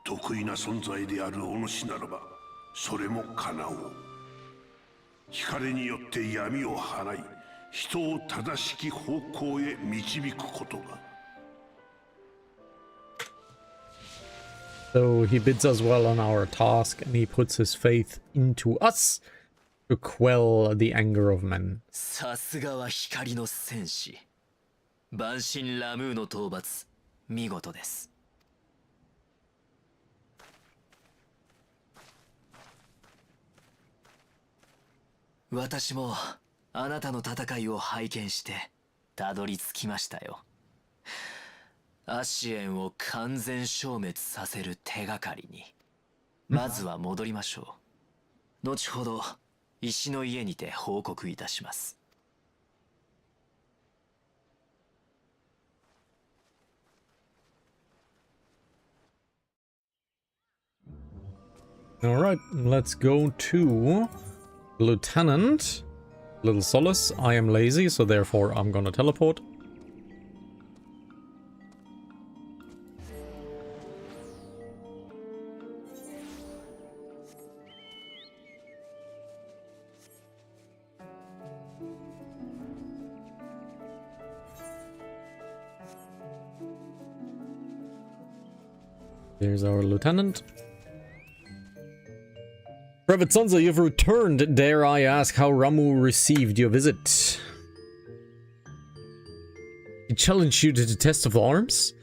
得意な存在であるお主ならば、それも叶おう。光によって闇を払い、人を正しき方向へ導くことが。So he bids us well on our task, and he puts his faith into us to quell the anger of men. さすがは光の戦士。万神ラムーの討伐、見事です。私もあなたの戦いを拝見してたどり着きましたよ。アシエンを完全消滅させる手がかりにまずは戻りましょう。後ほど石の家にて報告いたします。Alright, let's go to Lieutenant. Little solace, I am lazy, so therefore I'm gonna teleport. There's our lieutenant. Private Sansa, you've returned. Dare I ask how Ramu received your visit? He challenged you to the test of arms?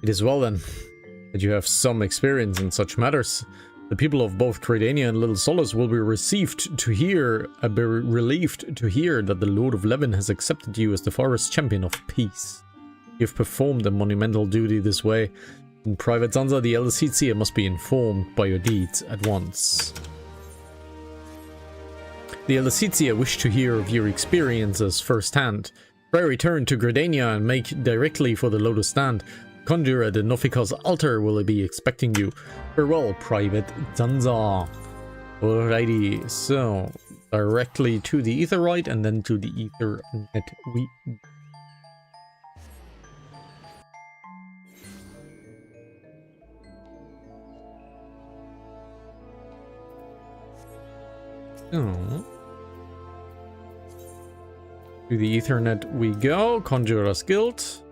It is well then that you have some experience in such matters. The people of both Credania and Little Solace will be relieved to hear that the Lord of Levin has accepted you as the forest champion of peace. You've performed a monumental duty this way. In Private Sansa, the Elder must be informed by your deeds at once. The Elder wish to hear of your experiences firsthand. Try return to Gridania and make directly for the Lotus Stand. Conjure at the Nofika's altar will be expecting you. Farewell, Private Sansa. Alrighty, so directly to the Aetheryte and then to the Ethernet. To the Ethernet we go. Conjurer's Guild.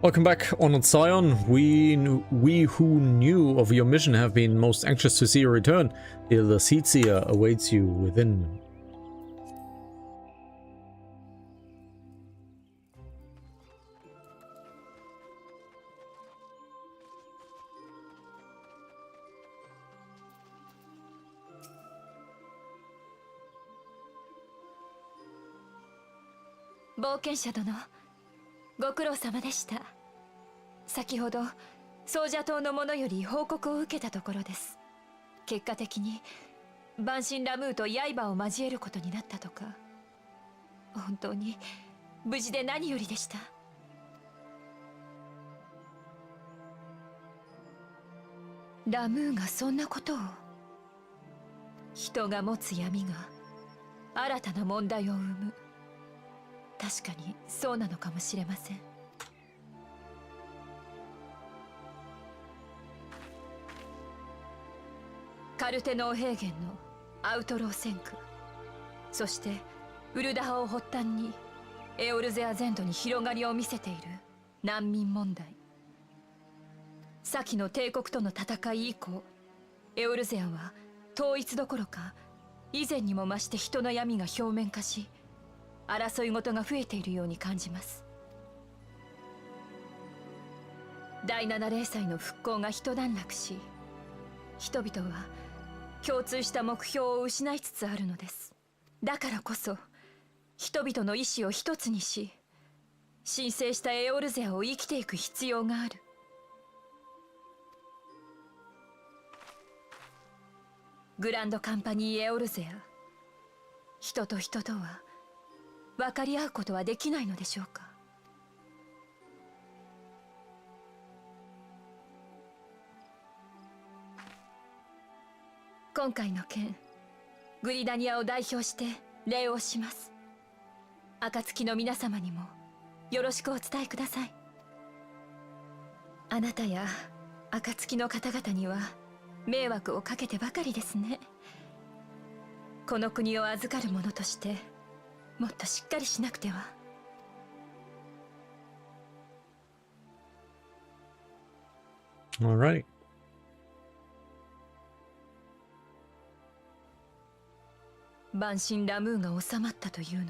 Welcome back, Honored Scion. We who knew of your mission have been most anxious to see your return. The Elder awaits you within.冒険者殿、ご苦労様でした。先ほどソージャ島の者より報告を受けたところです。結果的に万神ラムーと刃を交えることになったとか。本当に無事で何よりでした。ラムーがそんなことを。人が持つ闇が新たな問題を生む。確かにそうなのかもしれません。カルテノー平原のアウトロー戦区、そしてウルダハを発端にエオルゼア全土に広がりを見せている難民問題。先の帝国との戦い以降、エオルゼアは統一どころか以前にも増して人の闇が表面化し、争い事が増えているように感じます。第7零祭の復興が一段落し、人々は共通した目標を失いつつあるのです。だからこそ人々の意志を一つにし、神聖したエオルゼアを生きていく必要がある。グランドカンパニーエオルゼア、人と人とは分かり合うことはできないのでしょうか。今回の件、グリダニアを代表して礼をします。暁の皆様にもよろしくお伝えください。あなたや暁の方々には迷惑をかけてばかりですね。この国を預かる者としてもっとしっかりしなくては。Alright. 万神ラムーが収まったというのに、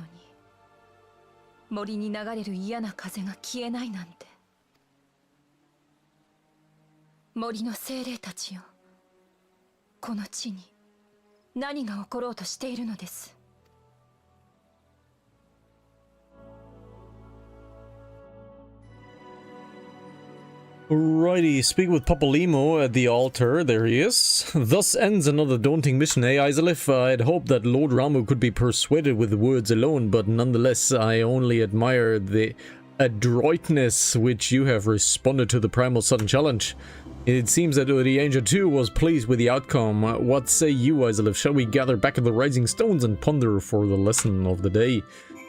森に流れる嫌な風が消えないなんて。森の精霊たちよ、この地に何が起ころうとしているのです。Alrighty, speak with Papolimo at the altar. There he is. Thus ends another daunting mission, eh, Isalif? I'd hoped that Lord Ramu could be persuaded with words alone, but nonetheless, I only admire the adroitness which you have responded to the Primal Sudden Challenge. It seems that the Angel too was pleased with the outcome. What say you, Isalif? Shall we gather back at the Rising Stones and ponder for the lesson of the day?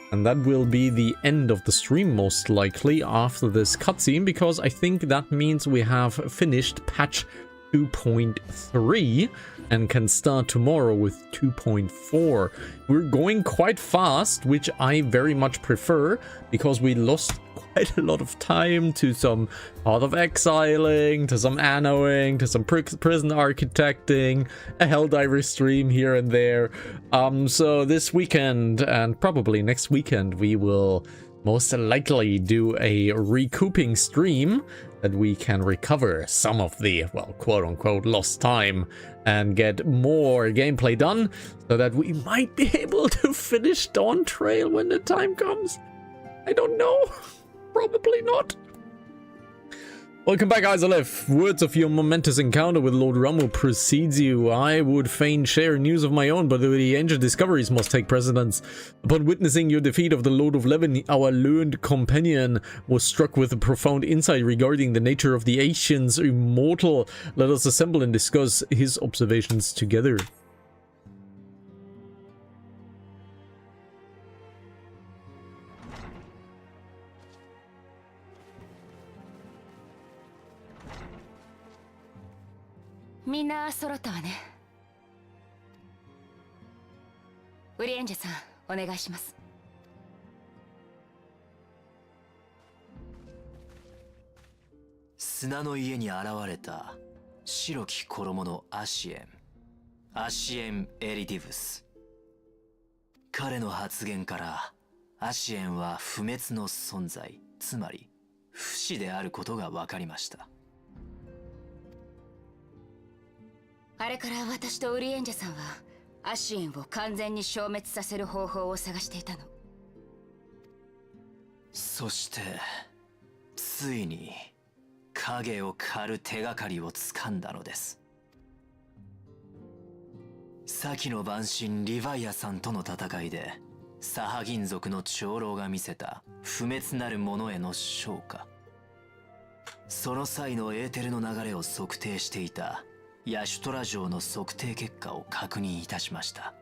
And that will be the end of the stream, most likely, after this cutscene, because I think that means we have finished patch 2.3 and can start tomorrow with 2.4. We're going quite fast, which I very much prefer, because we lost quite a lot of time to some Path of Exiling, to some annoing, to some prison architecting, a Helldiver stream here and there. So this weekend and probably next weekend we will most likely do a recouping stream that we can recover some of the, well, quote-unquote lost time and get more gameplay done so that we might be able to finish Dawn Trail when the time comes. I don't know. Probably not. Welcome back, XIV. Words of your momentous encounter with Lord Rumble precedes you. I would fain share news of my own, but the ancient discoveries must take precedence. Upon witnessing your defeat of the Lord of Leven, our learned companion was struck with a profound insight regarding the nature of the ancients immortal. Let us assemble and discuss his observations together.みんな揃ったわね。ウリエンジェさん、お願いします。砂の家に現れた白き衣のアシエン・エリディブス。彼の発言からアシエンは不滅の存在、つまり不死であることが分かりました。あれから私とウリエンジェさんはアシエンを完全に消滅させる方法を探していたの。そしてついに影を狩る手がかりをつかんだのです。先の晩神リヴァイアさんとの戦いでサハ銀族の長老が見せた不滅なる者への昇華、その際のエーテルの流れを測定していたヤシュトラ城の測定結果を確認いたしました。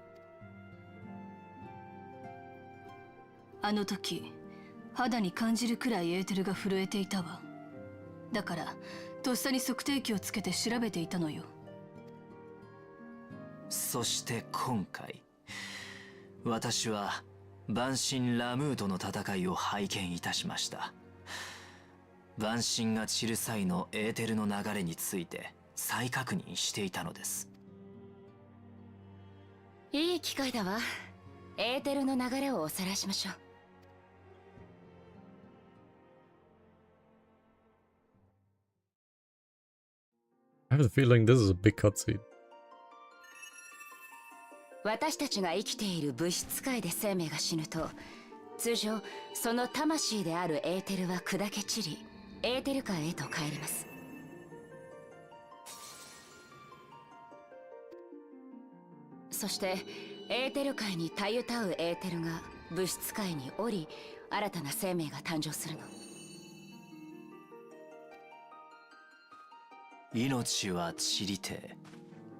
あの時肌に感じるくらいエーテルが震えていたわ。だからとっさに測定器をつけて調べていたのよ。そして今回私は晩神ラムーとの戦いを拝見いたしました。晩神が散る際のエーテルの流れについて再確認していたのです。いい機会だわ。エーテルの流れをおさらいしましょう。I have the feeling this is a big cutscene. 私たちが生きている物質界で生命が死ぬと、通常その魂であるエーテルは砕け散り、エーテル界へと帰ります。そしてエーテル界にたゆたうエーテルが物質界に降り、新たな生命が誕生するの。命は散りて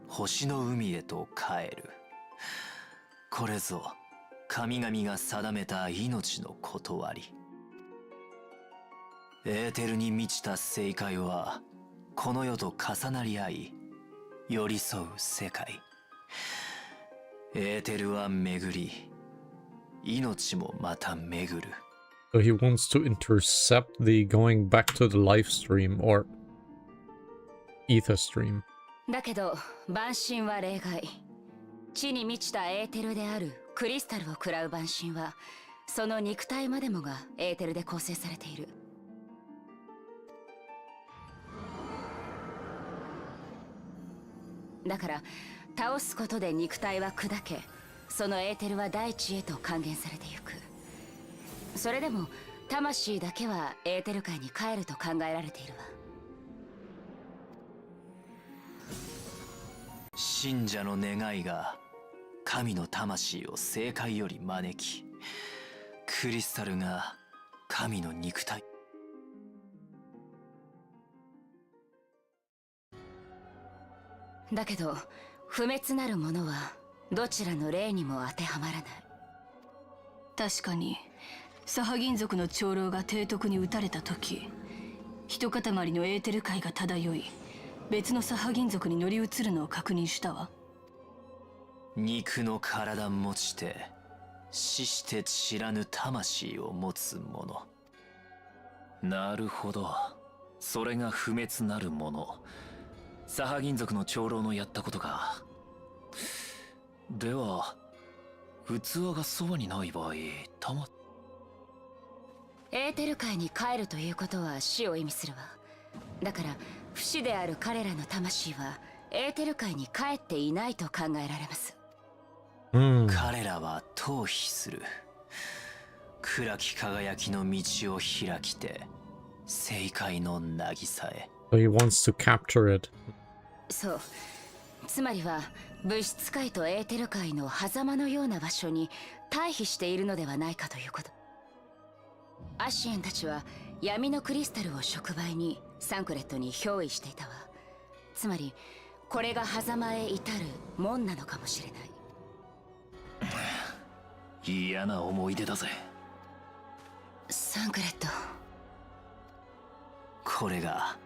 星の海へと帰る。これぞ神々が定めた命の断り。エーテルに満ちた正解はこの世と重なり合い寄り添う世界。エーテルは巡り、命もまた巡る。So he wants to intercept the going back to the live stream or ether stream. だけど晩神は例外。地に満ちたエーテルであるクリスタルを食らう晩神は、その肉体までもがエーテルで構成されている。だから倒すことで肉体は砕け、そのエーテルは大地へと還元されてゆく。それでも魂だけはエーテル界に帰ると考えられているわ。信者の願いが神の魂を正界より招き、クリスタルが神の肉体。だけど不滅なるものはどちらの例にも当てはまらない。確かにサハ銀族の長老が提督に撃たれた時、一塊のエーテル界が漂い、別のサハ銀族に乗り移るのを確認したわ。肉の体持ちて死して知らぬ魂を持つ者。なるほど。それが不滅なるもの。サハ銀族の長老のやったことか。では、器がそばにない場合、エーテル界に帰るということは死を意味するわ。だから不死である彼らの魂はエーテル界に帰っていないと考えられます。彼らは逃避する。暗き輝きの道を開きて、正解の渚へ。So he wants to capture it. そう。つまりは物質界とエーテル界の狭間のような場所に退避しているのではないかということ。アシエンたちは闇のクリスタルを触媒にサンクレットに憑依していたわ。つまりこれが狭間へ至る門なのかもしれない。嫌な思い出だぜ。サンクレット。これが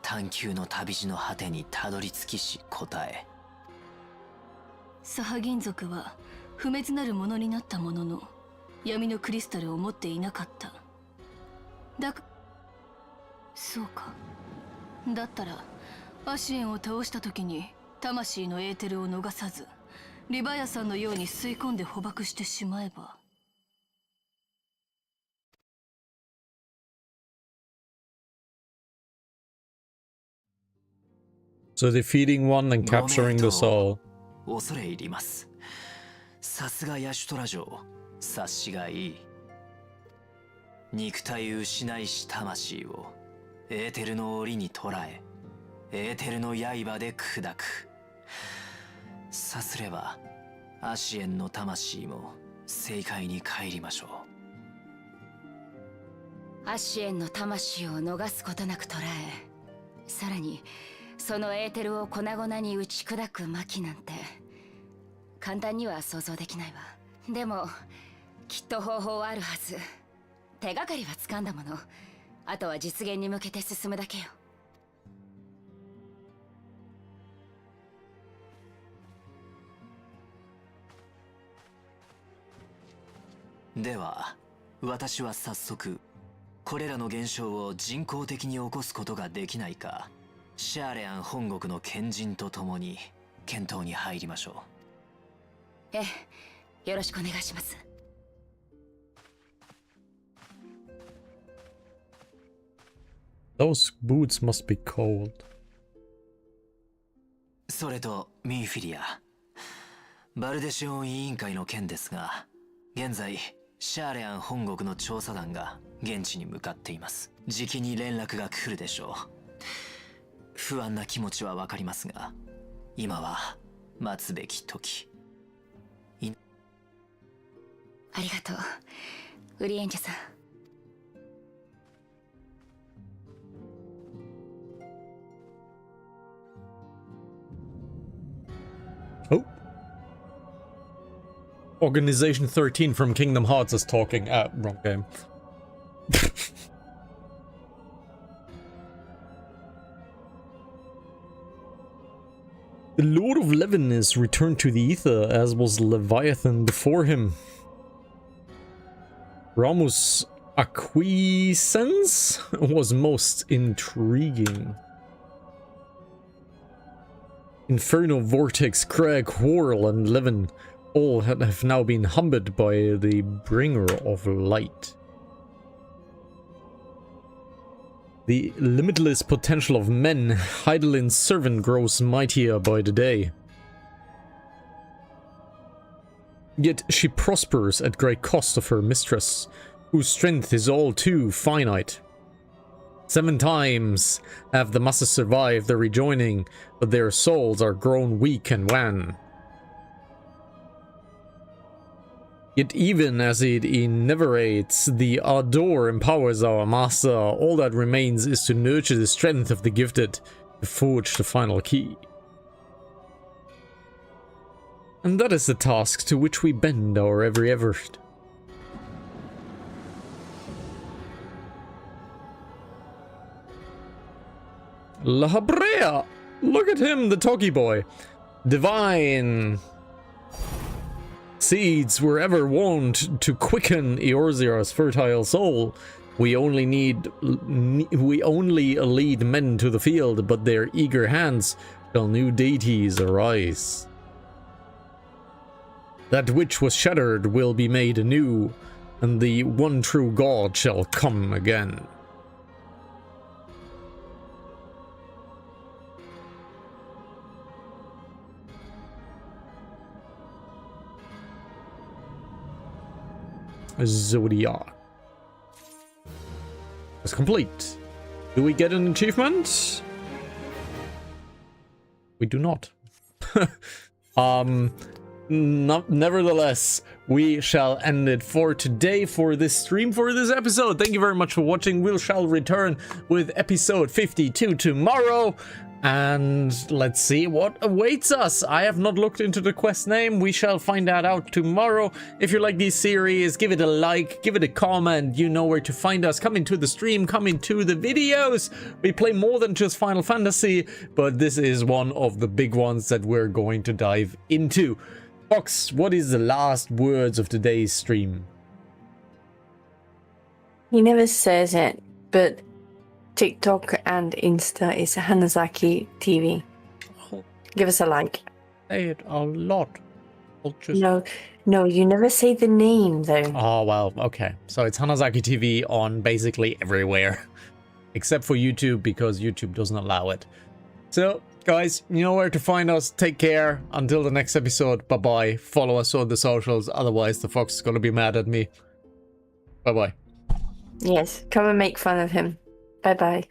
探求の旅路の果てにたどり着きし答え。サハ銀族は不滅なるものになったものの、闇のクリスタルを持っていなかった。そうか。だったらアシエンを倒した時に魂のエーテルを逃さず、リヴァイアさんのように吸い込んで捕獲してしまえば。So defeating one and capturing the soul. 恐れ入ります。さすがヤシュトラ城、察しがいい。肉体失いし魂をエーテルの檻に捕らえ、エーテルの刃で砕く。さすればアシエンの魂も正解に帰りましょう。アシエンの魂を逃すことなく捕らえ、さらにそのエーテルを粉々に打ち砕く魔器なんて簡単には想像できないわ。でもきっと方法はあるはず。手がかりは掴んだもの。あとは実現に向けて進むだけよ。では私は早速これらの現象を人工的に起こすことができないか、シャーレアン本国の賢人と共に検討に入りましょう。ええ、よろしくお願いします。Those boots must be cold. それとミーフィリア、バルデシオン委員会の件ですが、現在シャーレアン本国の調査団が現地に向かっています。じきに連絡が来るでしょう。不安な気持ちはわかりますが、今は待つべき時。ありがとう、ウリエンジェさん。Oh. Organization 13 from Kingdom Hearts is talking. Wrong game. The Lord of Levin is returned to the ether, as was Leviathan before him. Ramus Acquiescence was most intriguing. Inferno, Vortex, Craig, Whorl, and Levin all have now been humbled by the Bringer of Light. The limitless potential of men, Heidelin's servant, grows mightier by the day. Yet she prospers at great cost of her mistress, whose strength is all too finite. 7 times have the masses survived the rejoining, but their souls are grown weak and wan. Yet even as it ineverates, the ardor empowers our master. All that remains is to nurture the strength of the gifted, to forge the final key. And that is the task to which we bend our every effort. La Habrea! Look at him, the Toki boy. Divine seeds were ever wont to quicken Eorzear's fertile soul. We only lead men to the field, but their eager hands shall new deities arise. That which was shattered will be made anew, and the one true God shall come again. Zodiac. It's complete. Do we get an achievement? We do not. Nevertheless, we shall end it for today, for this stream, for this episode. Thank you very much for watching. We shall return with episode 52 tomorrow. And let's see what awaits us. I have not looked into the quest name. We shall find that out tomorrow. If you like this series, give it a like, give it a comment. You know where to find us. Come into the stream, come into the videos. We play more than just Final Fantasy, but this is one of the big ones that we're going to dive into. Fox, what is the last words of today's stream? He never says it, but TikTok and Insta is Hanantasy TV. Oh. Give us a like. Say it a lot. I'll just... No, you never say the name though. Oh, well, okay. So it's Hanantasy TV on basically everywhere. Except for YouTube, because YouTube doesn't allow it. So, guys, you know where to find us. Take care. Until the next episode. Bye-bye. Follow us on the socials. Otherwise, the Fox is going to be mad at me. Bye-bye. Yes, come and make fun of him. Bye-bye.